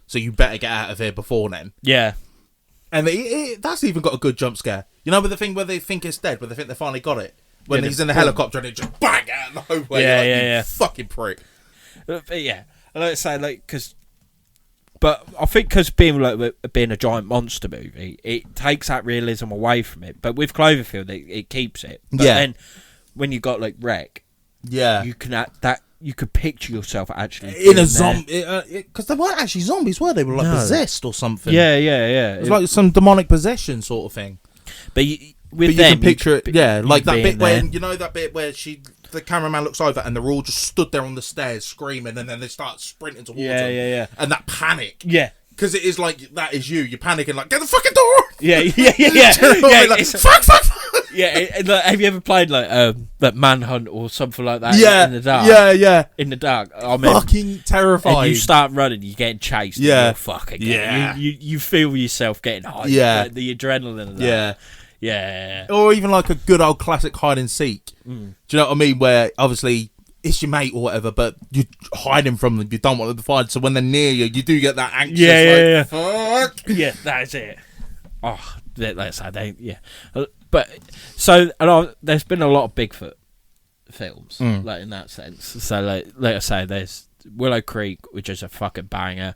Speaker 1: So you better get out of here before then.
Speaker 2: Yeah.
Speaker 1: And that's even got a good jump scare. You know, with the thing where they think it's dead, where they think they finally got it. When he's in the helicopter and it just bang out of nowhere. Yeah. Fucking prick.
Speaker 2: But yeah, I like to say like but I think because being a giant monster movie, it takes that realism away from it. But with Cloverfield, it keeps it. But then when you got like Wreck, you could picture yourself actually
Speaker 1: in a zombie, because they weren't actually zombies, were they? Were like possessed or something.
Speaker 2: Yeah.
Speaker 1: It was like some demonic possession sort of thing.
Speaker 2: But you
Speaker 1: can picture it, like that bit where that bit where the cameraman looks over and they're all just stood there on the stairs screaming, and then they start sprinting towards him. And that panic, because it is like that is you're panicking like, get the fucking door. Like, fuck.
Speaker 2: Have you ever played like Manhunt or something like that? In the dark. In the dark. I mean,
Speaker 1: fucking terrifying.
Speaker 2: And you start running, you're getting chased. Yeah. And you're fucking. You feel yourself getting high. Yeah. The adrenaline of that. Yeah.
Speaker 1: Or even like a good old classic hide and seek. Do you know what I mean? Where obviously it's your mate or whatever, but you're hiding from them. You don't want them to find. So when they're near you, you do get that anxious. Fuck.
Speaker 2: Yeah, that's it. Oh, let's say But so there's been a lot of Bigfoot films, like in that sense. So like I say, there's Willow Creek, which is a fucking banger.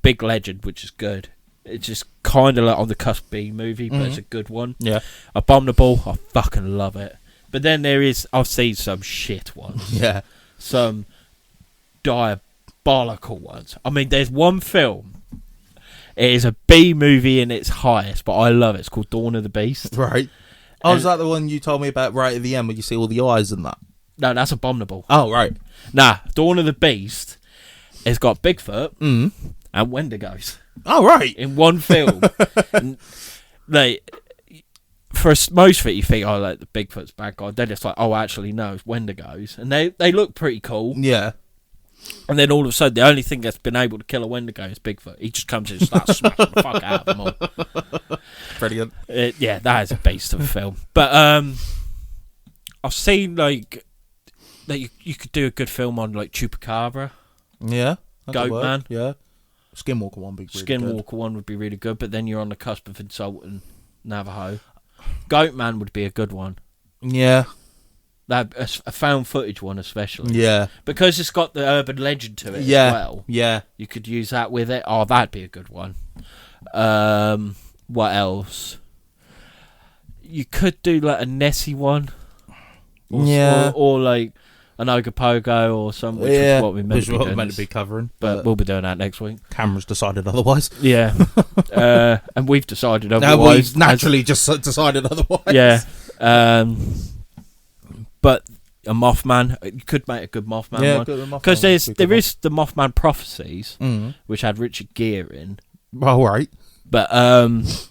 Speaker 2: Big Legend, which is good. It's just kind of like on the cusp B movie, but it's a good one.
Speaker 1: Yeah.
Speaker 2: Abominable, I fucking love it. But then I've seen some shit ones.
Speaker 1: Yeah.
Speaker 2: Some diabolical ones. I mean, there's one film. It is a B movie in its highest, but I love it. It's called Dawn of the Beast.
Speaker 1: Right. Oh, is that the one you told me about right at the end where you see all the eyes and that?
Speaker 2: No, that's Abominable.
Speaker 1: Oh, right.
Speaker 2: Nah, Dawn of the Beast has got Bigfoot and Wendigos.
Speaker 1: Oh, right.
Speaker 2: In one film. For most of it, you think, oh, like the Bigfoot's bad guy. Then it's like, oh, actually, no, it's Wendigos. And they look pretty cool.
Speaker 1: Yeah.
Speaker 2: And then all of a sudden, the only thing that's been able to kill a Wendigo is Bigfoot. He just comes in and starts smashing the fuck out of them all.
Speaker 1: Brilliant.
Speaker 2: That is a beast of a film. But I've seen like that you could do a good film on like Chupacabra.
Speaker 1: Yeah.
Speaker 2: Goatman.
Speaker 1: Yeah. Skinwalker one would be really good.
Speaker 2: Skinwalker one would be really good, but then you're on the cusp of insulting Navajo. Goatman would be a good one.
Speaker 1: Yeah.
Speaker 2: That a found footage one especially.
Speaker 1: Yeah.
Speaker 2: Because it's got the urban legend to it as well.
Speaker 1: Yeah.
Speaker 2: You could use that with it. Oh, that'd be a good one. What else? You could do like a Nessie one. Or like an Ogopogo or something, which is what we're meant
Speaker 1: to be covering.
Speaker 2: But we'll be doing that next week.
Speaker 1: Cameron's decided otherwise.
Speaker 2: Yeah. And we've decided otherwise.
Speaker 1: We've naturally just decided otherwise.
Speaker 2: Yeah. But a Mothman. You could make a good Mothman
Speaker 1: Yeah,
Speaker 2: one.
Speaker 1: good Mothman
Speaker 2: Because
Speaker 1: would be a good
Speaker 2: there is the Mothman Prophecies,
Speaker 1: Mm.
Speaker 2: which had Richard Gere in.
Speaker 1: All right.
Speaker 2: But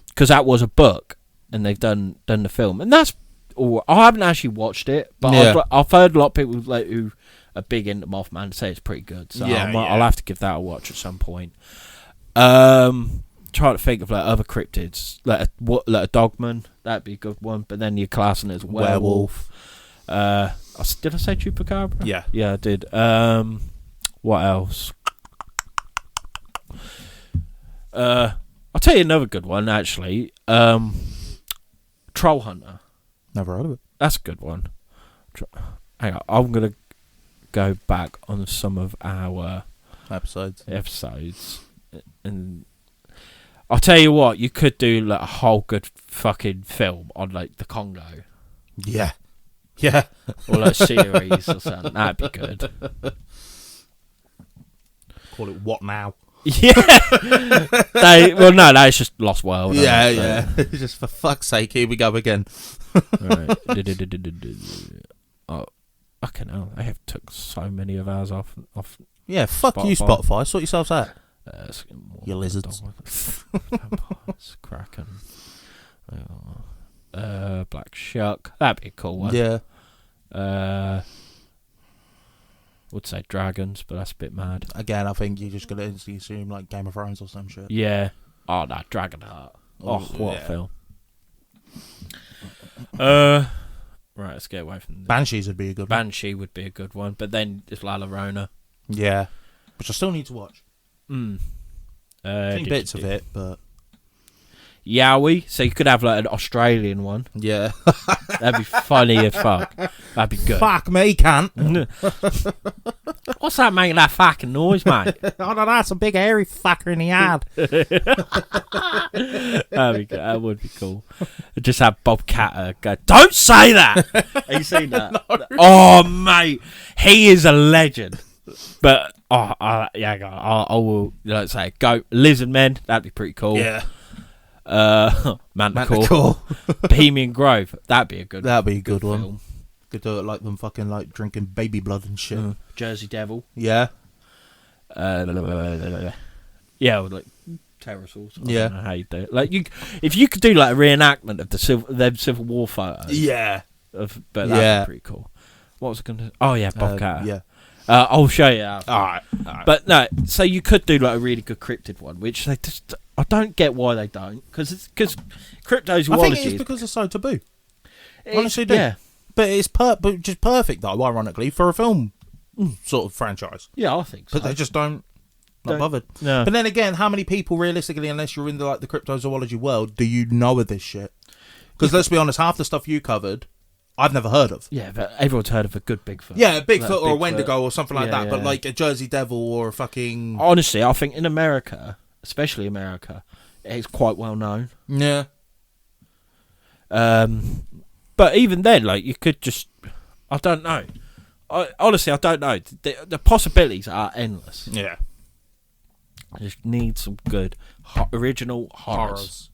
Speaker 2: because that was a book, and they've done the film, and that's all. I haven't actually watched it, but
Speaker 1: Yeah.
Speaker 2: I've heard a lot of people like who are big into Mothman say it's pretty good. So
Speaker 1: Yeah,
Speaker 2: I'll have to give that a watch at some point. Trying to think of like other cryptids, like a Dogman, that'd be a good one. But then you're classing it as werewolf. Did I say Chupacabra?
Speaker 1: Yeah.
Speaker 2: Yeah, I did. What else? I'll tell you another good one actually. Troll Hunter.
Speaker 1: Never heard of it.
Speaker 2: That's a good one. Hang on, I'm gonna go back on some of our
Speaker 1: Episodes.
Speaker 2: and I'll tell you what, you could do like a whole good fucking film on like the Congo
Speaker 1: Yeah. Yeah.
Speaker 2: or like series or something. That'd be good.
Speaker 1: Call it What Now?
Speaker 2: Yeah. No, it's just Lost World.
Speaker 1: Yeah,
Speaker 2: isn't it?
Speaker 1: yeah. Just for fuck's sake, here we go again.
Speaker 2: Right. Oh, fucking hell! I have took so many of ours off.
Speaker 1: Yeah, fuck you, Spotify. Sort yourselves out. You lizards.
Speaker 2: Vampires, Kraken. Black Shark. That'd be a cool one.
Speaker 1: Yeah.
Speaker 2: Would say dragons, but that's a bit mad.
Speaker 1: Again, I think you're just gonna instantly assume like Game of Thrones or some shit.
Speaker 2: Yeah. Oh no, Dragonheart. Oh, what a
Speaker 1: yeah.
Speaker 2: film. Right, let's get away from this.
Speaker 1: Banshees would be a good one.
Speaker 2: Banshee would be a good one, but then it's La Llorona.
Speaker 1: Yeah. Which I still need to watch.
Speaker 2: Mm.
Speaker 1: I've seen bits of it, but
Speaker 2: Yowie, so you could have like an Australian one.
Speaker 1: yeah.
Speaker 2: That'd be funny as fuck. That'd be good.
Speaker 1: Fuck me, cunt.
Speaker 2: What's that making that fucking noise, mate?
Speaker 1: I don't know, it's a big hairy fucker in the yard.
Speaker 2: That'd be good. That would be cool. Just have Bob Catter go, don't say that! Have you seen that? No. Oh, mate. He is a legend. But, I will, let's say, go Lizard Men. That'd be pretty cool.
Speaker 1: Yeah.
Speaker 2: Manticore. Bohemian Grove. That'd be a good
Speaker 1: That'd be a good one.
Speaker 2: film.
Speaker 1: Could do it like them fucking like drinking baby blood and shit.
Speaker 2: Jersey Devil.
Speaker 1: Yeah.
Speaker 2: Yeah, or like pterosaurs. I
Speaker 1: Yeah.
Speaker 2: don't know how you do it. Like if you could do like a reenactment of the Civil War photos.
Speaker 1: Yeah.
Speaker 2: But that'd be pretty cool. What was I going to? Oh yeah, Bob Catter.
Speaker 1: Yeah.
Speaker 2: I'll show you. After.
Speaker 1: All right.
Speaker 2: But no, so you could do like a really good cryptid one, which they just I don't get why they don't, because cryptozoology.
Speaker 1: I think it is because it's so taboo. Honestly, do.
Speaker 2: Yeah.
Speaker 1: But it's but just perfect though, ironically, for a film sort of franchise.
Speaker 2: Yeah, I think so.
Speaker 1: But they just not bothered.
Speaker 2: No.
Speaker 1: But then again, how many people realistically, unless you're in the cryptozoology world, do you know of this shit? Because let's be honest, half the stuff you covered, I've never heard of.
Speaker 2: Yeah, but everyone's heard of a good Bigfoot.
Speaker 1: Yeah, a Bigfoot
Speaker 2: Like
Speaker 1: or a
Speaker 2: Bigfoot.
Speaker 1: Wendigo or something like
Speaker 2: Yeah,
Speaker 1: that. But
Speaker 2: yeah.
Speaker 1: like a Jersey Devil or a fucking
Speaker 2: Honestly, I think in America, especially America, it's quite well known.
Speaker 1: yeah.
Speaker 2: But even then, like you could just, I don't know. Honestly, I don't know. The possibilities are endless.
Speaker 1: Yeah.
Speaker 2: I just need some good original horrors.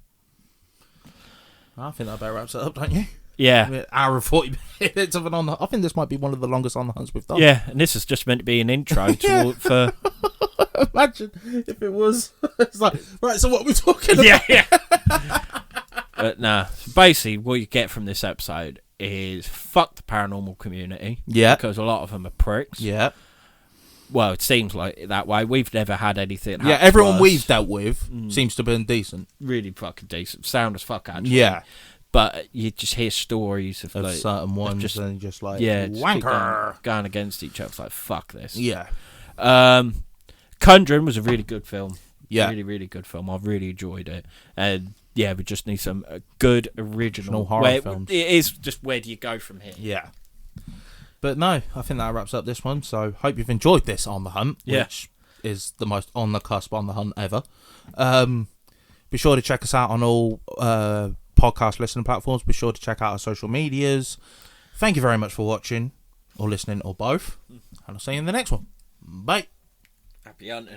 Speaker 1: I think that about wraps it up, don't you?
Speaker 2: Yeah.
Speaker 1: An hour and 40 minutes of an on the. I think this might be one of the longest on the hunts we've done.
Speaker 2: Yeah, and this is just meant to be an intro for.
Speaker 1: Imagine if it was. It's like, right, so what are we talking about?
Speaker 2: Yeah. But nah, basically, what you get from this episode is fuck the paranormal community.
Speaker 1: Yeah.
Speaker 2: Because a lot of them are pricks.
Speaker 1: Yeah.
Speaker 2: Well, it seems like it that way. We've never had anything.
Speaker 1: Yeah,
Speaker 2: happen to
Speaker 1: everyone
Speaker 2: us.
Speaker 1: we've dealt with seems to have been decent.
Speaker 2: Really fucking decent. Sound as fuck, actually.
Speaker 1: Yeah.
Speaker 2: But you just hear stories of,
Speaker 1: Of
Speaker 2: like,
Speaker 1: certain ones
Speaker 2: just-
Speaker 1: and just like,
Speaker 2: just keep
Speaker 1: wanker.
Speaker 2: going against each other. It's like, fuck this.
Speaker 1: Yeah.
Speaker 2: Conjuring was a really good film.
Speaker 1: Yeah.
Speaker 2: Really, really good film. I've really enjoyed it. And yeah, we just need some good original
Speaker 1: horror films.
Speaker 2: It is just, where do you go from here?
Speaker 1: Yeah. But no, I think that wraps up this one. So hope you've enjoyed this On the Hunt,
Speaker 2: Yeah.
Speaker 1: which is the most on the cusp On the Hunt ever. Be sure to check us out on all podcast listening platforms. Be sure to check out our social medias. Thank you very much for watching or listening or both. And I'll see you in the next one. Bye.
Speaker 2: Happy hunting.